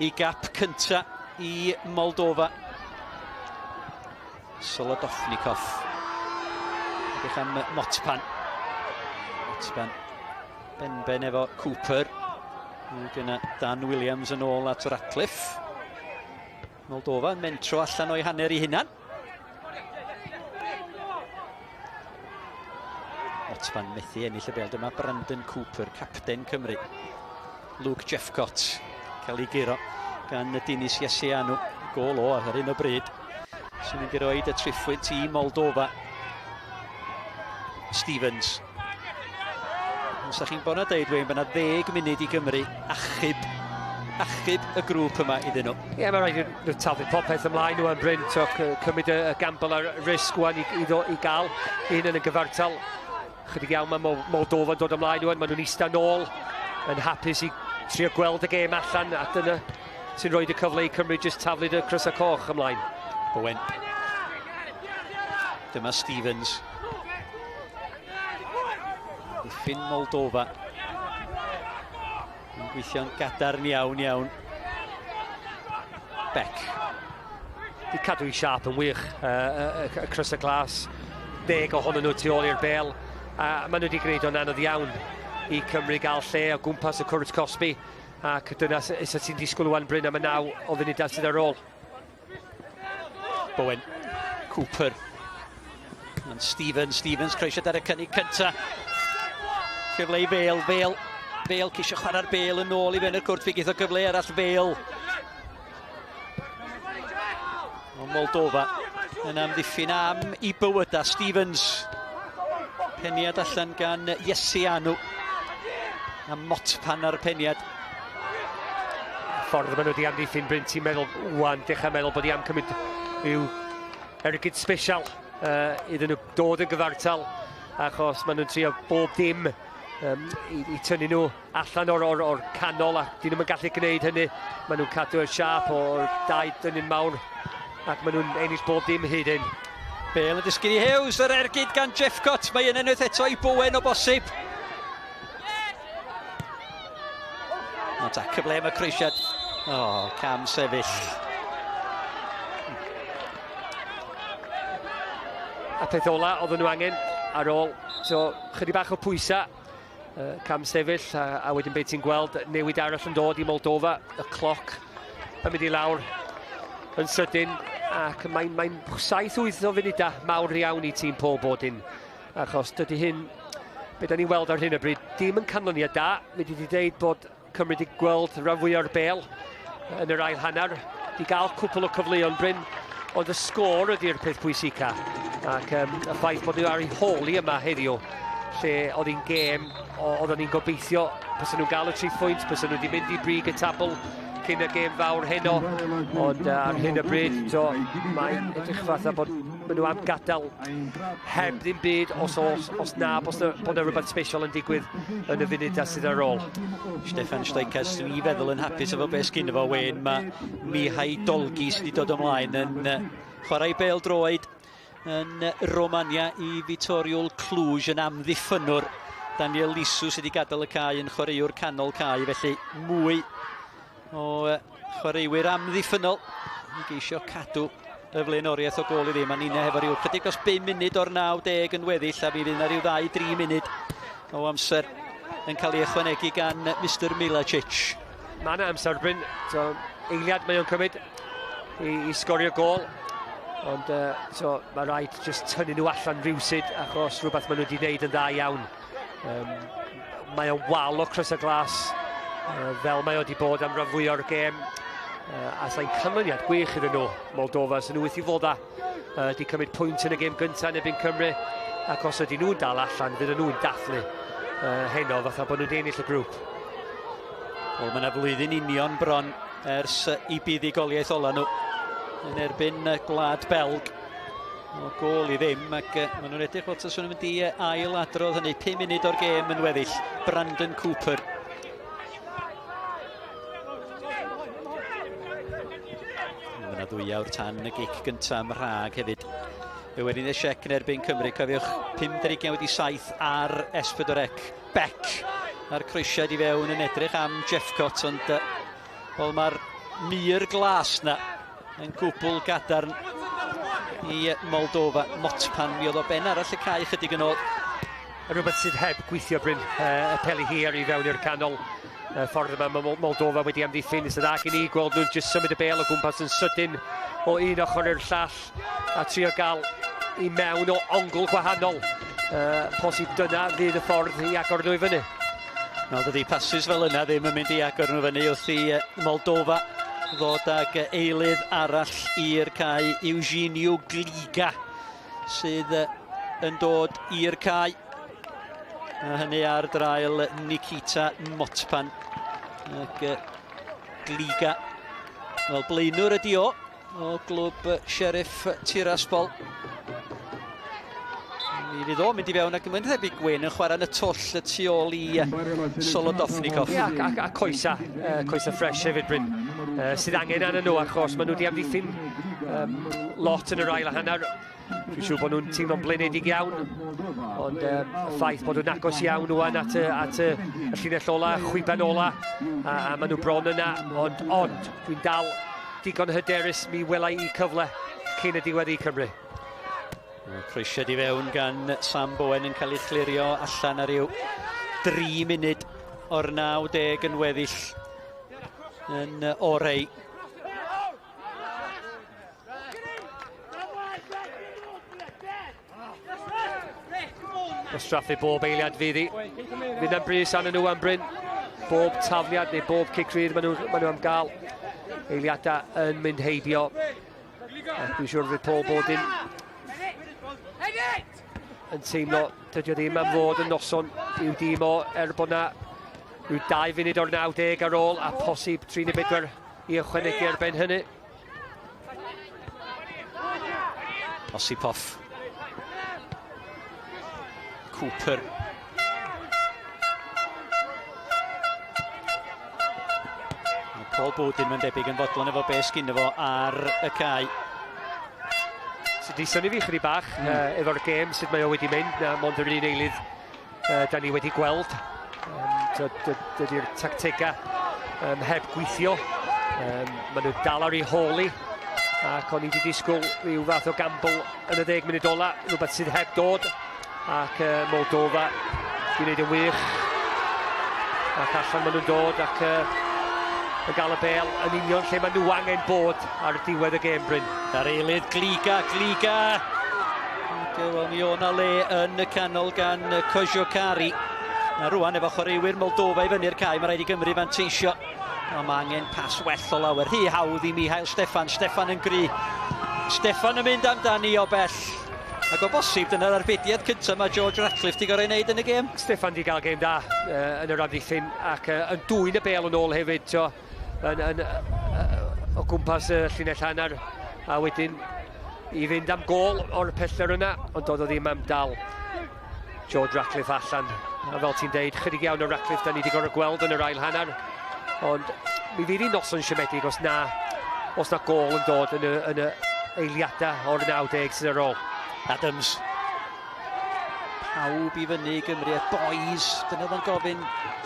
i gap cynta i Moldofa. Solodovnikov. Edrych am Motpan. Ben efo Cooper. Gyda Dan Williams yn ôl at Ratcliffe. Moldofa yn mentro allan o'i hanner i hunan. Motpan methu ennill y bêl. Dyma Brandon Cooper, capten Cymru. Luke Jeffcott cael ei giro gan y Dinis Iasianu. Gol o ar hyn o bryd. Sy'n mynd i roed y triffwynt i Moldofa. Stevens. Os ydych chi'n bod na deud, Wayne, bod na 10 munud i Gymru achub y grŵp yma iddyn nhw. Ie, mae rhaid i'r taflu popeth ymlaen nhw yn Bryn. Cymryd y gamble ar risg wan i gael un yn y gyfartal. Chydig iawn mae Moldofa yn dod ymlaen nhw. Maen nhw'n eistedd nôl yn hapus i trio gweld y gêm allan, a dyna sy'n rhoi y cyfle i Cymru jyst taflu y crysau coch ymlaen. Owen. Dyma Stevens. Ffyn Moldofa. Yn gweithio'n gadarn iawn. Beck. Di cadw i siap yn wych, y crysau glas. 10 ohonyn nhw tu ôl i'r bêl. A maen nhw wedi gwneud o'n anodd iawn i Cymru gael lle o gwmpas y cwrt Cosby. Ac dyna is ti'n disgwyl wan Bryn am y 9 o funudau sydd ar ôl. Bowen. Cooper. And Stevens creisiad ar y cynnig cynta. Cyfle i Fêl. Fêl cisio chwarae'r bêl yn ôl i fewn i'r cwrt. Fi geith o gyfle arall Fêl. O Moldova yn amddiffyn am i bywyda Stevens. Peniad allan gan Iesianu. A Motpan ar y peniad. Ffordd maen nhw wedi amddiffyn Bryn, ti'n meddwl, dechrau meddwl bod i am cymryd i'w ergyd special iddyn nhw dod yn gyfartal, achos maen nhw'n trio bob dim i tynnu nhw allan o'r canol, a dyn nhw'n gallu gwneud hynny. Maen nhw'n cadw y siap o'r 2 dynnu'n mawr, ac maen nhw'n ennill bob dim hyd hyn. Bêl yn disgyn i Hughes, yr ergyd gan Jeffcott. Mae yn unwaith eto i Bowen o bosib. O, da cyfle am y creisiad. O, cam sefyll. A peth ola oedden nhw angen ar ôl, chydig bach o pwysau, cam sefyll, a wedyn beth ti'n gweld, newid arall yn dod i Moldova, y cloc yn mynd i lawr yn sydyn, ac mae'n 7-8 o funudau mawr iawn i tîm Paul Bodin, achos dydy hyn be da ni'n weld ar hyn o bryd, dim yn canlyniad da. Mi wedi dweud bod Cymru wedi gweld rhan fwy o'r bel yn yr ail hanner. Di gael cwpl o cyfleoedd Bryn, ond y sgôr ydy'r peth pwysica. Ac y ffaith bod nhw ar ei holi yma heddiw, lle oedd hi'n gêm, oedden ni'n gobeithio, bys nhw'n gael y 3 pwynt, bys nhw wedi mynd i brig y tabl cyn y gêm fawr heno, ond ar hyn o bryd, mae'n edrych fatha bod nhw am gadael heb ddim byd os bod yna rhywbeth special yn digwydd yn y funud sydd ar ôl. Steffan Stoicas, dwi'n feddwl yn hapus efo beth sgyn efo Wen. Mae Mihai Dolgi sydd wedi dod ymlaen yn chwarae bêl droed yn Romania i Vitoriol Cluj yn amddiffynwr. Daniel Lisu sydd wedi gadael y cae yn chwaraewr canol cae, felly mwy o chwaraewyr amddiffynol i geisio cadw y flaenoriaeth o gol i ddim. A ni'n efo rhyw chydig os 5 munud o'r 90 yn weddill, a mi fydd yna rhyw 2-3 munud o amser yn cael ei ychwanegu gan Mr Milacic. Mae yna amser, Bryn. Eiliad mae o'n cymryd i sgorio gol, ond mae rhaid just tynnu nhw allan rhywsyd achos rhywbeth maen nhw wedi gwneud yn dda iawn. Mae o'n wal o crys y glas, fel mae o wedi bod am rhan fwy o'r gêm, a sa'n canlyniad gwych iddyn nhw, Moldofa, sy'n nhw wyth i fod wedi cymryd pwynt yn y gêm gyntaf yn ebyn Cymru, ac os ydy nhw'n dal allan, fydden nhw'n dathlu heno, fatha bod nhw'n ennill y grŵp. Wel, mae yna flwyddyn union bron ers i buddigoliaeth ola nhw yn erbyn Gwlad Belg. O gol i ddim, ac maen nhw'n edrych bod swn nhw'n mynd i ailadrodd hynny. 5 munud o'r gêm yn weddill. Brandon Cooper. Mae yna ddwy awr tan y gic gyntaf am Rhag hefyd. Fe wedyn y siec yn erbyn Cymru. Cofiwch 57 ar S4C. Beck a'r croesiad i fewn yn edrych am Jeffcott, ond mae'r mur glas na yn gwbl gadarn i Moldofa. Motpan mi oedd o ben arall y cae chydig yn ôl. Rhywbeth sydd heb gweithio, Bryn, y peli hir i fewn i'r canol. Ffordd yma mae Moldova wedi amddiffyn, sydd ag i ni gweld nhw'n just symud y bel o gwmpas yn sydyn o un ochr i'r llall a trio gael i mewn o ongl gwahanol. Posib dyna fydd y ffordd i agor nhw i fyny. Wel, dydy passes fel yna ddim yn mynd i agor nhw fyny wrth i Moldova ddod ag eilydd arall i'r cae, Eugenio Gliga, sydd yn dod i'r cae. A hynny ar drail Nikita Motpan. Ac Gliga, wel, blaenwr ydi o glwb Sheriff Tiraspol. Mi fydd o mynd i fewn ac yn mynd thebyg Gwyn yn chwarae'n y twll y tu ôl i Solodovnikov. Ia, a coesa ffres hefyd, Bryn, sydd angen arnyn nhw achos maen nhw wedi amddiffyn lot yn yr ail a hanner. Dwi'n siŵr bod nhw'n teimlo'n blinedig iawn, ond y ffaith bod nhw'n agos iawn nhw at y llinell ola, chwiben ola, a maen nhw bron yna, ond dwi'n dal digon hyderus mi welai i cyfle cyn y diwedd i Cymru. Croesiad i fewn gan Sam Bowen yn cael ei chlirio allan ar ryw 3 munud o'r 90 yn weddill yn orau. Straffu bob eiliad fydd hi. Fydd na'n brys arnyn nhw am Bryn. Bob tafliad neu bob cicrydd maen nhw am gael. Eiliadau yn mynd heibio. Dwi'n siŵr fydd Paul Bodin yn teimlo dydy o ddim am fod yn noson i'w dîm o bod na rhyw 2 funud o'r 90 ar ôl a posib 34 i ychwanegu ar ben hynny. Osipov. Cooper. Paul Bodin mae'n debyg yn fodlon efo beth sgyn efo ar y cae. Sydd wedi syni fi chydig bach efo'r gêm sydd mae o wedi mynd, na mond yr un eilydd da ni wedi gweld. Dydy'r tactegau heb gweithio. Maen nhw dal ar ei holi ac o'n i wedi disgwyl rhyw fath o gamble yn y 10 munud ola, rhywbeth sydd heb dod. Ac Moldova wedi gwneud yn wych ac allan maen nhw'n dod ac yn gael y bel yn union lle maen nhw angen bod ar diwedd y gêm, Bryn. Ar eilydd Gliga. Wel, mi o'na le yn y canol gan Cosiocari. A rwan efo chwaraewyr Moldofa i fyny'r cae, mae rhaid i Gymru fanteisio. O, mae angen pas well o lawer. Rhy hawdd i Mihail Steffan. Steffan yn gry. Steffan yn mynd amdani o bell. Ac o bosib, dyna'r arbediad cyntaf mae George Ratcliffe di gorau wneud yn y gêm. Steffan di gael gêm da yn yr amddiffyn ac yn dwy'n y bel yn ôl hefyd o gwmpas y llinell hanner a wedyn i fynd am gol o'r pellter yna, ond dod o ddim am dal George Ratcliffe allan. A fel ti'n deud, chydig iawn o Ratcliffe da ni wedi gorau gweld yn yr ail hanner, ond mi fydd hi'n noson siomedig os na gol yn dod yn y eiliadau o'r 90 sydd ar ôl. Adams. Pawb i fyny Gymru, boys, dyna dda'n gofyn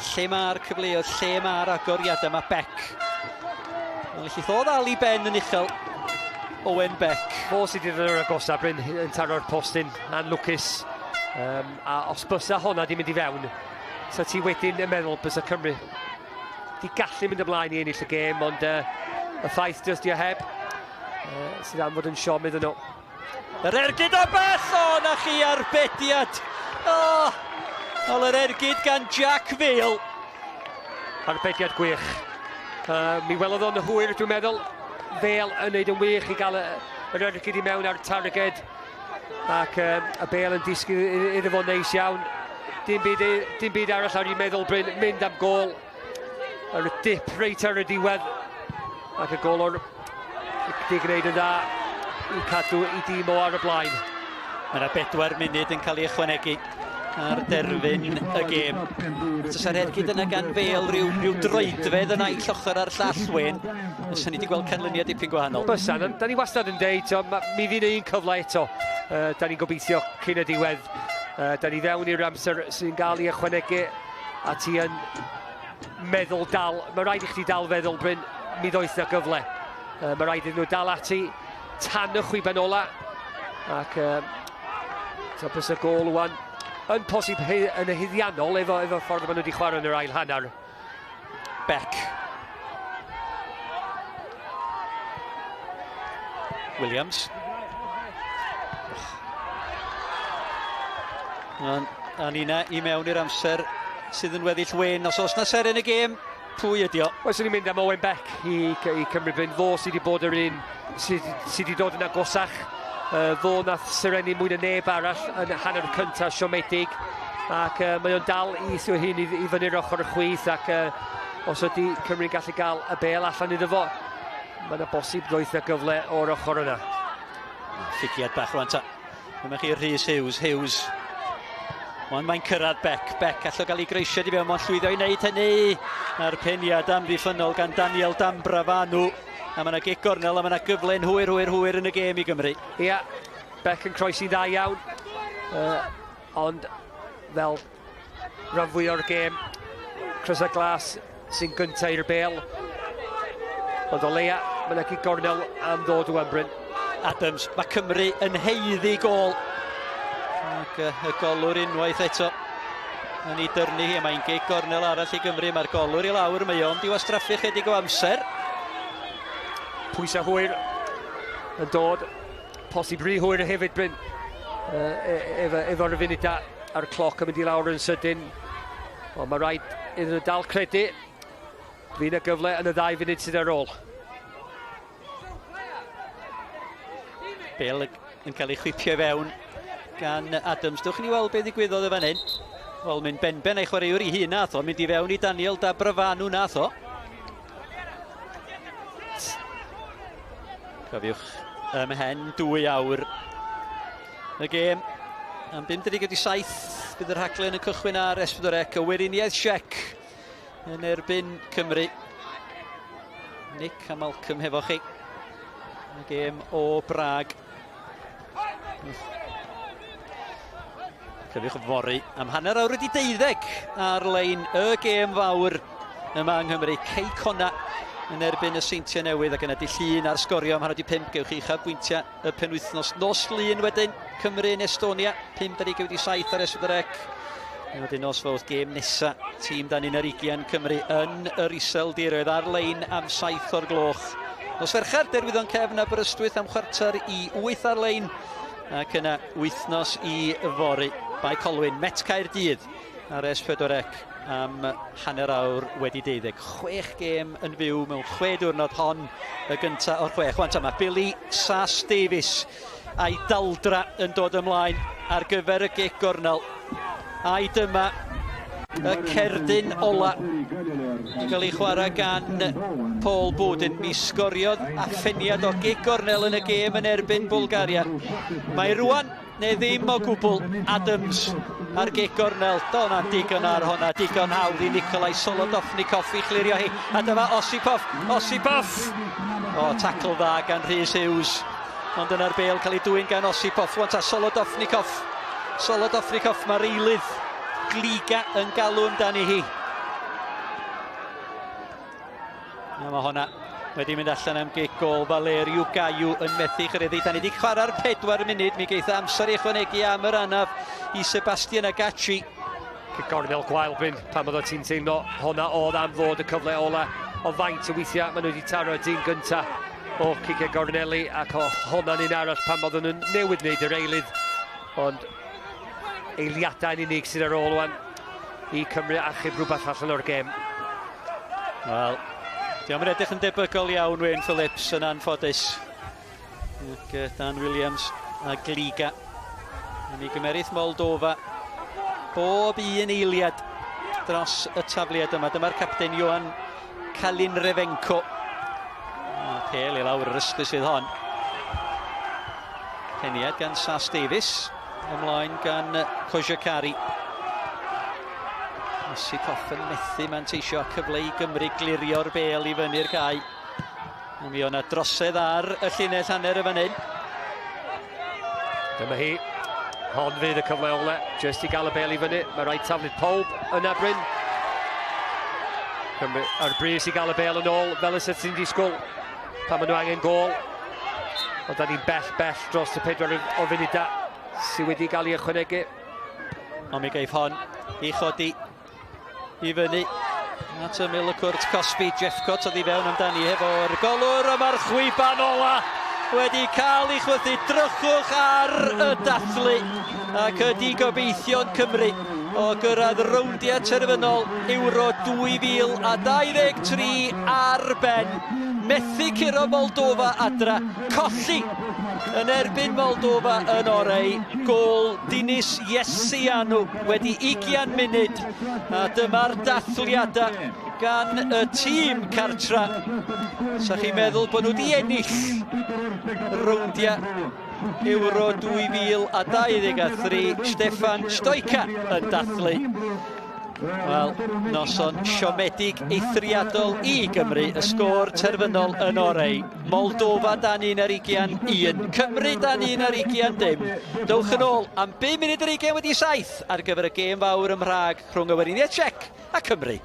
lle mae'r cyfleoedd, lle mae'r agoriadau, mae Beck. Wel, felly ddod Ali Ben yn uchel, Owen Beck. Fo sydd wedi ddod o'r agosaf, Bryn, yn taro'r postyn, a'n Lucas. A os bysa honna di mynd i fewn, so ti wedyn yn meddwl bysa Cymru di gallu mynd ymlaen i ennill y gêm, ond y ffaith dys di o heb, sydd am fod yn siomydd yn nhw. Yr ergyd o bell, o, na chi arbediad. Ol yr ergyd gan Jack Vale. Arbediad gwych. Mi welodd o'n hwyr, dwi'n meddwl. Vale yn neud yn wych i gael yr ergyd i mewn ar targed. Ac y Bale yn disgyn iddo fo neis iawn. Dim byd arall ar i'n meddwl, Bryn, mynd am gol. Ar y dip reit ar y diwedd. Ac y gol o'r di gwneud yn dda i cadw i dîm o ar y blaen. Mae yna 4 munud yn cael ei ychwanegu ar derfyn y gêm. Os yr ergyd yna gan Vale rhyw droedfedd yn aill ochr ar llall wen, os ni wedi gweld canlyniad dipyn gwahanol. Bysan, da ni wastad yn deud, mi fydd un cyfle eto. Da ni'n gobeithio cyn y diwedd. Da ni fewn i'r amser sy'n cael ei ychwanegu a ti yn meddwl dal. Mae rhaid i chdi dal feddwl, Bryn, mi ddoeth na gyfle. Mae rhaid iddyn nhw dal ati tan y chwiben ola. Ac bys y gol wan yn posib yn y hyddiannol efo ffordd maen nhw wedi chwarae yn yr ail hanner. Beck. Williams. A ni'na i mewn i'r amser sydd yn weddill wen. Os oes na ser yn y gêm, pwy ydi o? Wel, sy'n ni'n mynd am Owen Beck i Cymru Bryn. Fo sydd wedi bod yr un sydd wedi dod yn agosach. Fo nath syrenu mwy na neb arall yn hanner cyntaf siomedig. Ac mae o'n dal i hyn i fyny'r ochr y chwith. Ac os ydy Cymru'n gallu cael y bel allan iddo fo, mae yna bosib ddoeth na gyfle o'r ochr yna. Ffigiad bach rwan ta. Dyma chi Rhys Hughes. Ond mae'n cyrraedd Beck. Beck allai gael ei greisio di fewn, mae'n llwyddo i wneud hynny. A'r peniad amddiffynol gan Daniel Dambrafanw. A mae yna gig gornel a mae yna gyfle'n hwyr yn y gêm i Gymru. Ia, Beck yn croesi dda iawn. Ond fel rhan fwy o'r gêm, Crysau Glas sy'n gyntaf i'r bel. Ond o leia, mae yna gig gornel am ddod o Embryn. Adams, mae Cymru yn heiddi gol. Ac y golwr unwaith eto yn ei dyrnu hi, mae'n gig gornel arall i Gymru, mae'r golwr i lawr, mae o'n diwastraffu chydig o amser. Pwysau hwyr yn dod, posib rhy hwyr hefyd, Bryn, efo'r funudau a'r cloc yn mynd i lawr yn sydyn. Ond mae rhaid iddyn nhw dal credu, fi'n y gyfle yn y 2 funud sydd ar ôl. Bale yn cael ei chwipio fewn gan Adams. Dewch ni weld beth ddigwyddodd y fan hyn. Wel, mynd benben ei chwaraewr i hun nath o, mynd i fewn i Daniel Dambrafanw nath o. Cofiwch ymhen 2 awr y gêm. Am 57 bydd yr rhaglen yn cychwyn ar S4C. Y wiriniaeth Czech yn erbyn Cymru. Nick a Malcolm hefo chi. Y gêm o Brag. Cyfiwch fori am hanner awr wedi 12 ar-lein y gêm fawr yma yng Nghymru. Cei Conna yn erbyn y Seintiau Newydd ac yna di Llun ar Sgorio am 10 gewch chi uchafbwyntiau y penwythnos. Nos Lun wedyn, Cymru yn Estonia, 57 ar S4C. Wedyn nos fawrth gêm nesa, tîm Dan21 Cymru yn yr Iseldiroedd ar-lein am 7 o'r gloch. Nos Fercher, derwyddon cefn Aberystwyth am 7:45 ar-lein Ac yna wythnos i fori. Bai Colwyn, Met Caerdydd ar S4C am hanner awr wedi 12. 6 gêm yn fyw mewn 6 diwrnod, hon y gyntaf o'r 6. Wan mae Billy Sass Davies a'i daldra yn dod ymlaen ar gyfer y gic gornel. A'i dyma y cerdyn ola yn cael ei chwarae gan Paul Bodin. Mi sgoriodd a ffeniad o gic gornel yn y gêm yn erbyn Bwlgaria. Mae rwan, neu ddim o gwbl, Adams ar gic gornel. Do'na digon ar honna, digon hawdd i Nikolai Solodovnikov i chlirio hi. A dyma Osipov! O, tacl dda gan Rhys Hughes. Ond yna'r bêl cael ei dwyn gan Osipov. Wan ta Solodovnikov, mae'r eilydd Gliga yn galw amdani hi. A mae honna wedi mynd allan am gic gol. Valeriu Gaiu yn methu chyrraeddu. Da ni wedi chwarae'r 4 munud. Mi geith amser i ychwanegu am yr anaf i Sebastian Agachi. Cic gornel gwael Bryn, pan oedd o ti'n teimlo honna oedd am fod y cyfle ola o faint o weithiau. Maen nhw wedi taro dyn gynta o cic gorneli ac o honna'n un arall pan oedd nhw'n newid wneud yr eilydd. Ond eiliadau'n unig sydd ar ôl wan i Cymru achub rhywbeth allan o'r gêm. Wel, diolch yn edrych yn debygol iawn Wayne Phillips yn anffodus. Ac Dan Williams a Gliga. Yn ei gymerith Moldova. Bob un eiliad dros y tafliad yma. Dyma'r capten Johan Kalinrevenko. Pel i lawr yr ysgu sydd hon. Peniad gan Sass Davies. Ymlaen gan Kojakari. Osipov yn methu manteisio cyfle i Gymru glirio'r bêl i fyny'r cae. Mi o'na drosedd ar y llinell hanner y fan hyn. Dyma hi. Hon fydd y cyfle ole, jyst i gael y bêl i fyny. Mae rhaid taflid pob yna Bryn. Cymru ar brys i gael y bêl yn ôl, fel y sydd sy'n disgwyl. Pan maen nhw angen gol. Ond da ni'n bell dros y 4 o funuda sydd wedi cael ei ychwanegu. Ond mi geif hon i chodi i fyny. At ymyl y cwrt Cosby, Jeffcott oedd i fewn amdani hefo'r golwr, a mae'r chwiban ola wedi cael ei chwythu. Drychwch ar y dathlu ac ydi gobeithio'n Cymru o gyrraedd rowndiau terfynol Euro 2023 ar ben. Methu curo Moldova adra, colli yn erbyn Moldova yn orau. Gol Dinis Iesianu wedi 20 munud. A dyma'r dathliadau gan y tîm cartra. Sa chi'n meddwl bod nhw wedi ennill rowndiau Euro 2023. Stefan Stoica yn dathlu. Wel, noson siomedig eithriadol i Gymru, y sgôr terfynol yn orau. Moldova D21, Cymru D21. Dowch yn ôl am 5 munud yr 20 wedi 7 ar gyfer y gêm fawr ym Mhrag rhwng y Weriniaeth Tsiec a Cymru.